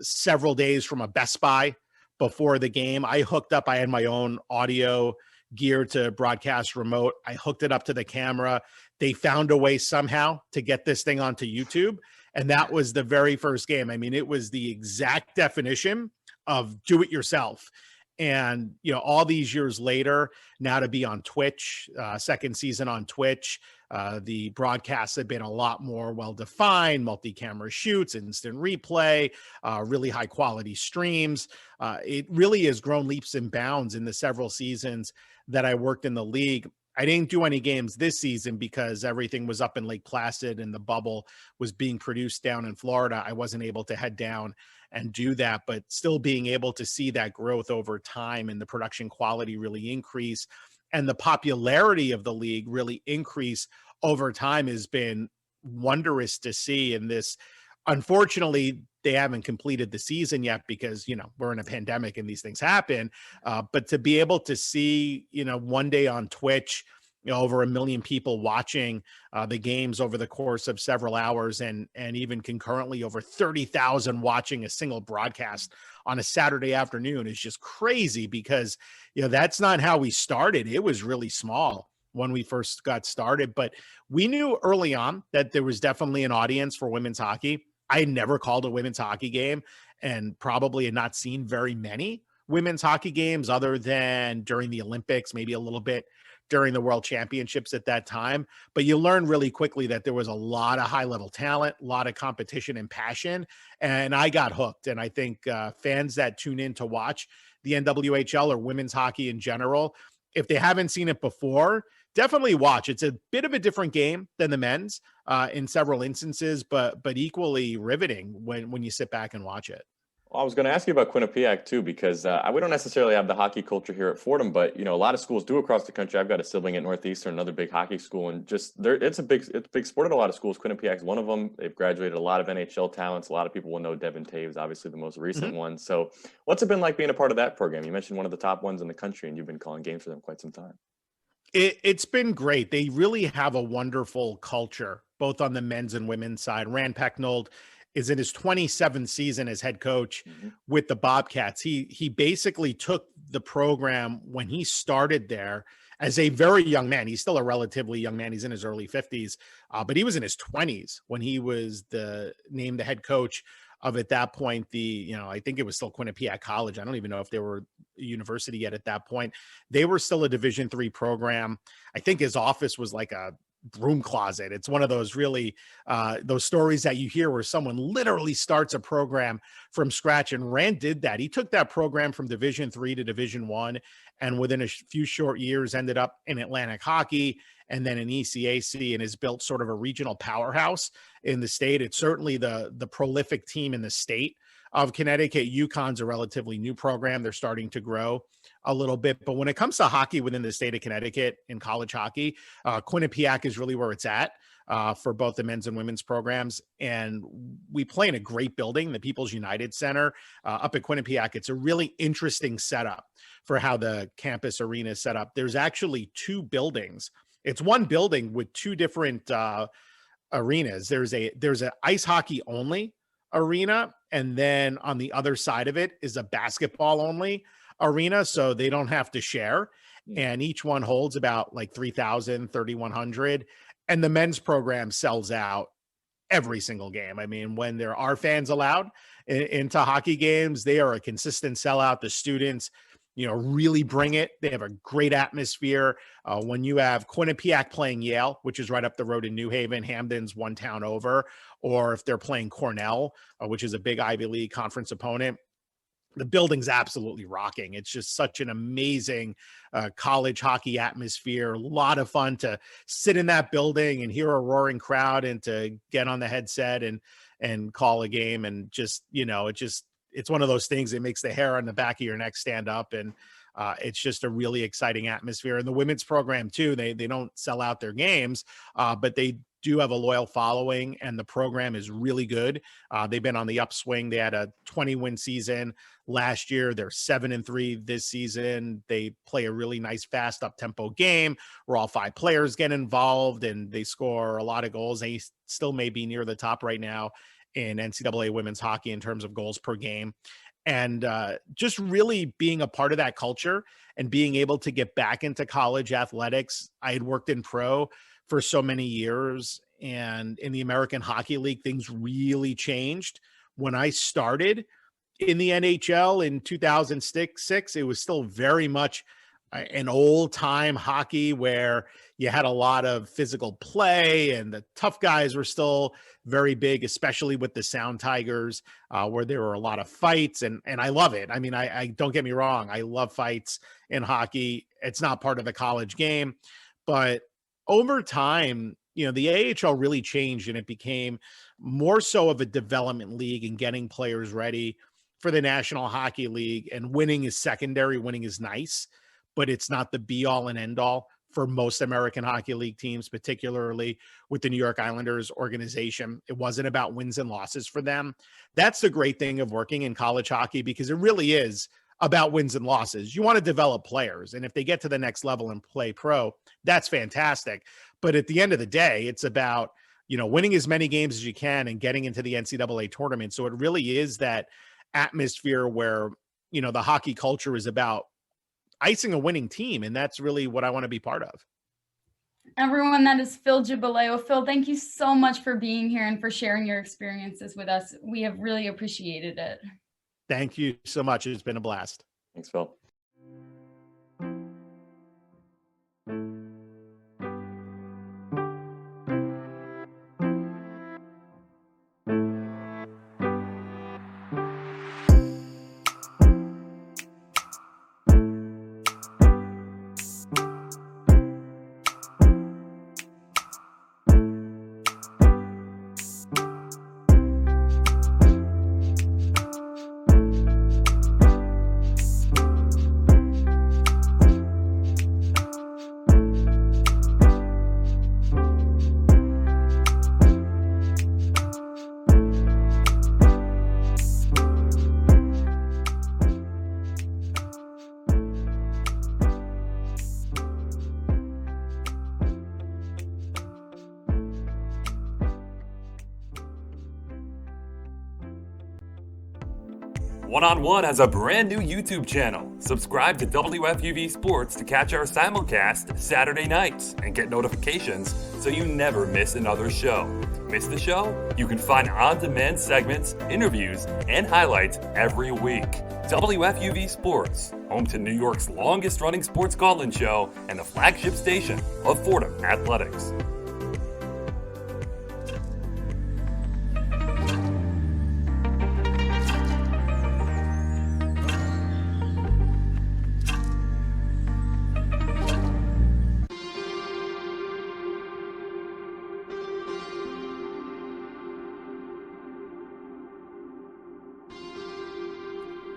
several days from a Best Buy before the game. I hooked up, I had my own audio gear to broadcast remote. I hooked it up to the camera. They found a way somehow to get this thing onto YouTube. And that was the very first game. I mean, it was the exact definition of do it yourself. And, you know, all these years later, now to be on Twitch, second season on Twitch, the broadcasts have been a lot more well-defined, multi-camera shoots, instant replay, really high quality streams. It really has grown leaps and bounds in the several seasons that I worked in the league. I didn't do any games this season because everything was up in Lake Placid and the bubble was being produced down in Florida. I wasn't able to head down and do that, but still being able to see that growth over time and the production quality really increase and the popularity of the league really increase over time has been wondrous to see. In this, unfortunately, they haven't completed the season yet because, you know, we're in a pandemic and these things happen. But to be able to see, you know, one day on Twitch, you know, over 1 million people watching the games over the course of several hours and even concurrently over 30,000 watching a single broadcast on a Saturday afternoon is just crazy because, you know, that's not how we started. It was really small when we first got started, but we knew early on that there was definitely an audience for women's hockey. I had never called a women's hockey game and probably had not seen very many women's hockey games other than during the Olympics, maybe a little bit during the World Championships at that time. But you learn really quickly that there was a lot of high-level talent, a lot of competition and passion, and I got hooked. And I think fans that tune in to watch the NWHL or women's hockey in general, if they haven't seen it before, definitely watch. It's a bit of a different game than the men's in several instances, but equally riveting when you sit back and watch it. Well, I was going to ask you about Quinnipiac too, because we don't necessarily have the hockey culture here at Fordham, but you know, a lot of schools do across the country. I've got a sibling at Northeastern, another big hockey school, and just it's a big sport at a lot of schools. Quinnipiac's one of them. They've graduated a lot of NHL talents. A lot of people will know Devin Taves, obviously the most recent one. So, what's it been like being a part of that program? You mentioned one of the top ones in the country, and you've been calling games for them quite some time. It's been great. They really have a wonderful culture, both on the men's and women's side. Rand Pecknold is in his 27th season as head coach with the Bobcats. He basically took the program when he started there as a very young man. He's still a relatively young man. He's in his early 50s, but he was in his 20s when he was named the head coach of, at that point, I think it was still Quinnipiac College. I don't even know if they were a university yet at that point. They were still a Division III program. I think his office was like a broom closet. It's one of those really those stories that you hear where someone literally starts a program from scratch, and Rand did that. He took that program from Division III to Division I, and within a few short years ended up in Atlantic Hockey and then in ECAC, and has built sort of a regional powerhouse in the state. It's certainly the prolific team in the state of Connecticut. UConn's a relatively new program. They're starting to grow a little bit. But when it comes to hockey within the state of Connecticut in college hockey, Quinnipiac is really where it's at for both the men's and women's programs. And we play in a great building, the People's United Center up at Quinnipiac. It's a really interesting setup for how the campus arena is set up. There's actually two buildings. It's one building with two different arenas. There's an ice hockey only arena, and then on the other side of it is a basketball only arena, so they don't have to share. And each one holds about like 3,000, 3,100. And the men's program sells out every single game. I mean, when there are fans allowed into hockey games, they are a consistent sellout. The students, really bring it. They have a great atmosphere. When you have Quinnipiac playing Yale, which is right up the road in New Haven, Hamden's one town over, or if they're playing Cornell, which is a big Ivy League conference opponent, the building's absolutely rocking. It's just such an amazing college hockey atmosphere. A lot of fun to sit in that building and hear a roaring crowd and to get on the headset and call a game. And just, it just it's one of those things that makes the hair on the back of your neck stand up. And it's just a really exciting atmosphere. And the women's program too, they don't sell out their games, but they do have a loyal following, and the program is really good. They've been on the upswing. They had a 20-win season last year. They're 7-3 this season. They play a really nice, fast, up-tempo game where all 5 players get involved and they score a lot of goals. They still may be near the top right now in NCAA women's hockey in terms of goals per game. And just really being a part of that culture and being able to get back into college athletics. I had worked in pro for so many years, and in the American Hockey League, things really changed. When I started in the NHL in 2006, it was still very much an old time hockey where you had a lot of physical play and the tough guys were still very big, especially with the Sound Tigers, where there were a lot of fights, and I love it. I mean, I don't get me wrong. I love fights in hockey. It's not part of the college game, but over time, the AHL really changed and it became more so of a development league and getting players ready for the National Hockey League. And winning is secondary. Winning is nice, but it's not the be all and end all for most American Hockey League teams, particularly with the New York Islanders organization. It wasn't about wins and losses for them. That's the great thing of working in college hockey, because it really is about wins and losses. You want to develop players, and if they get to the next level and play pro, that's fantastic. But at the end of the day, it's about, winning as many games as you can and getting into the NCAA tournament. So it really is that atmosphere where, the hockey culture is about icing a winning team. And that's really what I want to be part of. Everyone, that is Phil Giubileo. Phil, thank you so much for being here and for sharing your experiences with us. We have really appreciated it. Thank you so much. It's been a blast. Thanks, Phil. One on One has a brand new YouTube channel. Subscribe to WFUV Sports to catch our simulcast Saturday nights and get notifications so you never miss another show. Miss the show? You can find on-demand segments, interviews, and highlights every week. WFUV Sports, home to New York's longest-running sports call-in show and the flagship station of Fordham Athletics.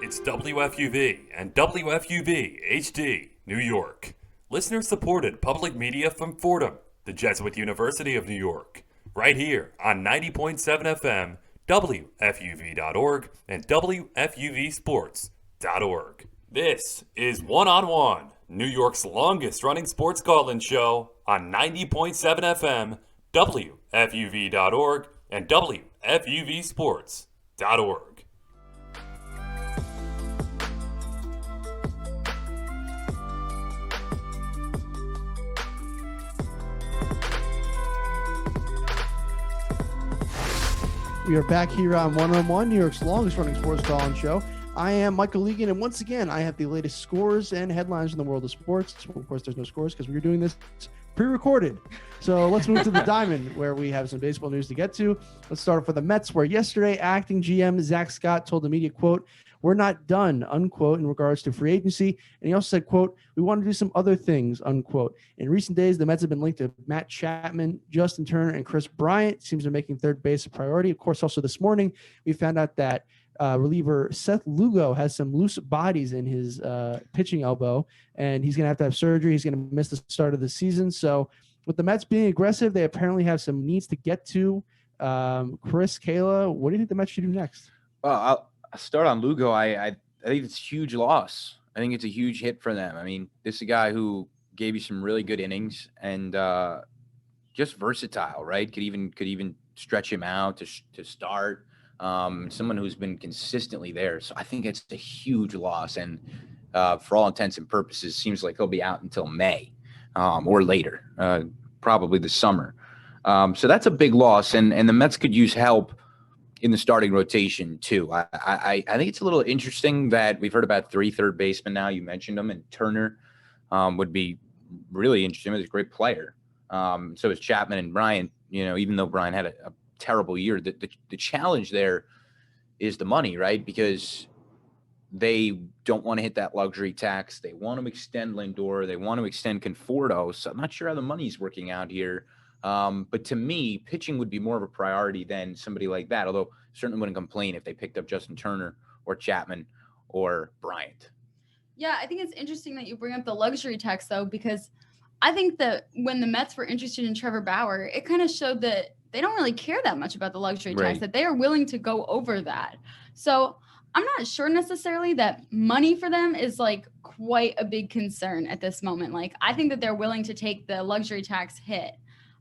It's WFUV and WFUV HD, New York. Listener-supported public media from Fordham, the Jesuit University of New York. Right here on 90.7 FM, WFUV.org, and WFUVsports.org. This is One on One, New York's longest-running sports call-in show on 90.7 FM, WFUV.org, and WFUVsports.org. We are back here on One on One, New York's longest running sports call-in show. I am Michael Legan, and once again, I have the latest scores and headlines in the world of sports. Of course, there's no scores because we're doing this pre-recorded. So let's move to the Diamond, where we have some baseball news to get to. Let's start off with the Mets, where yesterday, acting GM Zach Scott told the media, quote, "We're not done," unquote, in regards to free agency. And he also said, quote, "We want to do some other things," unquote. In recent days, the Mets have been linked to Matt Chapman, Justin Turner, and Chris Bryant. Seems they're making third base a priority. Of course, also this morning, we found out that reliever Seth Lugo has some loose bodies in his pitching elbow, and he's going to have surgery. He's going to miss the start of the season. So with the Mets being aggressive, they apparently have some needs to get to. Chris, Kayla, what do you think the Mets should do next? Well, I'll start on Lugo. I think it's a huge loss. I think it's a huge hit for them. I mean, this is a guy who gave you some really good innings and just versatile, right? Could even stretch him out to start. Someone who's been consistently there. So I think it's a huge loss. And for all intents and purposes, seems like he'll be out until May or later, probably the summer. So that's a big loss. And the Mets could use help in the starting rotation too. I think it's a little interesting that we've heard about 3 third basemen now. You mentioned them, and Turner would be really interesting. He's a great player. So is Chapman and Bryant. Even though Bryant had a terrible year, the challenge there is the money, right? Because they don't want to hit that luxury tax. They want to extend Lindor. They want to extend Conforto. So I'm not sure how the money's working out here. But to me, pitching would be more of a priority than somebody like that. Although certainly wouldn't complain if they picked up Justin Turner or Chapman or Bryant. Yeah, I think it's interesting that you bring up the luxury tax, though, because I think that when the Mets were interested in Trevor Bauer, it kind of showed that they don't really care that much about the luxury tax, that they are willing to go over that. So I'm not sure necessarily that money for them is like quite a big concern at this moment. Like, I think that they're willing to take the luxury tax hit.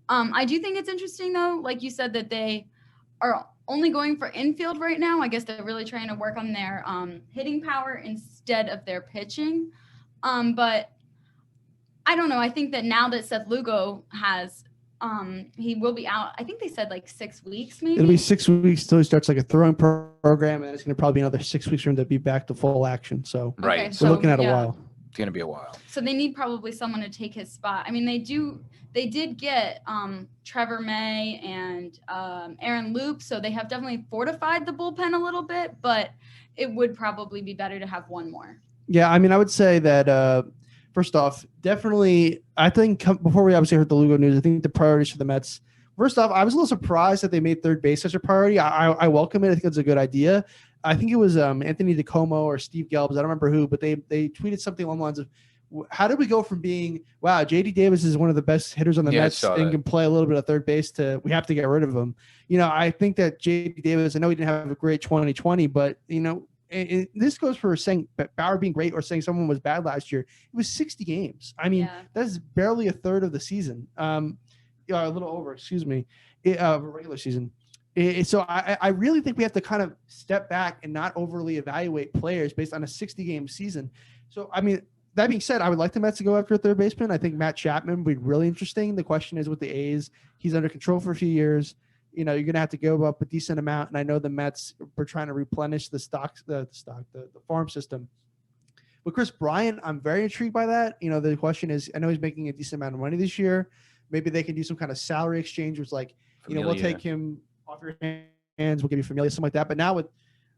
I do think it's interesting, though, like you said, that they are only going for infield right now. I guess they're really trying to work on their hitting power instead of their pitching. But I don't know. I think that now that Seth Lugo has he will be out. I think they said like 6 weeks, maybe. It'll be 6 weeks till he starts like a throwing program, and it's going to probably be another 6 weeks for him to be back to full action. So, right. Okay, so looking at a while. It's going to be a while. So they need probably someone to take his spot. I mean, they did get Trevor May and Aaron Loop, so they have definitely fortified the bullpen a little bit, but it would probably be better to have one more. Yeah, I mean, I would say that first off, definitely, I think before we obviously heard the Lugo news, I think the priorities for the Mets, first off, I was a little surprised that they made third base such a priority. I welcome it. I think it's a good idea. I think it was Anthony DeComo or Steve Gelbs, I don't remember who, but they tweeted something along the lines of, how did we go from being, wow, J.D. Davis is one of the best hitters on the Mets and can play a little bit of third base, to we have to get rid of him. I think that J.D. Davis, I know he didn't have a great 2020, but, this goes for saying Bauer being great or saying someone was bad last year. It was 60 games. I mean, that's barely a third of the season. A little over, excuse me, a regular season. So I really think we have to kind of step back and not overly evaluate players based on a 60-game season. So, I mean, that being said, I would like the Mets to go after a third baseman. I think Matt Chapman would be really interesting. The question is with the A's, he's under control for a few years. You're going to have to go up a decent amount. And I know the Mets were trying to replenish the farm system. With Chris Bryant, I'm very intrigued by that. The question is, I know he's making a decent amount of money this year. Maybe they can do some kind of salary exchange, which like, we'll take him off your hands. We'll give you Familia, something like that. But now with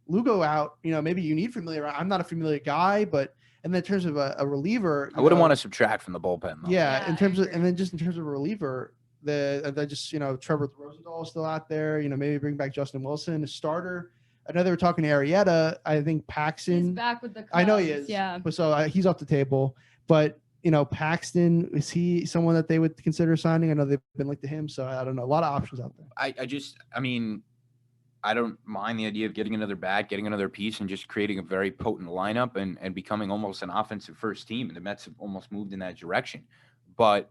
Lugo out, maybe you need Familia. I'm not a Familia guy, but and then in terms of a reliever, I wouldn't want to subtract from the bullpen, though. Yeah, in terms of, and then just in terms of a reliever, Trevor Rosenthal is still out there. Maybe bring back Justin Wilson, a starter. I know they were talking to Arrieta. I think Paxton. He's back with the Cubs. I know he is. Yeah. But so he's off the table. But Paxton, is he someone that they would consider signing? I know they've been linked to him, so I don't know. A lot of options out there. I don't mind the idea of getting another bat, getting another piece, and just creating a very potent lineup and becoming almost an offensive first team. And the Mets have almost moved in that direction. But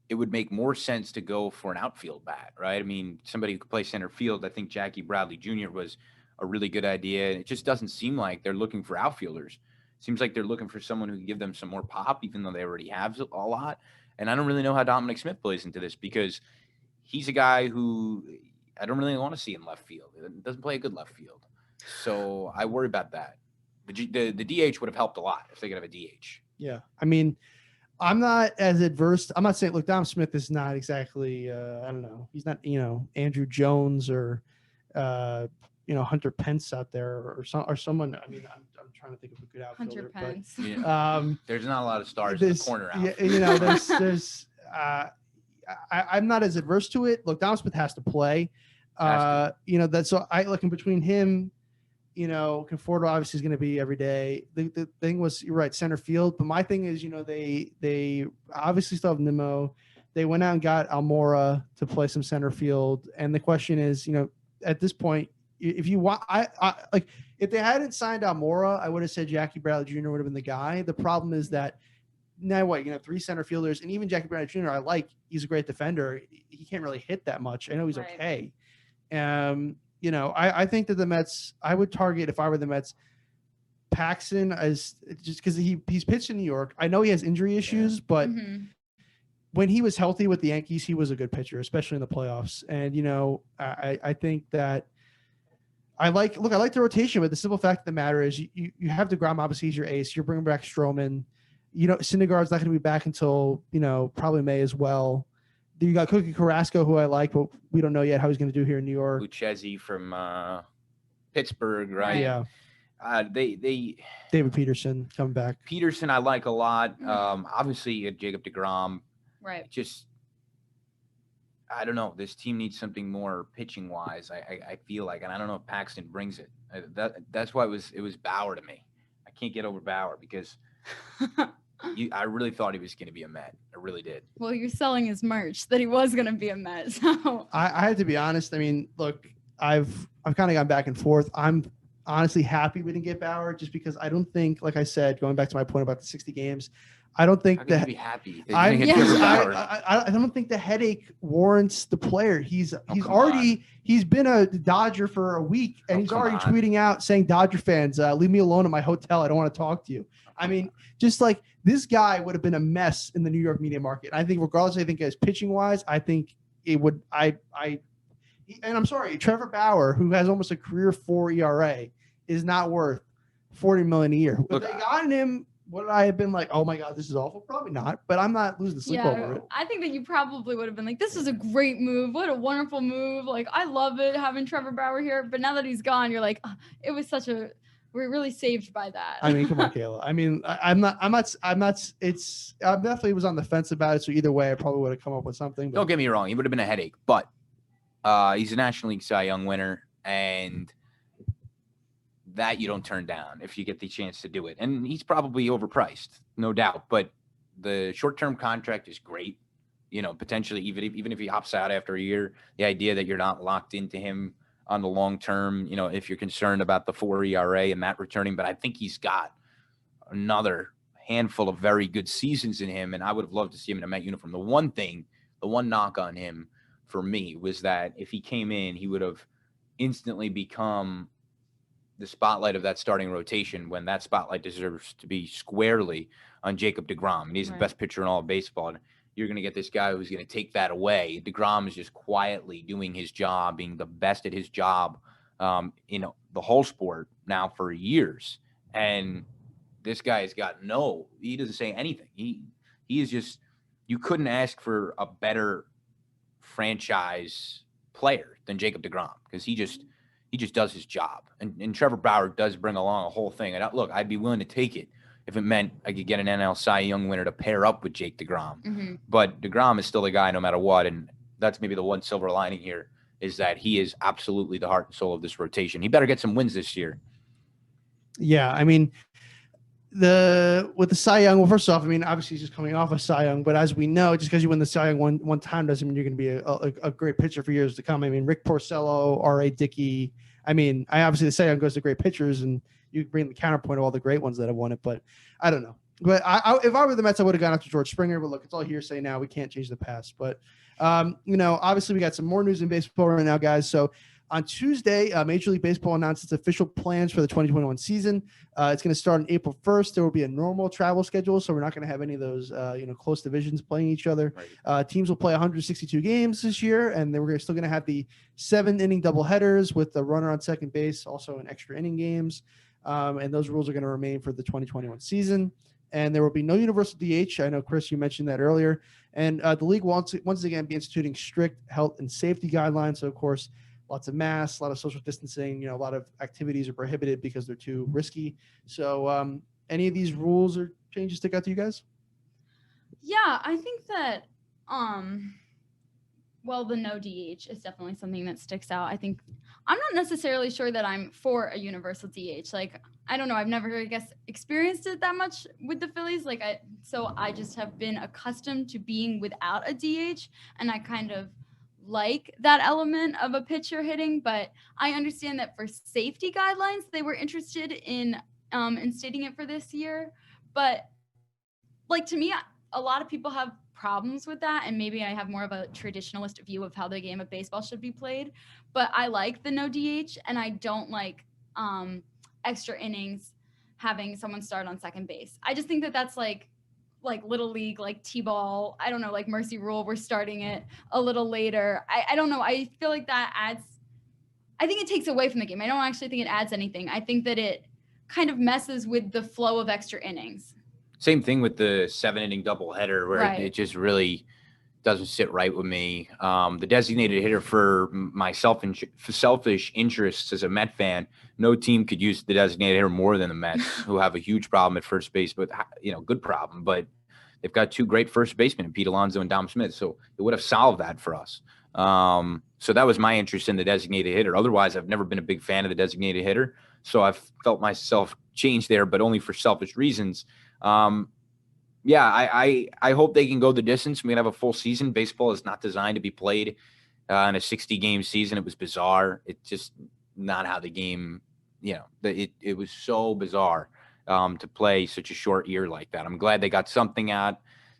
it would make more sense to go for an outfield bat, right? I mean, somebody who could play center field. I think Jackie Bradley Jr. was a really good idea. It just doesn't seem like they're looking for outfielders. It seems like they're looking for someone who can give them some more pop, even though they already have a lot. And I don't really know how Dominic Smith plays into this, because he's a guy who I don't really want to see in left field. It doesn't play a good left field. So I worry about that. The DH would have helped a lot if they could have a DH. Yeah. I mean, I'm not as adverse. I'm not saying, look, Dom Smith is not exactly, I don't know. He's not, Andrew Jones or, Hunter Pence out there or someone. I mean, I'm trying to think of a good outfielder. Hunter Pence. But, there's not a lot of stars in the corner outfield. I'm not as adverse to it. Look, Dom Smith has to play. So I looking between him Conforto obviously is going to be every day. The thing was, you're right, center field. But my thing is, they obviously still have Nimmo. They went out and got Almora to play some center field. And the question is, at this point, if you want, like if they hadn't signed Almora, I would have said Jackie Bradley Jr. would have been the guy. The problem is that now what, 3 center fielders, and even Jackie Bradley Jr. He's a great defender. He can't really hit that much. I know he's okay. I think that the Mets, I would target, if I were the Mets, Paxton, as just because he's pitched in New York. I know he has injury issues, but when he was healthy with the Yankees, he was a good pitcher, especially in the playoffs. And, I think that I like the rotation, but the simple fact of the matter is you have DeGrom, obviously he's your ace. You're bringing back Stroman. Syndergaard's not going to be back until, probably May as well. You got Cookie Carrasco, who I like, but we don't know yet how he's going to do here in New York. Lucchesi from Pittsburgh, right? Yeah. David Peterson coming back. Peterson I like a lot. Obviously, Jacob DeGrom. Right. Just, I don't know. This team needs something more pitching wise. I feel like, and I don't know if Paxton brings it. That's why it was Bauer to me. I can't get over Bauer because. I really thought he was going to be a Met. I really did. Well, you're selling his merch that he was going to be a Met. So I had to be honest. I mean, look, I've kind of gone back and forth. I'm honestly happy we didn't get Bauer, just because I don't think, like I said, going back to my point about the 60 games, I don't think that be happy. I don't think the headache warrants the player. He's been a Dodger for a week, and he's already tweeting out saying, Dodger fans, leave me alone in my hotel. I don't want to talk to you. I mean, just like this guy would have been a mess in the New York media market. I think regardless, I think as pitching wise, I think it would, and I'm sorry, Trevor Bauer, who has almost a career 4 ERA, is not worth $40 million a year. If they got him, would I have been like, oh my God, this is awful? Probably not, but I'm not losing sleep over it. I think that you probably would have been like, this is a great move. What a wonderful move. Like, I love it having Trevor Bauer here. But now that he's gone, you're like, it was we're really saved by that. I mean, come on, Kayla. I mean, I'm definitely was on the fence about it. So either way, I probably would have come up with something. But. Don't get me wrong. He would have been a headache, but he's a National League Cy Young winner, and that you don't turn down if you get the chance to do it. And he's probably overpriced, no doubt, but the short-term contract is great. Potentially even if he opts out after a year, the idea that you're not locked into him on the long term, if you're concerned about the 4 ERA and that returning, but I think he's got another handful of very good seasons in him, and I would have loved to see him in a Met uniform. The one knock on him for me was that if he came in, he would have instantly become the spotlight of that starting rotation, when that spotlight deserves to be squarely on Jacob DeGrom. And he's the best pitcher in all of baseball. And you're going to get this guy who's going to take that away. DeGrom is just quietly doing his job, being the best at his job in the whole sport now for years. And this guy has got he doesn't say anything. He is just, you couldn't ask for a better franchise player than Jacob DeGrom, because he just does his job. And Trevor Bauer does bring along a whole thing. And look, I'd be willing to take it if it meant I could get an NL Cy Young winner to pair up with Jake DeGrom. Mm-hmm. But DeGrom is still the guy no matter what. And that's maybe the one silver lining here, is that he is absolutely the heart and soul of this rotation. He better get some wins this year. Yeah, I mean, with the Cy Young, well, first off, I mean, obviously he's just coming off of Cy Young, but as we know, just because you win the Cy Young one time doesn't mean you're going to be a great pitcher for years to come. I mean, Rick Porcello, R.A. Dickey. I mean, obviously the Cy Young goes to great pitchers, and you bring the counterpoint of all the great ones that have won it, but I don't know. But if I were the Mets, I would have gone after George Springer. But look, it's all hearsay now. We can't change the past. But obviously we got some more news in baseball right now, guys. So on Tuesday, Major League Baseball announced its official plans for the 2021 season. It's going to start on April 1st. There will be a normal travel schedule, so we're not going to have any of those close divisions playing each other. Right. Teams will play 162 games this year, and then we're still going to have the 7-inning doubleheaders with the runner on second base, also in extra inning games. And those rules are going to remain for the 2021 season. And there will be no universal DH. I know, Chris, you mentioned that earlier. And the league will once again be instituting strict health and safety guidelines. So, of course, lots of masks, a lot of social distancing. A lot of activities are prohibited because they're too risky. So any of these rules or changes stick out to you guys? Yeah, I think that, the no DH is definitely something that sticks out. I'm not necessarily sure that I'm for a universal DH. Like, I don't know. I've never, I guess, experienced it that much with the Phillies. So I just have been accustomed to being without a DH, and I kind of like that element of a pitcher hitting. But I understand that for safety guidelines, they were interested in stating it for this year. But like, to me, a lot of people have problems with that, and maybe I have more of a traditionalist view of how the game of baseball should be played, but I like the no DH, and I don't like extra innings having someone start on second base. I just think that that's like little league, like T-ball, I don't know, like mercy rule, we're starting it a little later. I don't know, I feel like that adds, I think it takes away from the game. I don't actually think it adds anything. I think that it kind of messes with the flow of extra innings. Same thing with the 7-inning doubleheader, where it just really doesn't sit right with me. The designated hitter, for my selfish interests as a Met fan, no team could use the designated hitter more than the Mets, who have a huge problem at first base, but good problem. But they've got two great first basemen, Pete Alonso and Dom Smith, so it would have solved that for us. So that was my interest in the designated hitter. Otherwise, I've never been a big fan of the designated hitter, so I've felt myself change there, but only for selfish reasons. I hope they can go the distance. We can have a full season. Baseball is not designed to be played in a 60-game season. It was bizarre. It's just not how the game, it was so bizarre to play such a short year like that. I'm glad they got something out.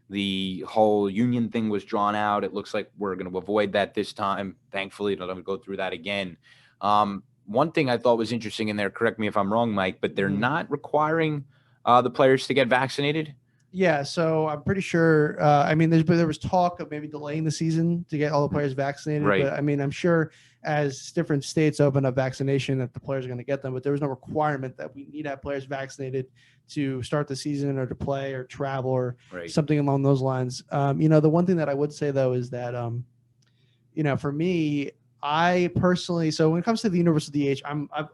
The whole union thing was drawn out. It looks like we're going to avoid that this time. Thankfully, don't go through that again. One thing I thought was interesting in there, correct me if I'm wrong, Mike, but they're not requiring the players to get vaccinated. Yeah, so I'm pretty sure. There was talk of maybe delaying the season to get all the players vaccinated. Right. But I'm sure as different states open up vaccination, that the players are going to get them. But there was no requirement that we need to have players vaccinated to start the season or to play or travel or something along those lines. The one thing that I would say though is that, for me, I personally, so when it comes to the universal DH,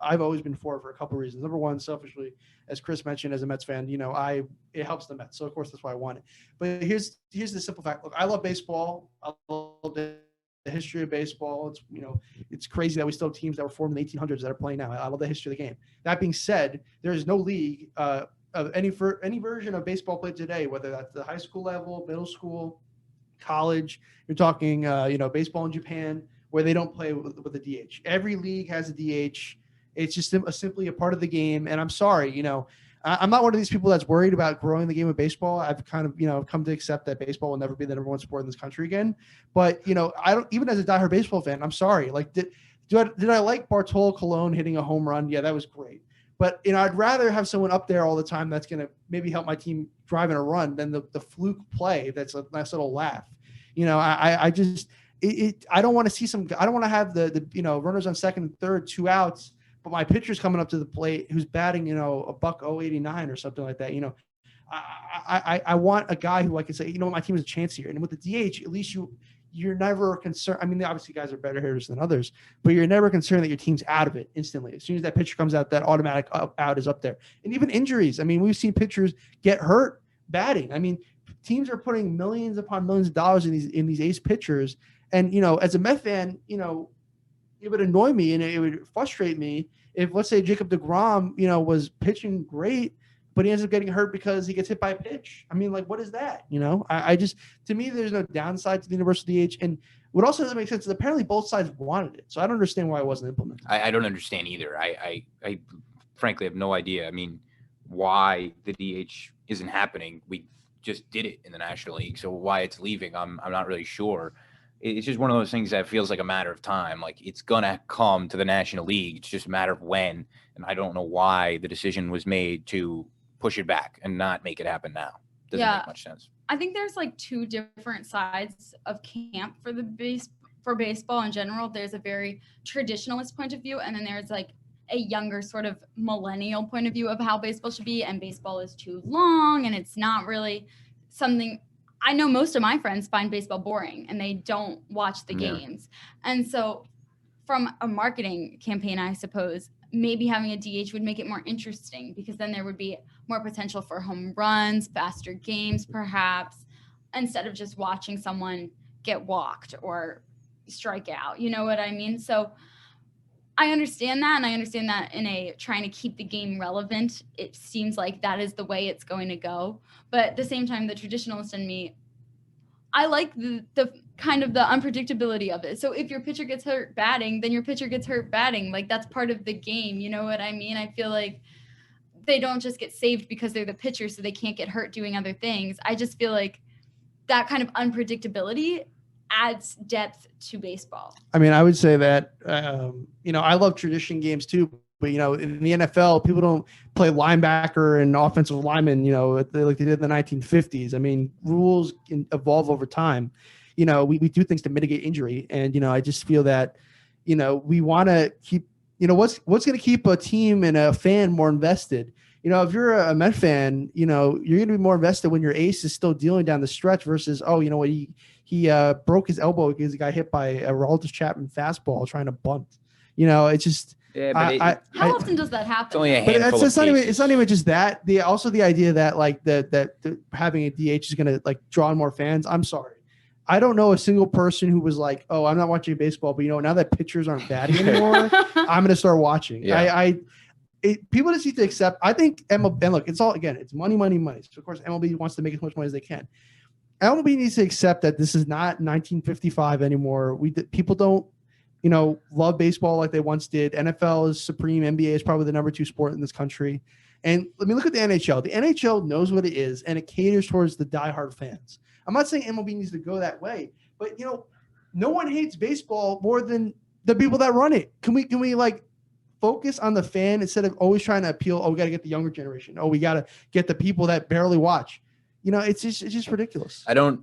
I've always been for it for a couple of reasons. Number one, selfishly, as Chris mentioned, as a Mets fan, it helps the Mets. So of course that's why I want it. But here's the simple fact. Look, I love baseball. I love the history of baseball. It's crazy that we still have teams that were formed in the 1800s that are playing now. I love the history of the game. That being said, there is no league of any version of baseball played today, whether that's the high school level, middle school, college. You're talking, baseball in Japan, where they don't play with a DH. Every league has a DH. It's just simply a part of the game. And I'm sorry, I'm not one of these people that's worried about growing the game of baseball. I've kind of, come to accept that baseball will never be the number one sport in this country again. But, I don't, even as a diehard baseball fan, I'm sorry. Like, did I like Bartolo Colon hitting a home run? Yeah, that was great. But, I'd rather have someone up there all the time that's going to maybe help my team driving a run than the fluke play that's a nice little laugh. I just – I don't want to see I don't want to have the runners on second and third, 2 outs, but my pitcher's coming up to the plate who's batting, a buck 089 or something like that. I want a guy who I can say, my team has a chance here. And with the DH, at least you're never concerned. Obviously guys are better hitters than others, but you're never concerned that your team's out of it instantly. As soon as that pitcher comes out, that automatic out is up there. And even injuries. We've seen pitchers get hurt batting. Teams are putting millions upon millions of dollars in these ace pitchers. And, as a Met fan, it would annoy me and it would frustrate me if, let's say, Jacob deGrom, was pitching great, but he ends up getting hurt because he gets hit by a pitch. What is that? I just, to me, there's no downside to the universal DH. And what also doesn't make sense is apparently both sides wanted it. So I don't understand why it wasn't implemented. I don't understand either. I frankly have no idea. Why the DH isn't happening. We just did it in the National League. So why it's leaving, I'm not really sure. It's just one of those things that feels like a matter of time. Like, it's going to come to the National League. It's just a matter of when. And I don't know why the decision was made to push it back and not make it happen now. Doesn't make much sense. I think there's like two different sides of camp for baseball in general. There's a very traditionalist point of view, and then there's like a younger sort of millennial point of view of how baseball should be. And baseball is too long, and it's not really something. I know most of my friends find baseball boring and they don't watch the games. And so from a marketing campaign, I suppose, maybe having a DH would make it more interesting, because then there would be more potential for home runs, faster games, perhaps, instead of just watching someone get walked or strike out. You know what I mean? So I understand that, and I understand that in a trying to keep the game relevant, it seems like that is the way it's going to go. But at the same time, the traditionalist in me, I like the kind of the unpredictability of it. So if your pitcher gets hurt batting, then your pitcher gets hurt batting. Like, that's part of the game. You know what I mean? I feel like they don't just get saved because they're the pitcher, so they can't get hurt doing other things. I just feel like that kind of unpredictability adds depth to baseball. I mean, I would say that, I love tradition games too, but, in the NFL, people don't play linebacker and offensive lineman, like they did in the 1950s. I mean, rules can evolve over time. We do things to mitigate injury. And, I just feel that, we want to keep, what's going to keep a team and a fan more invested. If you're a Met fan, you're going to be more invested when your ace is still dealing down the stretch versus, he broke his elbow because he got hit by a Aroldis Chapman fastball trying to bunt. It's just how often does that happen? It's only a handful it's not even just that. The idea that that having a DH is going to draw in more fans. I'm sorry. I don't know a single person who was like, "Oh, I'm not watching baseball," but now that pitchers aren't batting anymore, I'm going to start watching. Yeah. People just need to accept. I think MLB, and look, it's money. So of course MLB wants to make as much money as they can. MLB needs to accept that this is not 1955 anymore. People don't, love baseball like they once did. NFL is supreme. NBA is probably the number 2 sport in this country. And let me look at the NHL. The NHL knows what it is, and it caters towards the diehard fans. I'm not saying MLB needs to go that way, but no one hates baseball more than the people that run it. Can we focus on the fan instead of always trying to appeal? Oh, we got to get the younger generation. Oh, we got to get the people that barely watch. It's just ridiculous. I don't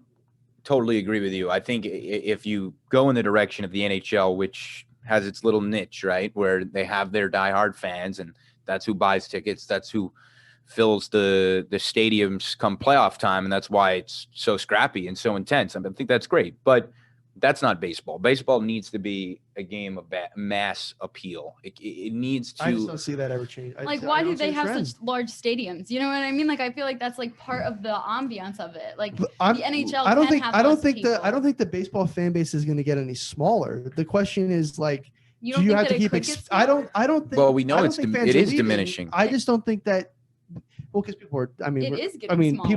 totally agree with you. I think if you go in the direction of the NHL, which has its little niche, right, where they have their diehard fans, and that's who buys tickets, that's who fills the stadiums come playoff time, and that's why it's so scrappy and so intense. I think that's great, but that's not baseball. Baseball needs to be a game of mass appeal. It needs to. I just don't see that ever change. Why do they have such large stadiums? You know what I mean? I feel like that's part of the ambiance of it. The NHL. I don't think the baseball fan base is going to get any smaller. The question is do you have to keep it? I don't think. Well, we know it is diminishing. I just don't think that. Well, because people are. It is getting smaller.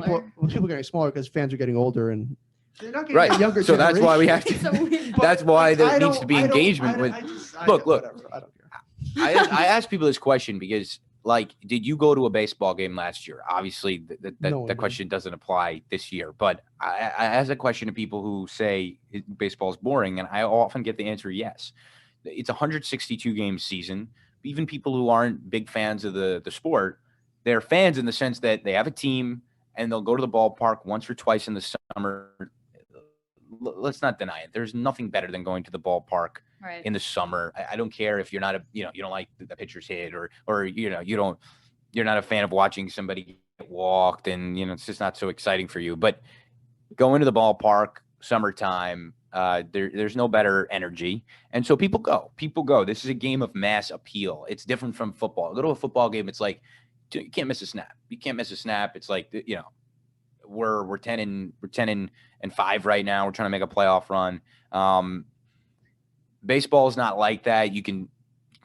People are getting smaller because fans are getting older and. They're not getting right. Younger so that's why we have to. That's why there needs to be engagement with. Look. I don't care. I ask people this question because, did you go to a baseball game last year? Obviously, that question doesn't apply this year. But I ask a question to people who say baseball is boring, and I often get the answer yes. It's a 162 game season. Even people who aren't big fans of the sport, they're fans in the sense that they have a team and they'll go to the ballpark once or twice in the summer. Let's not deny it. There's nothing better than going to the ballpark in the summer. I don't care if you're not you don't like the pitcher's hit or you're not a fan of watching somebody get walked and, it's just not so exciting for you. But going to the ballpark, summertime, there's no better energy. And so people go. This is a game of mass appeal. It's different from football. Go to a football game. It's like, you can't miss a snap. It's like, we're 10 and 5 right now. We're trying to make a playoff run. Baseball is not like that. You can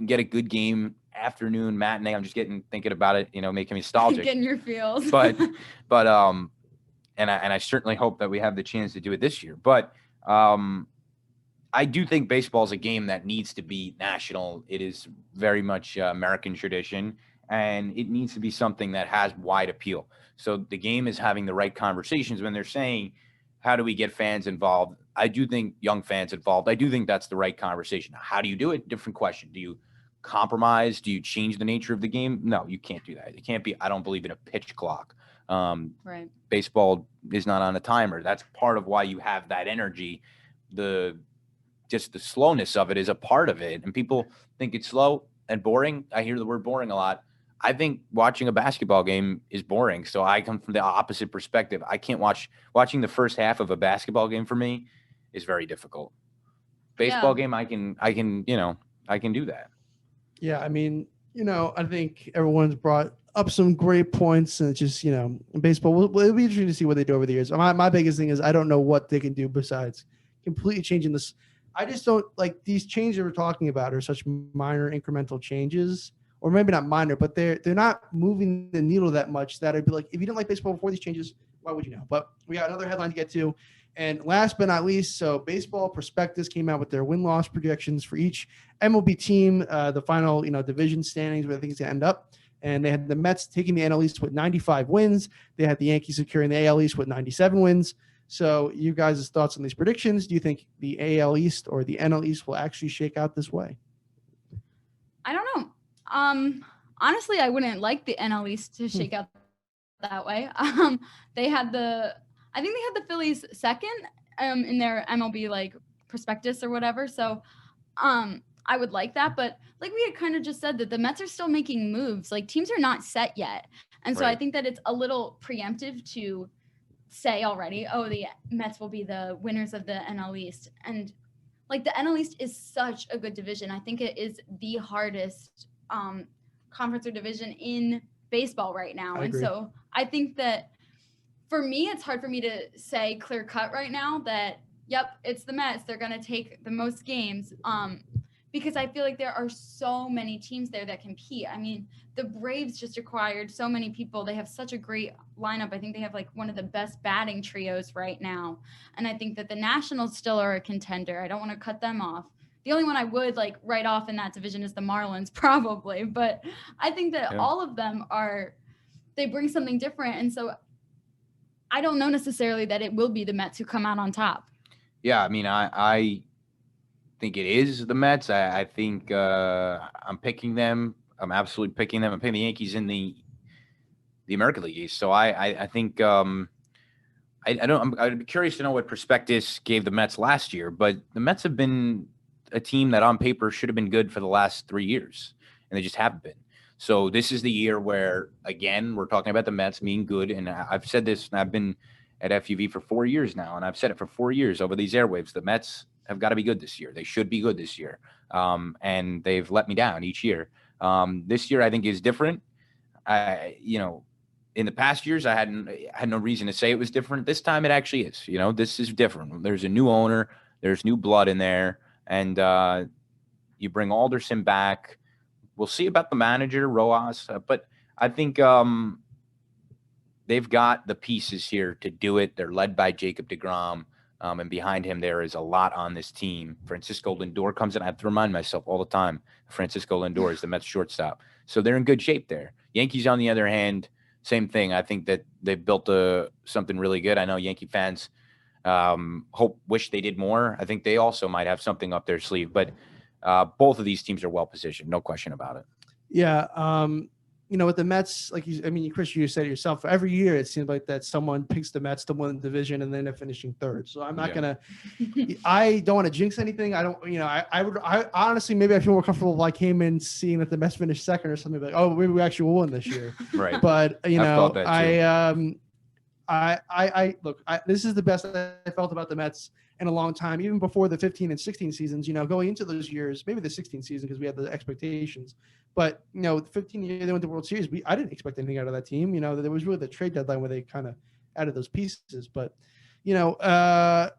get a good game afternoon matinee. I'm just thinking about it, making me nostalgic. Getting your feels. but and I certainly hope that we have the chance to do it this year. But I do think baseball is a game that needs to be national. It is very much American tradition, and it needs to be something that has wide appeal. So the game is having the right conversations when they're saying, how do we get fans involved? I do think young fans involved. I do think that's the right conversation. How do you do it? Different question. Do you compromise? Do you change the nature of the game? No, you can't do that. It can't be, I don't believe in a pitch clock. Right. Baseball is not on a timer. That's part of why you have that energy. Just the slowness of it is a part of it. And people think it's slow and boring. I hear the word boring a lot. I think watching a basketball game is boring. So I come from the opposite perspective. I can't watching the first half of a basketball game for me is very difficult. Baseball game, I can do that. Yeah. I mean, I think everyone's brought up some great points, and it's just, in baseball, it'll be interesting to see what they do over the years. My biggest thing is I don't know what they can do besides completely changing I just don't like these changes we're talking about are such minor incremental changes, or maybe not minor, but they're not moving the needle that much that I'd be like, if you didn't like baseball before these changes, why would you know? But we got another headline to get to. And last but not least, so Baseball Prospectus came out with their win-loss projections for each MLB team, the final, division standings where things end up. And they had the Mets taking the NL East with 95 wins. They had the Yankees securing the AL East with 97 wins. So you guys' thoughts on these predictions? Do you think the AL East or the NL East will actually shake out this way? I don't know. Honestly, I wouldn't like the NL East to shake out that way. I think they had the Phillies second in their MLB prospectus or whatever. So I would like that. But like we had kind of just said, that the Mets are still making moves. Like teams are not set yet. And so I think that it's a little preemptive to say already, oh, the Mets will be the winners of the NL East. And like the NL East is such a good division. I think it is the hardest conference or division in baseball right now. And so I think that for me, it's hard for me to say clear cut right now that, yep, it's the Mets. They're going to take the most games because I feel like there are so many teams there that compete. I mean, the Braves just acquired so many people. They have such a great lineup. I think they have one of the best batting trios right now. And I think that the Nationals still are a contender. I don't want to cut them off. The only one I would write off in that division is the Marlins probably. But I think that all of them they bring something different. And so I don't know necessarily that it will be the Mets who come out on top. Yeah, I mean, I think it is the Mets. I think I'm picking them. I'm absolutely picking them. I'm picking the Yankees in the American League East. So I think I'd be curious to know what prospectus gave the Mets last year, but the Mets have been a team that on paper should have been good for the last 3 years, and they just haven't been. So this is the year where, again, we're talking about the Mets being good. And I've said this, and I've been at FUV for 4 years now, and I've said it for 4 years over these airwaves. The Mets have got to be good this year. They should be good this year. And they've let me down each year. This year, I think, is different. In the past years, I had no reason to say it was different. This time, it actually is. This is different. There's a new owner. There's new blood in there. And you bring Alderson back. We'll see about the manager, Rojas, but I think they've got the pieces here to do it. They're led by Jacob deGrom, and behind him there is a lot on this team. Francisco Lindor comes in. I have to remind myself all the time, Francisco Lindor is the Mets shortstop. So they're in good shape there. Yankees, on the other hand, same thing. I think that they've built something really good. I know Yankee fans wish they did more. I think they also might have something up their sleeve, but both of these teams are well positioned, no question about it. Yeah, with the Mets, Chris, you said it yourself. Every year it seems like that someone picks the Mets to win the division and then they're finishing third. So I'm not gonna. I don't want to jinx anything. I don't. I honestly, maybe I feel more comfortable if I came in seeing that the Mets finished second or something like, oh, maybe we actually will win this year. Right. But look, this is the best I felt about the Mets in a long time, even before the 15 and 16 seasons, going into those years, maybe the 16 season, because we had the expectations, but, the 15 year they went to the World Series. I didn't expect anything out of that team. There was really the trade deadline where they kind of added those pieces, but, I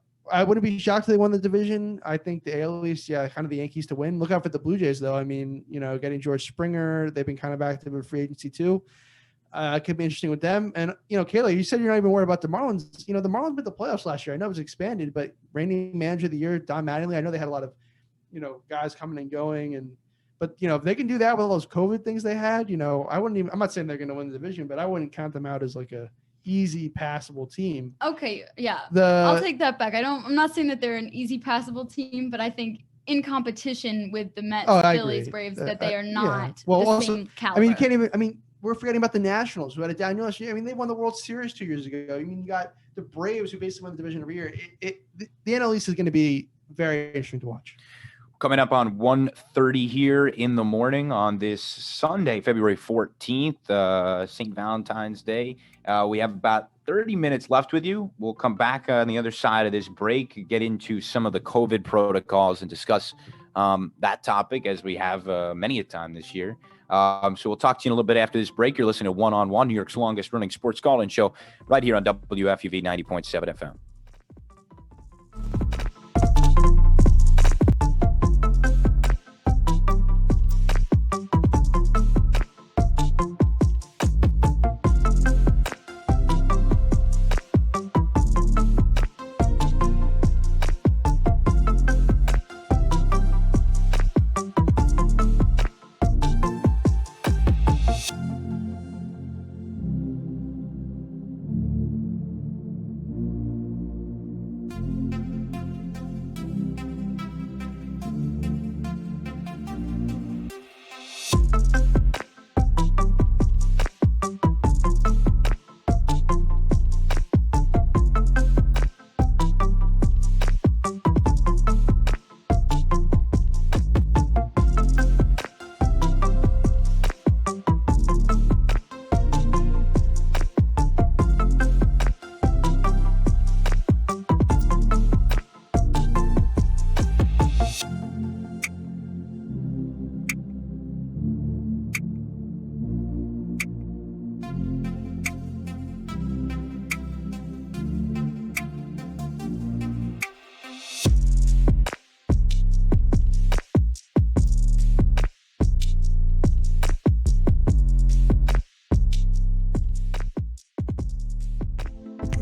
wouldn't be shocked if they won the division. I think the AL East, kind of the Yankees to win. Look out for the Blue Jays though. Getting George Springer, they've been kind of active in free agency too. It could be interesting with them. And, Kayla, you said you're not even worried about the Marlins. The Marlins made the playoffs last year. I know it was expanded, but reigning manager of the year, Don Mattingly, I know they had a lot of, guys coming and going. But if they can do that with all those COVID things they had, I'm not saying they're going to win the division, but I wouldn't count them out as a easy passable team. Okay. Yeah. I'll take that back. I'm not saying that they're an easy passable team, but I think in competition with the Mets, Phillies, Braves, that they are not same caliber. We're forgetting about the Nationals, who had a down year last year. They won the World Series 2 years ago. You got the Braves, who basically won the division every year. The NL East is going to be very interesting to watch. Coming up on 1:30 here in the morning on this Sunday, February 14th, St. Valentine's Day. We have about 30 minutes left with you. We'll come back on the other side of this break, get into some of the COVID protocols and discuss that topic as we have many a time this year. So we'll talk to you in a little bit after this break. You're listening to One on One, New York's longest running sports call-in show, right here on WFUV 90.7 FM.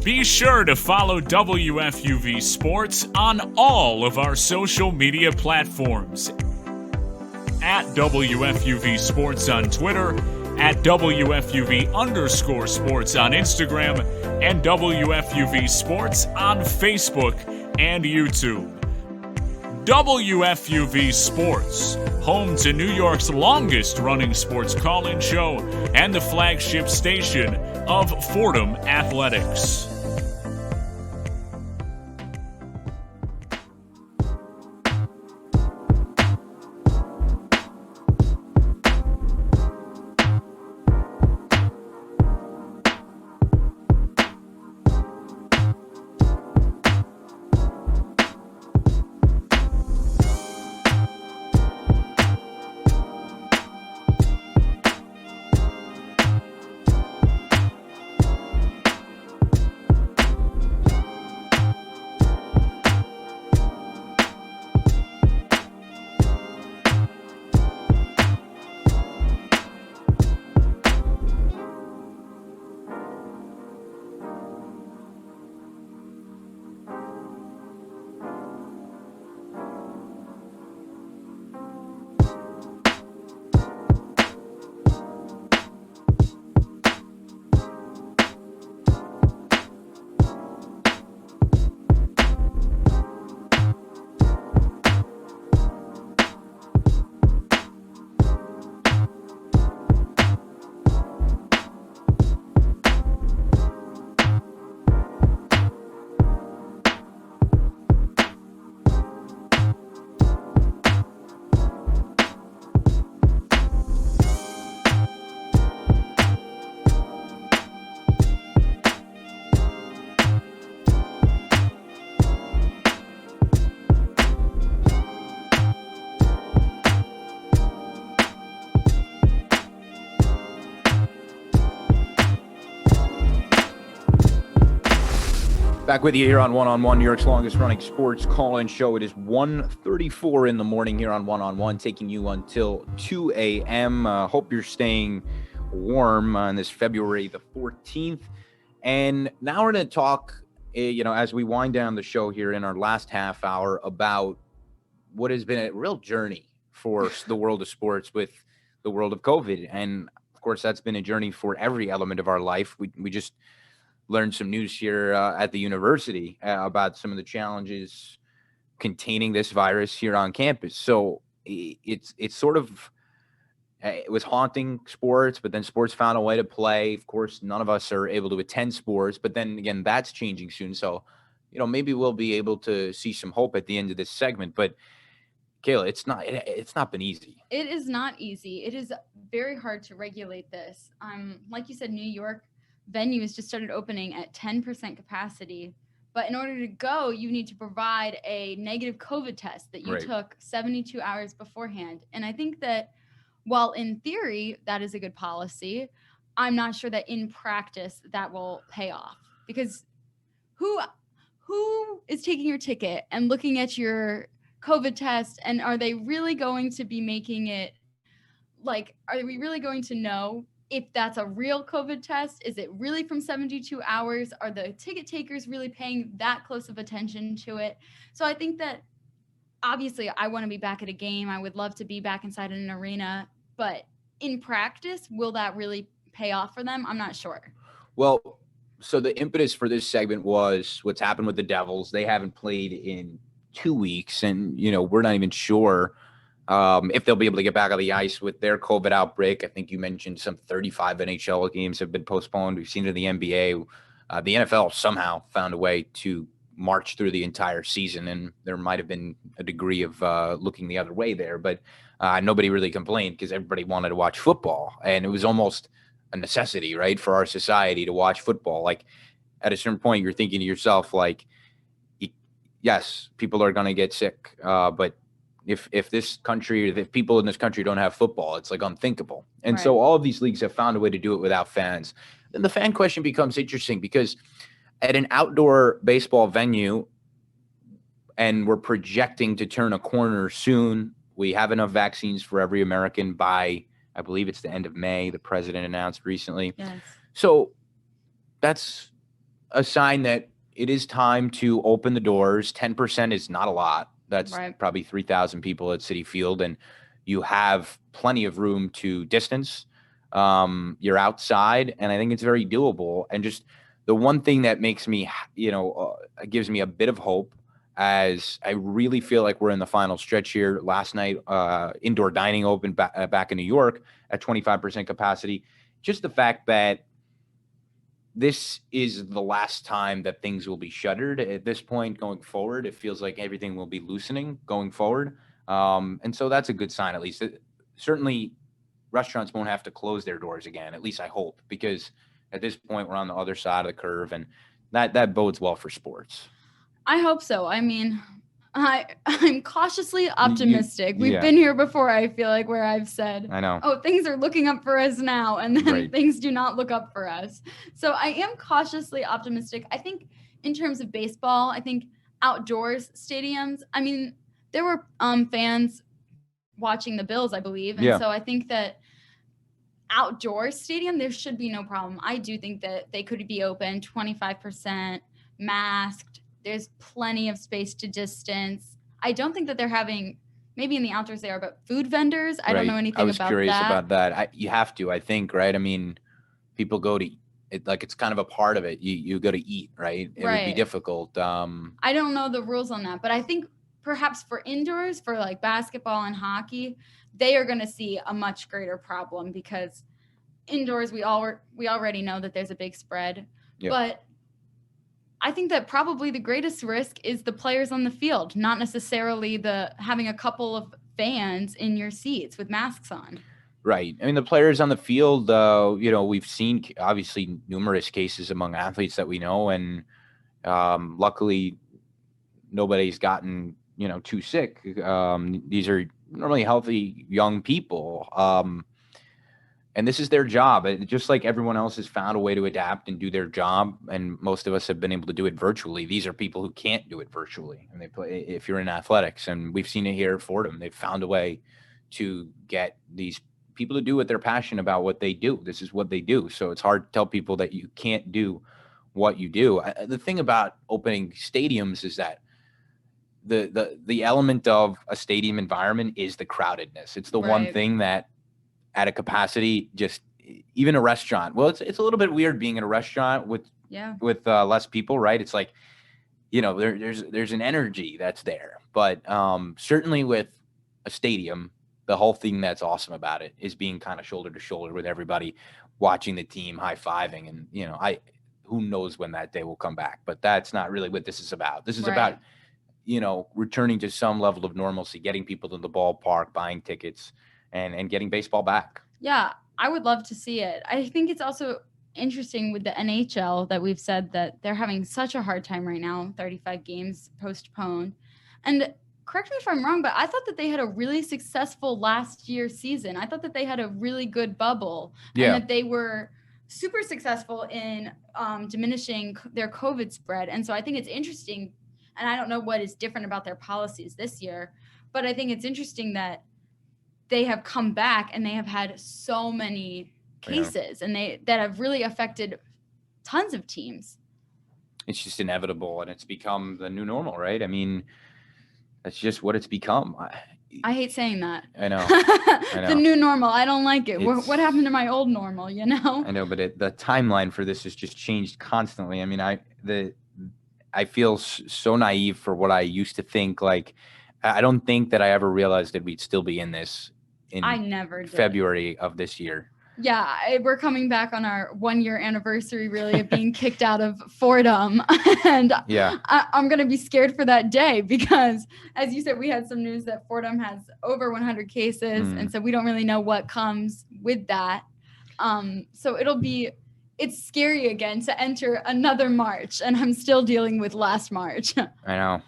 Be sure to follow WFUV Sports on all of our social media platforms. At WFUV Sports on Twitter, at WFUV_sports on Instagram, and WFUV Sports on Facebook and YouTube. WFUV Sports, home to New York's longest-running sports call-in show and the flagship station of Fordham Athletics. Back with you here on One-on-One, New York's longest-running sports call-in show. It is 1:34 in the morning here on One-on-One, taking you until 2 a.m. Hope you're staying warm on this February the 14th. And now we're going to talk, as we wind down the show here in our last half hour, about what has been a real journey for the world of sports with the world of COVID. And, of course, that's been a journey for every element of our life. We just learned some news here at the university about some of the challenges containing this virus here on campus. So it's sort of, it was haunting sports, but then sports found a way to play. Of course, none of us are able to attend sports, but then again, that's changing soon. So, maybe we'll be able to see some hope at the end of this segment. But Kayla, it's not been easy. It is not easy. It is very hard to regulate this. Like you said, New York venues just started opening at 10% capacity. But in order to go, you need to provide a negative COVID test that you took 72 hours beforehand. And I think that while in theory that is a good policy, I'm not sure that in practice that will pay off. Because who is taking your ticket and looking at your COVID test, and are they really going to be making it, are we really going to know if that's a real COVID test? Is it really from 72 hours? Are the ticket takers really paying that close of attention to it? So I think that obviously I want to be back at a game. I would love to be back inside an arena, but in practice, will that really pay off for them? I'm not sure. Well, so the impetus for this segment was what's happened with the Devils. They haven't played in 2 weeks, and, we're not even sure if they'll be able to get back on the ice with their COVID outbreak. I think you mentioned some 35 NHL games have been postponed. We've seen it in the NBA. The NFL somehow found a way to march through the entire season, and there might have been a degree of looking the other way there. But nobody really complained because everybody wanted to watch football, and it was almost a necessity, right, for our society to watch football. Like, at a certain point, you're thinking to yourself, yes, people are going to get sick, but if this country, if people in this country don't have football, it's unthinkable. And so all of these leagues have found a way to do it without fans. Then the fan question becomes interesting because at an outdoor baseball venue, and we're projecting to turn a corner soon, we have enough vaccines for every American by, I believe it's the end of May, the president announced recently. Yes. So that's a sign that it is time to open the doors. 10% is not a lot. That's probably 3,000 people at Citi Field, and you have plenty of room to distance. You're outside, and I think it's very doable. And just the one thing that makes me, gives me a bit of hope, as I really feel like we're in the final stretch here. Last night, indoor dining opened back in New York at 25% capacity. Just the fact that this is the last time that things will be shuttered at this point going forward. It feels like everything will be loosening going forward. And so that's a good sign, at least. Certainly, restaurants won't have to close their doors again, at least I hope, because at this point, we're on the other side of the curve, and that bodes well for sports. I hope so. I mean, I'm cautiously optimistic. We've been here before, I feel like, where I've said, I know, oh, things are looking up for us now, and then things do not look up for us. So I am cautiously optimistic. I think in terms of baseball, I think outdoors stadiums, I mean, there were fans watching the Bills, I believe. And so I think that outdoor stadium, there should be no problem. I do think that they could be open 25% masked. There's plenty of space to distance. I don't think that they're having, maybe in the outdoors they are, but food vendors, I don't know anything about that. I was curious about that. You have to, I think, right? I mean, people go to it, like it's kind of a part of it. You go to eat, right? It would be difficult. I don't know the rules on that, but I think perhaps for indoors, for like basketball and hockey, they are going to see a much greater problem, because indoors we already know that there's a big spread. But I think that probably the greatest risk is the players on the field, not necessarily having a couple of fans in your seats with masks on. Right. I mean, the players on the field, we've seen obviously numerous cases among athletes that we know, and luckily nobody's gotten, too sick. These are normally healthy young people. And this is their job. Just like everyone else has found a way to adapt and do their job, and most of us have been able to do it virtually. These are people who can't do it virtually, and they play. If you're in athletics, and we've seen it here at Fordham, they've found a way to get these people to do what they're passionate about, what they do. This is what they do. So it's hard to tell people that you can't do what you do. The thing about opening stadiums is that the element of a stadium environment is the crowdedness. It's the one thing that, at a capacity, just even a restaurant. Well, it's a little bit weird being in a restaurant with less people, right? It's like, there's an energy that's there, but certainly with a stadium, the whole thing that's awesome about it is being kind of shoulder to shoulder with everybody, watching the team, high-fiving, and who knows when that day will come back, but that's not really what this is about. This is about, returning to some level of normalcy, getting people to the ballpark, buying tickets, and getting baseball back. Yeah, I would love to see it. I think it's also interesting with the NHL that we've said that they're having such a hard time right now, 35 games postponed. And correct me if I'm wrong, but I thought that they had a really successful last year's season. I thought that they had a really good bubble, and that they were super successful in diminishing their COVID spread. And so I think it's interesting, and I don't know what is different about their policies this year, but I think it's interesting that they have come back and they have had so many cases and that have really affected tons of teams. It's just inevitable, and it's become the new normal, right? I mean, that's just what it's become. I hate saying that. I know. The new normal. I don't like it. What happened to my old normal, I know, but the timeline for this has just changed constantly. I mean, I feel so naive for what I used to think. Like, I don't think that I ever realized that we'd still be in this in February of this year. Yeah, we're coming back on our 1-year anniversary, really, of being kicked out of Fordham. And I'm going to be scared for that day because, as you said, we had some news that Fordham has over 100 cases. And so we don't really know what comes with that. So it's scary again to enter another March. And I'm still dealing with last March. I know.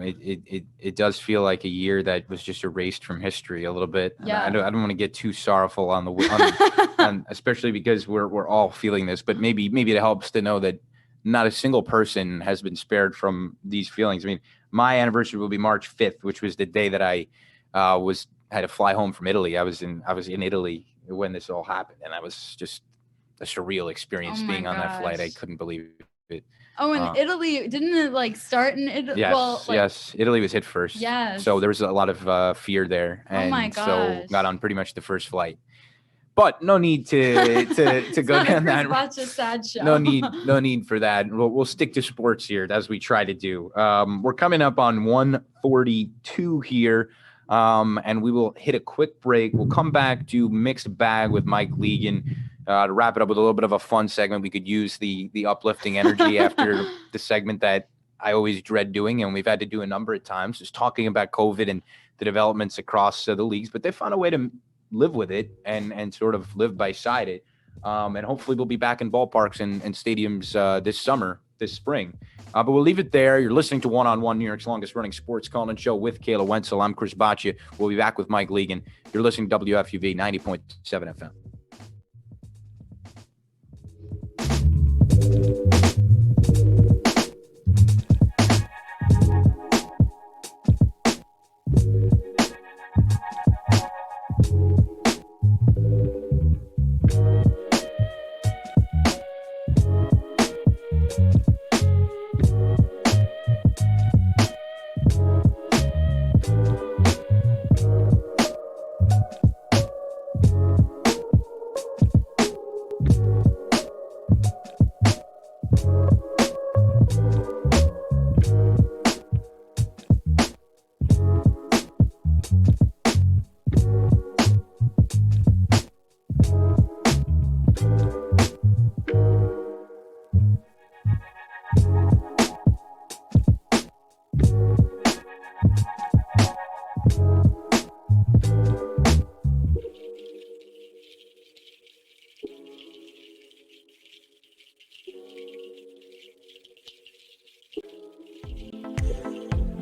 It does feel like a year that was just erased from history a little bit. Yeah. I don't want to get too sorrowful on especially because we're all feeling this, but maybe it helps to know that not a single person has been spared from these feelings. I mean, my anniversary will be March 5th, which was the day that I had to fly home from Italy. I was in Italy when this all happened, and that was just a surreal experience being on that flight. I couldn't believe it. Oh, and Italy, didn't it like start in Italy? Yes, Well, like, yes. Italy was hit first. Yes. So there was a lot of fear there. And oh my so gosh. got on pretty much the first flight. But no need to go down that. Watch a sad show. No need for that. We'll stick to sports here as we try to do. We're coming up on 1:42 here, and we will hit a quick break. We'll come back to Mixed Bag with Mike Legan to wrap it up with a little bit of a fun segment. We could use the uplifting energy after the segment that I always dread doing, and we've had to do a number of times, just talking about COVID and the developments across the leagues. But they found a way to live with it and sort of live beside it. And hopefully we'll be back in ballparks and stadiums this spring. But we'll leave it there. You're listening to One on One, New York's longest running sports call-in show with Kayla Wenzel. I'm Chris Baccia. We'll be back with Mike Legan. You're listening to WFUV 90.7 FM.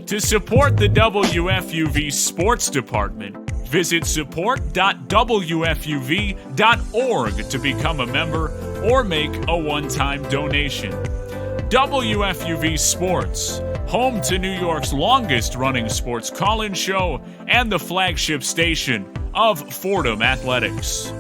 To support the WFUV Sports Department, visit support.wfuv.org to become a member or make a one-time donation. WFUV Sports, home to New York's longest-running sports call-in show and the flagship station of Fordham Athletics.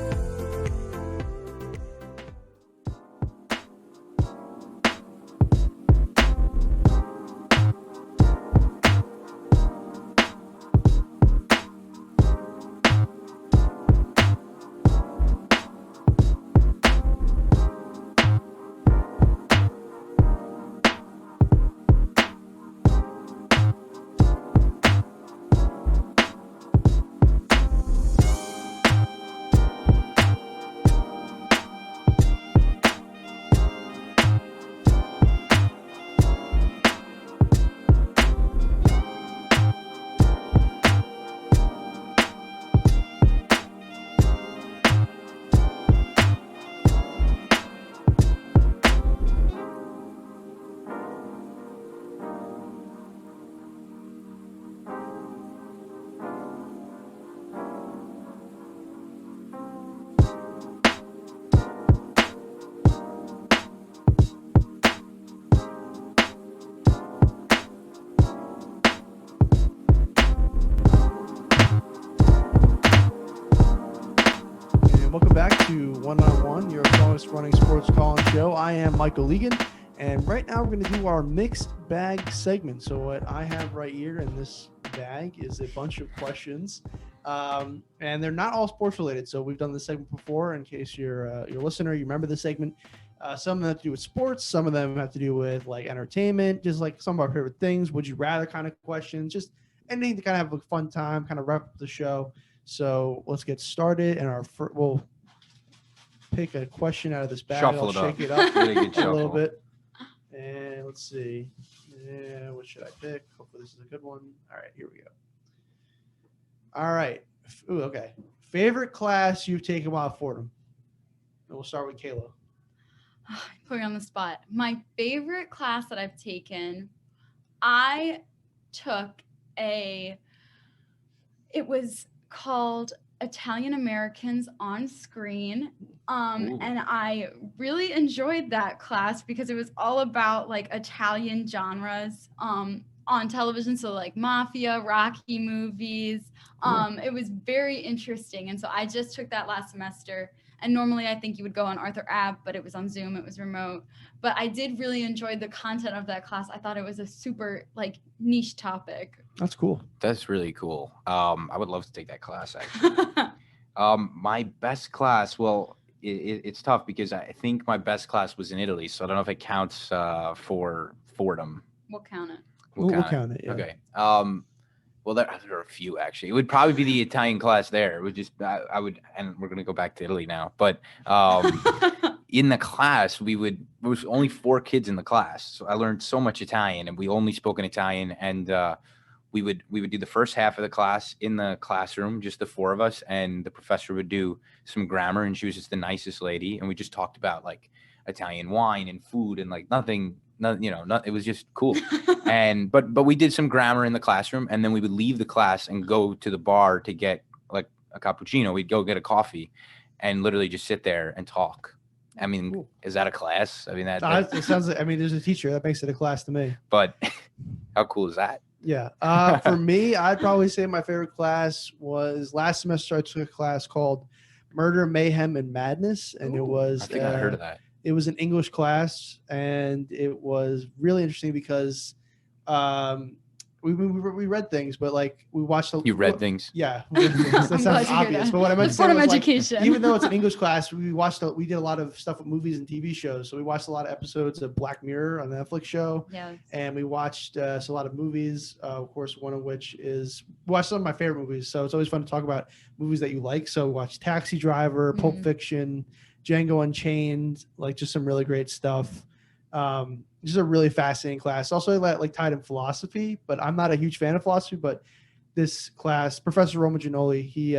Welcome back to One on One, your longest running sports call-in show. I am Michael Legan, and right now we're going to do our mixed bag segment. So what I have right here in this bag is a bunch of questions, and they're not all sports related. So we've done this segment before. In case you're a listener, you remember this segment. Some of them have to do with sports. Some of them have to do with like entertainment, just like some of our favorite things. Would you rather kind of questions, just anything to kind of have a fun time, kind of wrap up the show. So let's get started. And we'll pick a question out of this bag. Shuffle I'll it shake up. it up Really good a little shuffle. bit. And let's see. Yeah, what should I pick? Hopefully this is a good one. All right, here we go. All right. Ooh, okay. Favorite class you've taken while at Fordham? And we'll start with Kayla. Put me on the spot. My favorite class that I've taken, I took it was called Italian Americans on Screen. And I really enjoyed that class because it was all about like Italian genres on television. So like mafia, Rocky movies. It was very interesting. And so I just took that last semester. And normally I think you would go on Arthur App, but it was on Zoom, it was remote. But I did really enjoy the content of that class. I thought it was a super like niche topic. That's cool. That's really cool. I would love to take that class actually. My best class, well, it's tough because I think my best class was in Italy, so I don't know if it counts for Fordham. We'll count it. We'll count it. Yeah. Okay. Well, there are a few actually. It would probably be the Italian class there. It would just I would, and we're gonna go back to Italy now. But in the class, there was only 4 kids in the class, so I learned so much Italian, and we only spoke in Italian. And we would do the first half of the class in the classroom, just the 4 of us, and the professor would do some grammar, and she was just the nicest lady, and we just talked about like Italian wine and food and like nothing. It was just cool. And but we did some grammar in the classroom, and then we would leave the class and go to the bar to get like a cappuccino. We'd go get a coffee and literally just sit there and talk. I mean, cool. Is that a class? I mean, it sounds like, I mean, there's a teacher that makes it a class to me. But how cool is that? Yeah. For me, I'd probably say my favorite class was last semester. I took a class called Murder, Mayhem, and Madness, and it was. I think I heard of that. It was an English class, and it was really interesting because we read things, but like we watched. You read things? Yeah. We read things. That sounds obvious, but what I meant to say was education. Like, even though it's an English class, we did a lot of stuff with movies and TV shows. So we watched a lot of episodes of Black Mirror on the Netflix show. Yes. And we watched a lot of movies, of course, one of which is we watched some of my favorite movies. So it's always fun to talk about movies that you like. So we watched Taxi Driver, Pulp Fiction, Django Unchained, like just some really great stuff. Just a really fascinating class. Also like tied in philosophy, but I'm not a huge fan of philosophy, but this class, Professor Roma Giannoli, he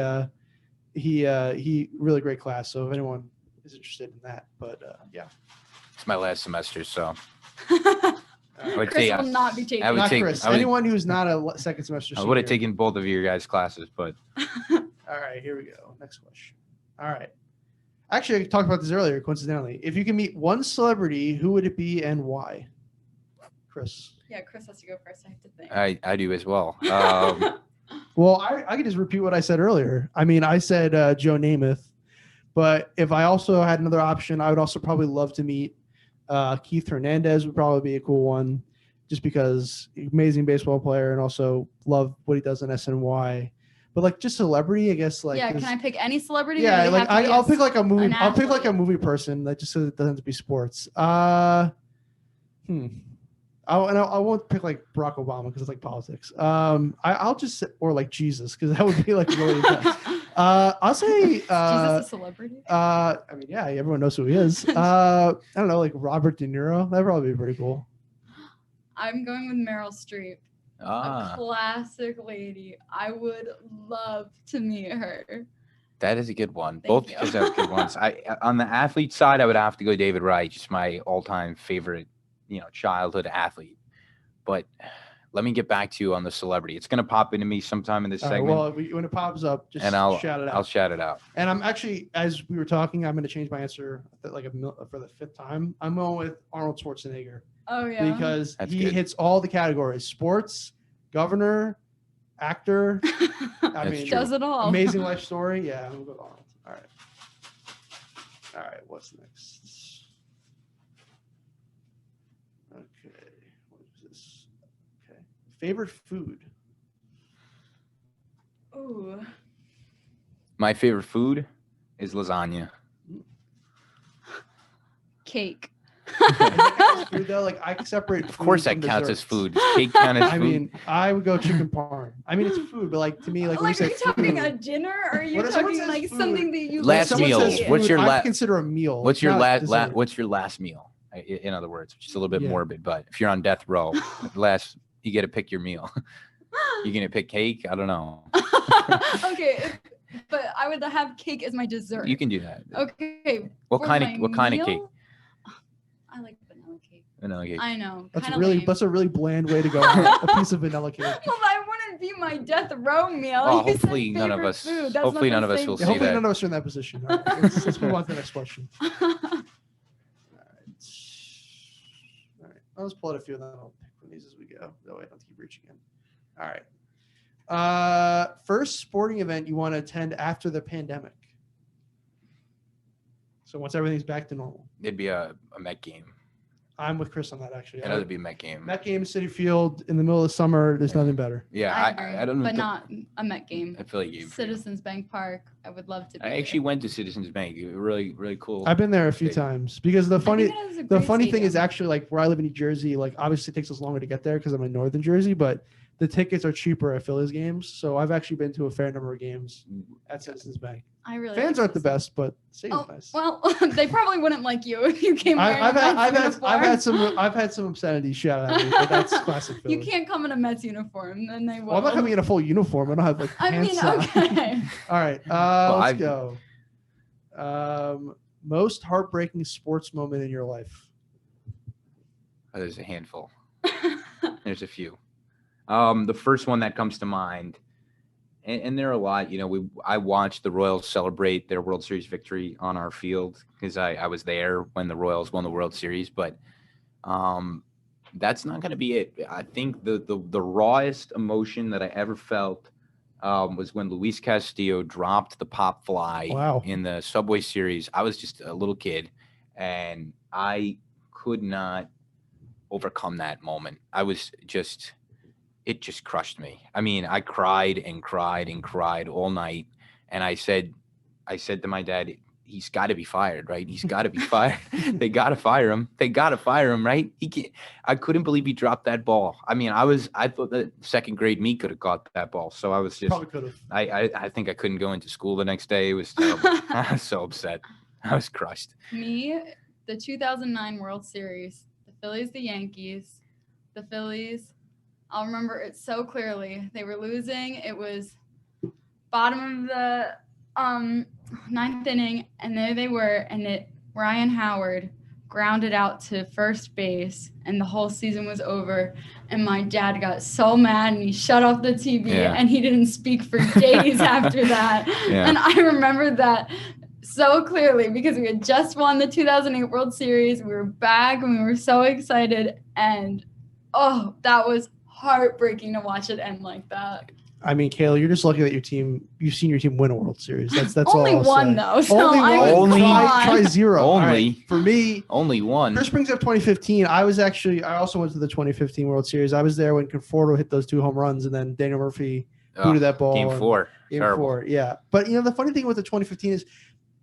really great class. So if anyone is interested in that, but yeah. It's my last semester, so I would Chris will not be taking. Anyone who's not a second semester. I would have taken both of your guys' classes, but. All right, here we go. Next question. All right. Actually, I talked about this earlier, coincidentally. If you can meet one celebrity, who would it be and why? Chris. Yeah, Chris has to go first. I have to think. I do as well. Well, I could just repeat what I said earlier. I mean, I said Joe Namath, but if I also had another option, I would also probably love to meet Keith Hernandez would probably be a cool one, just because amazing baseball player and also love what he does in SNY. But like just celebrity, I guess. Like yeah, can I pick any celebrity? Yeah, like I'll pick like a movie. I'll pick like a movie person that just so it doesn't have to be sports. I won't pick like Barack Obama because it's like politics. I'll just or like Jesus because that would be like really intense. I'll say Jesus a celebrity. I mean, yeah, everyone knows who he is. I don't know, like Robert De Niro. That'd probably be pretty cool. I'm going with Meryl Streep. A classic lady. I would love to meet her. That is a good one. Both because they're good ones. On the athlete side, I would have to go David Wright, just my all-time favorite, childhood athlete. But let me get back to you on the celebrity. It's going to pop into me sometime in this segment. Well, when it pops up, just shout it out. I'll shout it out. And I'm actually, as we were talking, I'm going to change my answer for the 5th time. I'm going with Arnold Schwarzenegger. Oh, yeah. Because he hits all the categories: sports, governor, actor. I mean, does it all. Amazing life story. Yeah, I'm going with Arnold. All right. What's next? Okay. What is this? Okay. Favorite food? Ooh. My favorite food is lasagna. Cake. Food though, like I separate. Of course, that counts as food. Cake counts as food. I mean, I would go chicken parm. I mean, it's food, but like to me, like when you say are you talking food, a dinner, or are you talking like food, something that you last meal? What's your last? I consider a meal. What's your What's your last meal? In other words, which is a little bit morbid, but if you're on death row, you get to pick your meal. You're gonna pick cake? I don't know. Okay. But I would have cake as my dessert. You can do that. Okay. What kind of cake? I like vanilla cake. Vanilla cake. I know. That's a really bland way to go. A piece of vanilla cake. Well, that wouldn't be my death row meal. Well, hopefully none of us. Hopefully none of us will see that. Hopefully none of us are in that position. All right, let's move on to the next question. All right. I'll just pull out a few and then I'll pick one of these as we go. That way I don't have to keep reaching in. All right. First sporting event you want to attend after the pandemic? So once everything's back to normal, it'd be a Met game. I'm with Chris on that, actually. It'd be a Met game. Met game, City Field, in the middle of summer. There's nothing better. Yeah, I agree, I don't know. but not a Met game. I feel like you. Citizens Bank Park. I would love to be I actually went to Citizens Bank. Really, really cool. I've been there a few times because the funny thing is stadium. actually, like, where I live in New Jersey, like, obviously it takes us longer to get there because I'm in northern Jersey, but the tickets are cheaper at Phillies games. So I've actually been to a fair number of games at Citizens Bank. I really Fans like aren't the best, but stadium's nice. Well, they probably wouldn't like you if you came wearing I've had uniform. I've had some obscenity shot at me, but that's classic Philly. You can't come in a Mets uniform, then they will. Well, I'm not coming in a full uniform. I don't have like pants on. Okay. All right, let's go. Most heartbreaking sports moment in your life? Oh, there's a handful. There's a few. The first one that comes to mind, and there are a lot. I watched the Royals celebrate their World Series victory on our field because I was there when the Royals won the World Series. But that's not going to be it. I think the rawest emotion that I ever felt was when Luis Castillo dropped the pop fly in the Subway Series. I was just a little kid, and I could not overcome that moment. It just crushed me. I mean, I cried and cried and cried all night. And I said to my dad, he's got to be fired, right? He's got to be fired. They got to fire him. Right? I couldn't believe he dropped that ball. I mean, I thought that second grade me could have caught that ball. So I was just, probably could have. I think I couldn't go into school the next day. It was terrible. I was so upset. I was crushed. Me, the 2009 World Series, the Phillies, the Yankees, the Phillies. I'll remember it so clearly. They were losing. It was bottom of the ninth inning, and there they were, and Ryan Howard grounded out to first base, and the whole season was over. And my dad got so mad, and he shut off the TV, and he didn't speak for days after that. Yeah. And I remember that so clearly because we had just won the 2008 World Series. We were back, and we were so excited, and that was heartbreaking to watch it end like that. I mean, Kayla, you're just lucky that you've seen your team win a World Series. That's only all. Only one though. So only try zero. Only right. For me, only one. Chris brings up 2015. I also went to the 2015 World Series. I was there when Conforto hit those 2 home runs, and then Daniel Murphy booted that ball. Game 4. Game 4. Yeah. But the funny thing with the 2015 is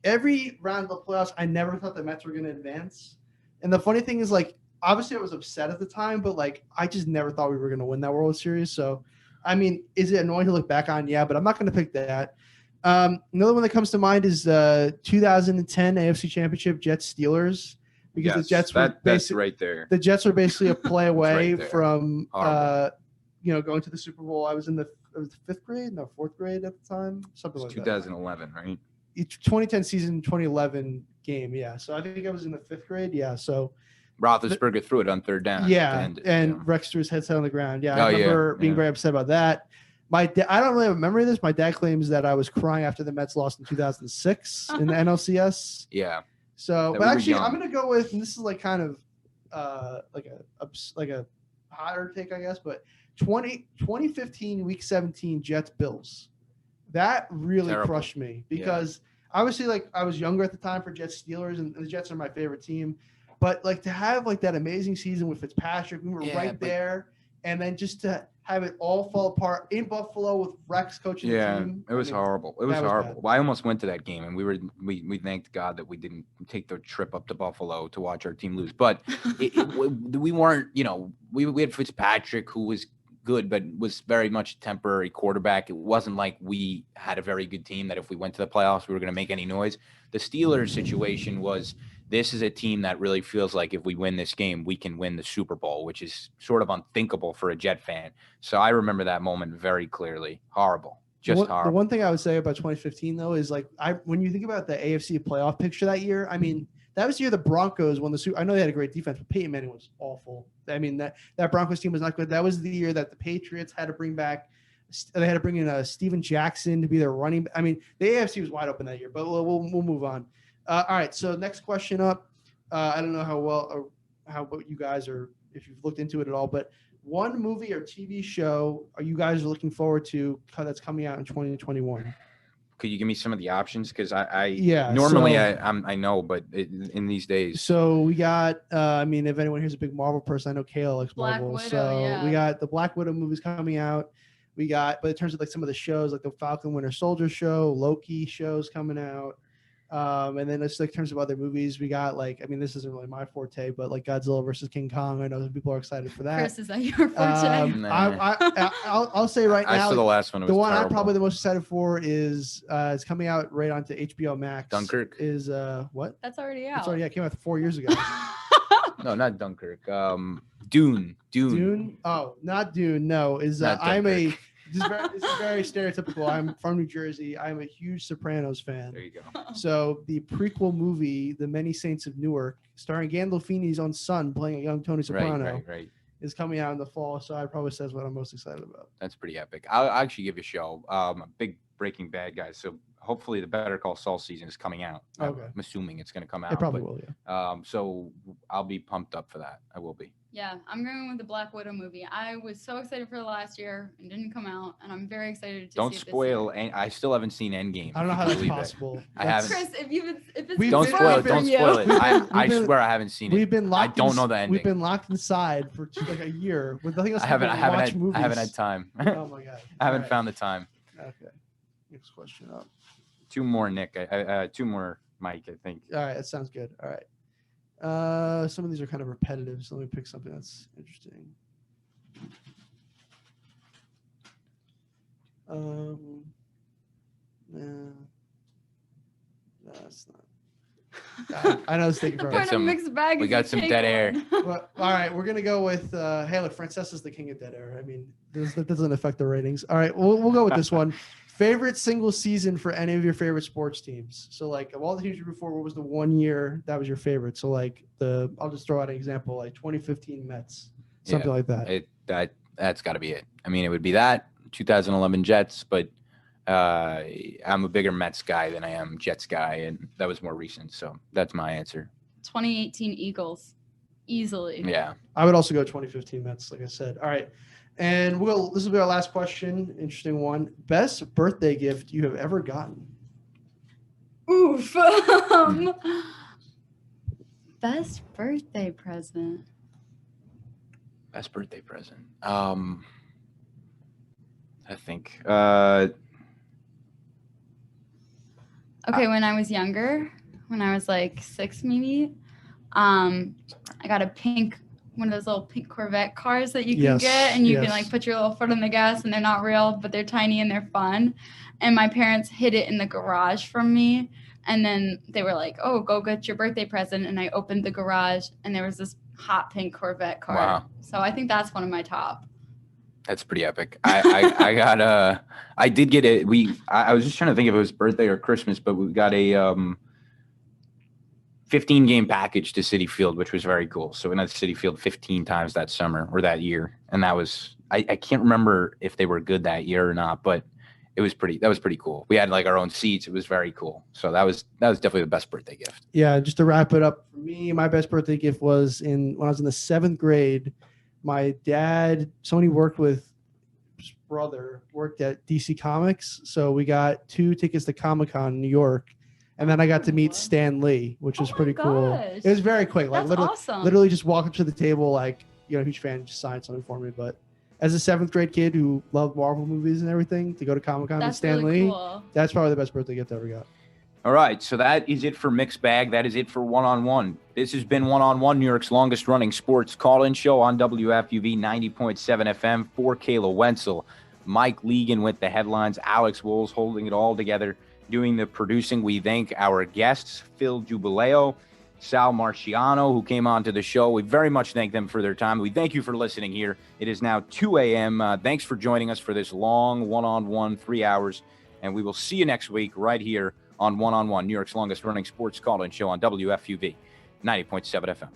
every round of the playoffs, I never thought the Mets were going to advance. And the funny thing is, like, obviously I was upset at the time, but like I just never thought we were going to win that World Series. So, I mean, is it annoying to look back on? Yeah, but I'm not going to pick that. Another one that comes to mind is 2010 AFC Championship Jets Steelers, because the Jets were basically right there. The Jets were basically a play away from going to the Super Bowl. I was in the 5th grade, no 4th grade at the time, something like 2011, that. 2011, right? 2010 season, 2011 game. Yeah, so I think I was in the 5th grade. Yeah, so. Roethlisberger threw it on 3rd down. Yeah, Rex threw his head on the ground. Yeah, I remember being very upset about that. I don't really have a memory of this. My dad claims that I was crying after the Mets lost in 2006 in the NLCS. Yeah. So, but actually, I'm gonna go with, and this is like kind of like a hotter take, I guess, but 2015 Week 17 Jets Bills. That really crushed me because obviously, like, I was younger at the time for Jets Steelers, and the Jets are my favorite team. But like to have like that amazing season with Fitzpatrick, we were there, and then just to have it all fall apart in Buffalo with Rex coaching the team. It was horrible. It was horrible. Well, I almost went to that game, and we thanked God that we didn't take the trip up to Buffalo to watch our team lose. But we weren't, we had Fitzpatrick, who was good, but was very much a temporary quarterback. It wasn't like we had a very good team that if we went to the playoffs, we were going to make any noise. The Steelers situation was, this is a team that really feels like if we win this game, we can win the Super Bowl, which is sort of unthinkable for a Jet fan. So I remember that moment very clearly. Horrible. Just horrible. The one thing I would say about 2015, though, is like when you think about the AFC playoff picture that year, I mean, that was the year the Broncos won the Super. I know they had a great defense, but Peyton Manning was awful. I mean, that Broncos team was not good. That was the year that the Patriots had to bring in Steven Jackson to be their running. I mean, the AFC was wide open that year, but we'll move on. All right, so next question up. I don't know how you guys are, if you've looked into it at all, but one movie or TV show are you guys looking forward to that's coming out in 2021? Could you give me some of the options? Because Yeah, normally I know, but in these days. So we got, I mean, if anyone here's a big Marvel person, I know Kayla likes Black Marvel. Widow, So yeah. we got the Black Widow movies coming out. We got, but in terms of like some of the shows, like the Falcon Winter Soldier show, Loki shows coming out. And then it's like in terms of other movies, we got like, I mean, this isn't really my forte, but like Godzilla versus King Kong. I know that people are excited for that. Chris, is that your forte? I'll say right now, I saw the last one. It was the one terrible. I'm probably the most excited for is it's coming out right onto HBO Max. Dunkirk is what? That's already out. It's already came out 4 years ago. No, not Dunkirk. Dune. Dune? Oh, not Dune. No, is this is very stereotypical. I'm from New Jersey. I'm a huge Sopranos fan. There you go. So the prequel movie, The Many Saints of Newark, starring Gandolfini's own son playing a young Tony Soprano, Right. is coming out in the fall. So I'd probably say that's what I'm most excited about. That's pretty epic. I'll actually give you a show. I'm a big Breaking Bad guy, so hopefully the Better Call Saul season is coming out. Okay. I'm assuming it's going to come out. It probably will, yeah. So I'll be pumped up for that. I will be. Yeah, I'm going with the Black Widow movie. I was so excited for the last year and didn't come out, and I'm very excited to Don't see it spoil. this year. I still haven't seen Endgame. I don't know how that's possible. I haven't. Chris, if it's Don't spoil it, Don't spoil it. I swear I haven't seen it. We've been locked. I don't know the ending. We've been locked inside for like a year with nothing else. I haven't had time. Oh my god. I haven't found the time. Okay. Next question up. Two more, Nick. Two more, Mike. I think. All right, that sounds good. All right. Some of these are kind of repetitive, so let me pick something that's interesting. No, that's not. I know it's taking The forever. point of mixed bag. We is got you some take dead air. one. Well, all right, we're gonna go with hey, look, Francesa's the king of dead air. I mean, that doesn't affect the ratings. All right, we'll go with this one. Favorite single season for any of your favorite sports teams. So like of all the teams you root for, what was the 1 year that was your favorite? So like I'll just throw out an example, like 2015 Mets, something like that. That's got to be it. I mean, it would be that 2011 Jets, but I'm a bigger Mets guy than I am Jets guy, and that was more recent. So that's my answer. 2018 Eagles, easily. Yeah, I would also go 2015 Mets, like I said. All right. And this will be our last question. Interesting one. Best birthday gift you have ever gotten? Oof. Best birthday present. best birthday present. I think. Okay, when I was younger, when I was like 6 maybe, I got a one of those little pink Corvette cars that you can get, and you can like put your little foot on the gas, and they're not real, but they're tiny and they're fun. And my parents hid it in the garage from me. And then they were like, "Oh, go get your birthday present." And I opened the garage, and there was this hot pink Corvette car. Wow. So I think that's one of my top. That's pretty epic. I got I did get it. I was just trying to think if it was birthday or Christmas, but we got a 15-game package to Citi Field, which was very cool. So we went to Citi Field 15 times that summer or that year, and that was I can't remember if they were good that year or not, but that was pretty cool. We had like our own seats. It was very cool. So that was definitely the best birthday gift. Yeah, just to wrap it up for me, my best birthday gift was when I was in the 7th grade. My dad, somebody worked with his brother, worked at DC Comics. So we got 2 tickets to Comic-Con in New York. And then I got to meet Stan Lee, which was pretty cool. It was very quick. Like That's awesome. literally just walk up to the table, like, huge fan, just signed something for me. But as a 7th grade kid who loved Marvel movies and everything, to go to Comic-Con with Stan Lee, cool. That's probably the best birthday gift I ever got. All right, so that is it for Mixed Bag. That is it for One on One. This has been One on One, New York's longest running sports call-in show on WFUV 90.7 FM for Kayla Wenzel, Mike Legan with the headlines, Alex Wools holding it all together, doing the producing. We thank our guests, Phil Giubileo, Sal Marchiano, who came on to the show. We very much thank them for their time. We thank you for listening here. It is now 2 a.m. Thanks for joining us for this long one-on-one 3 hours, and we will see you next week right here on One, New York's longest running sports call-in show on WFUV 90.7 FM.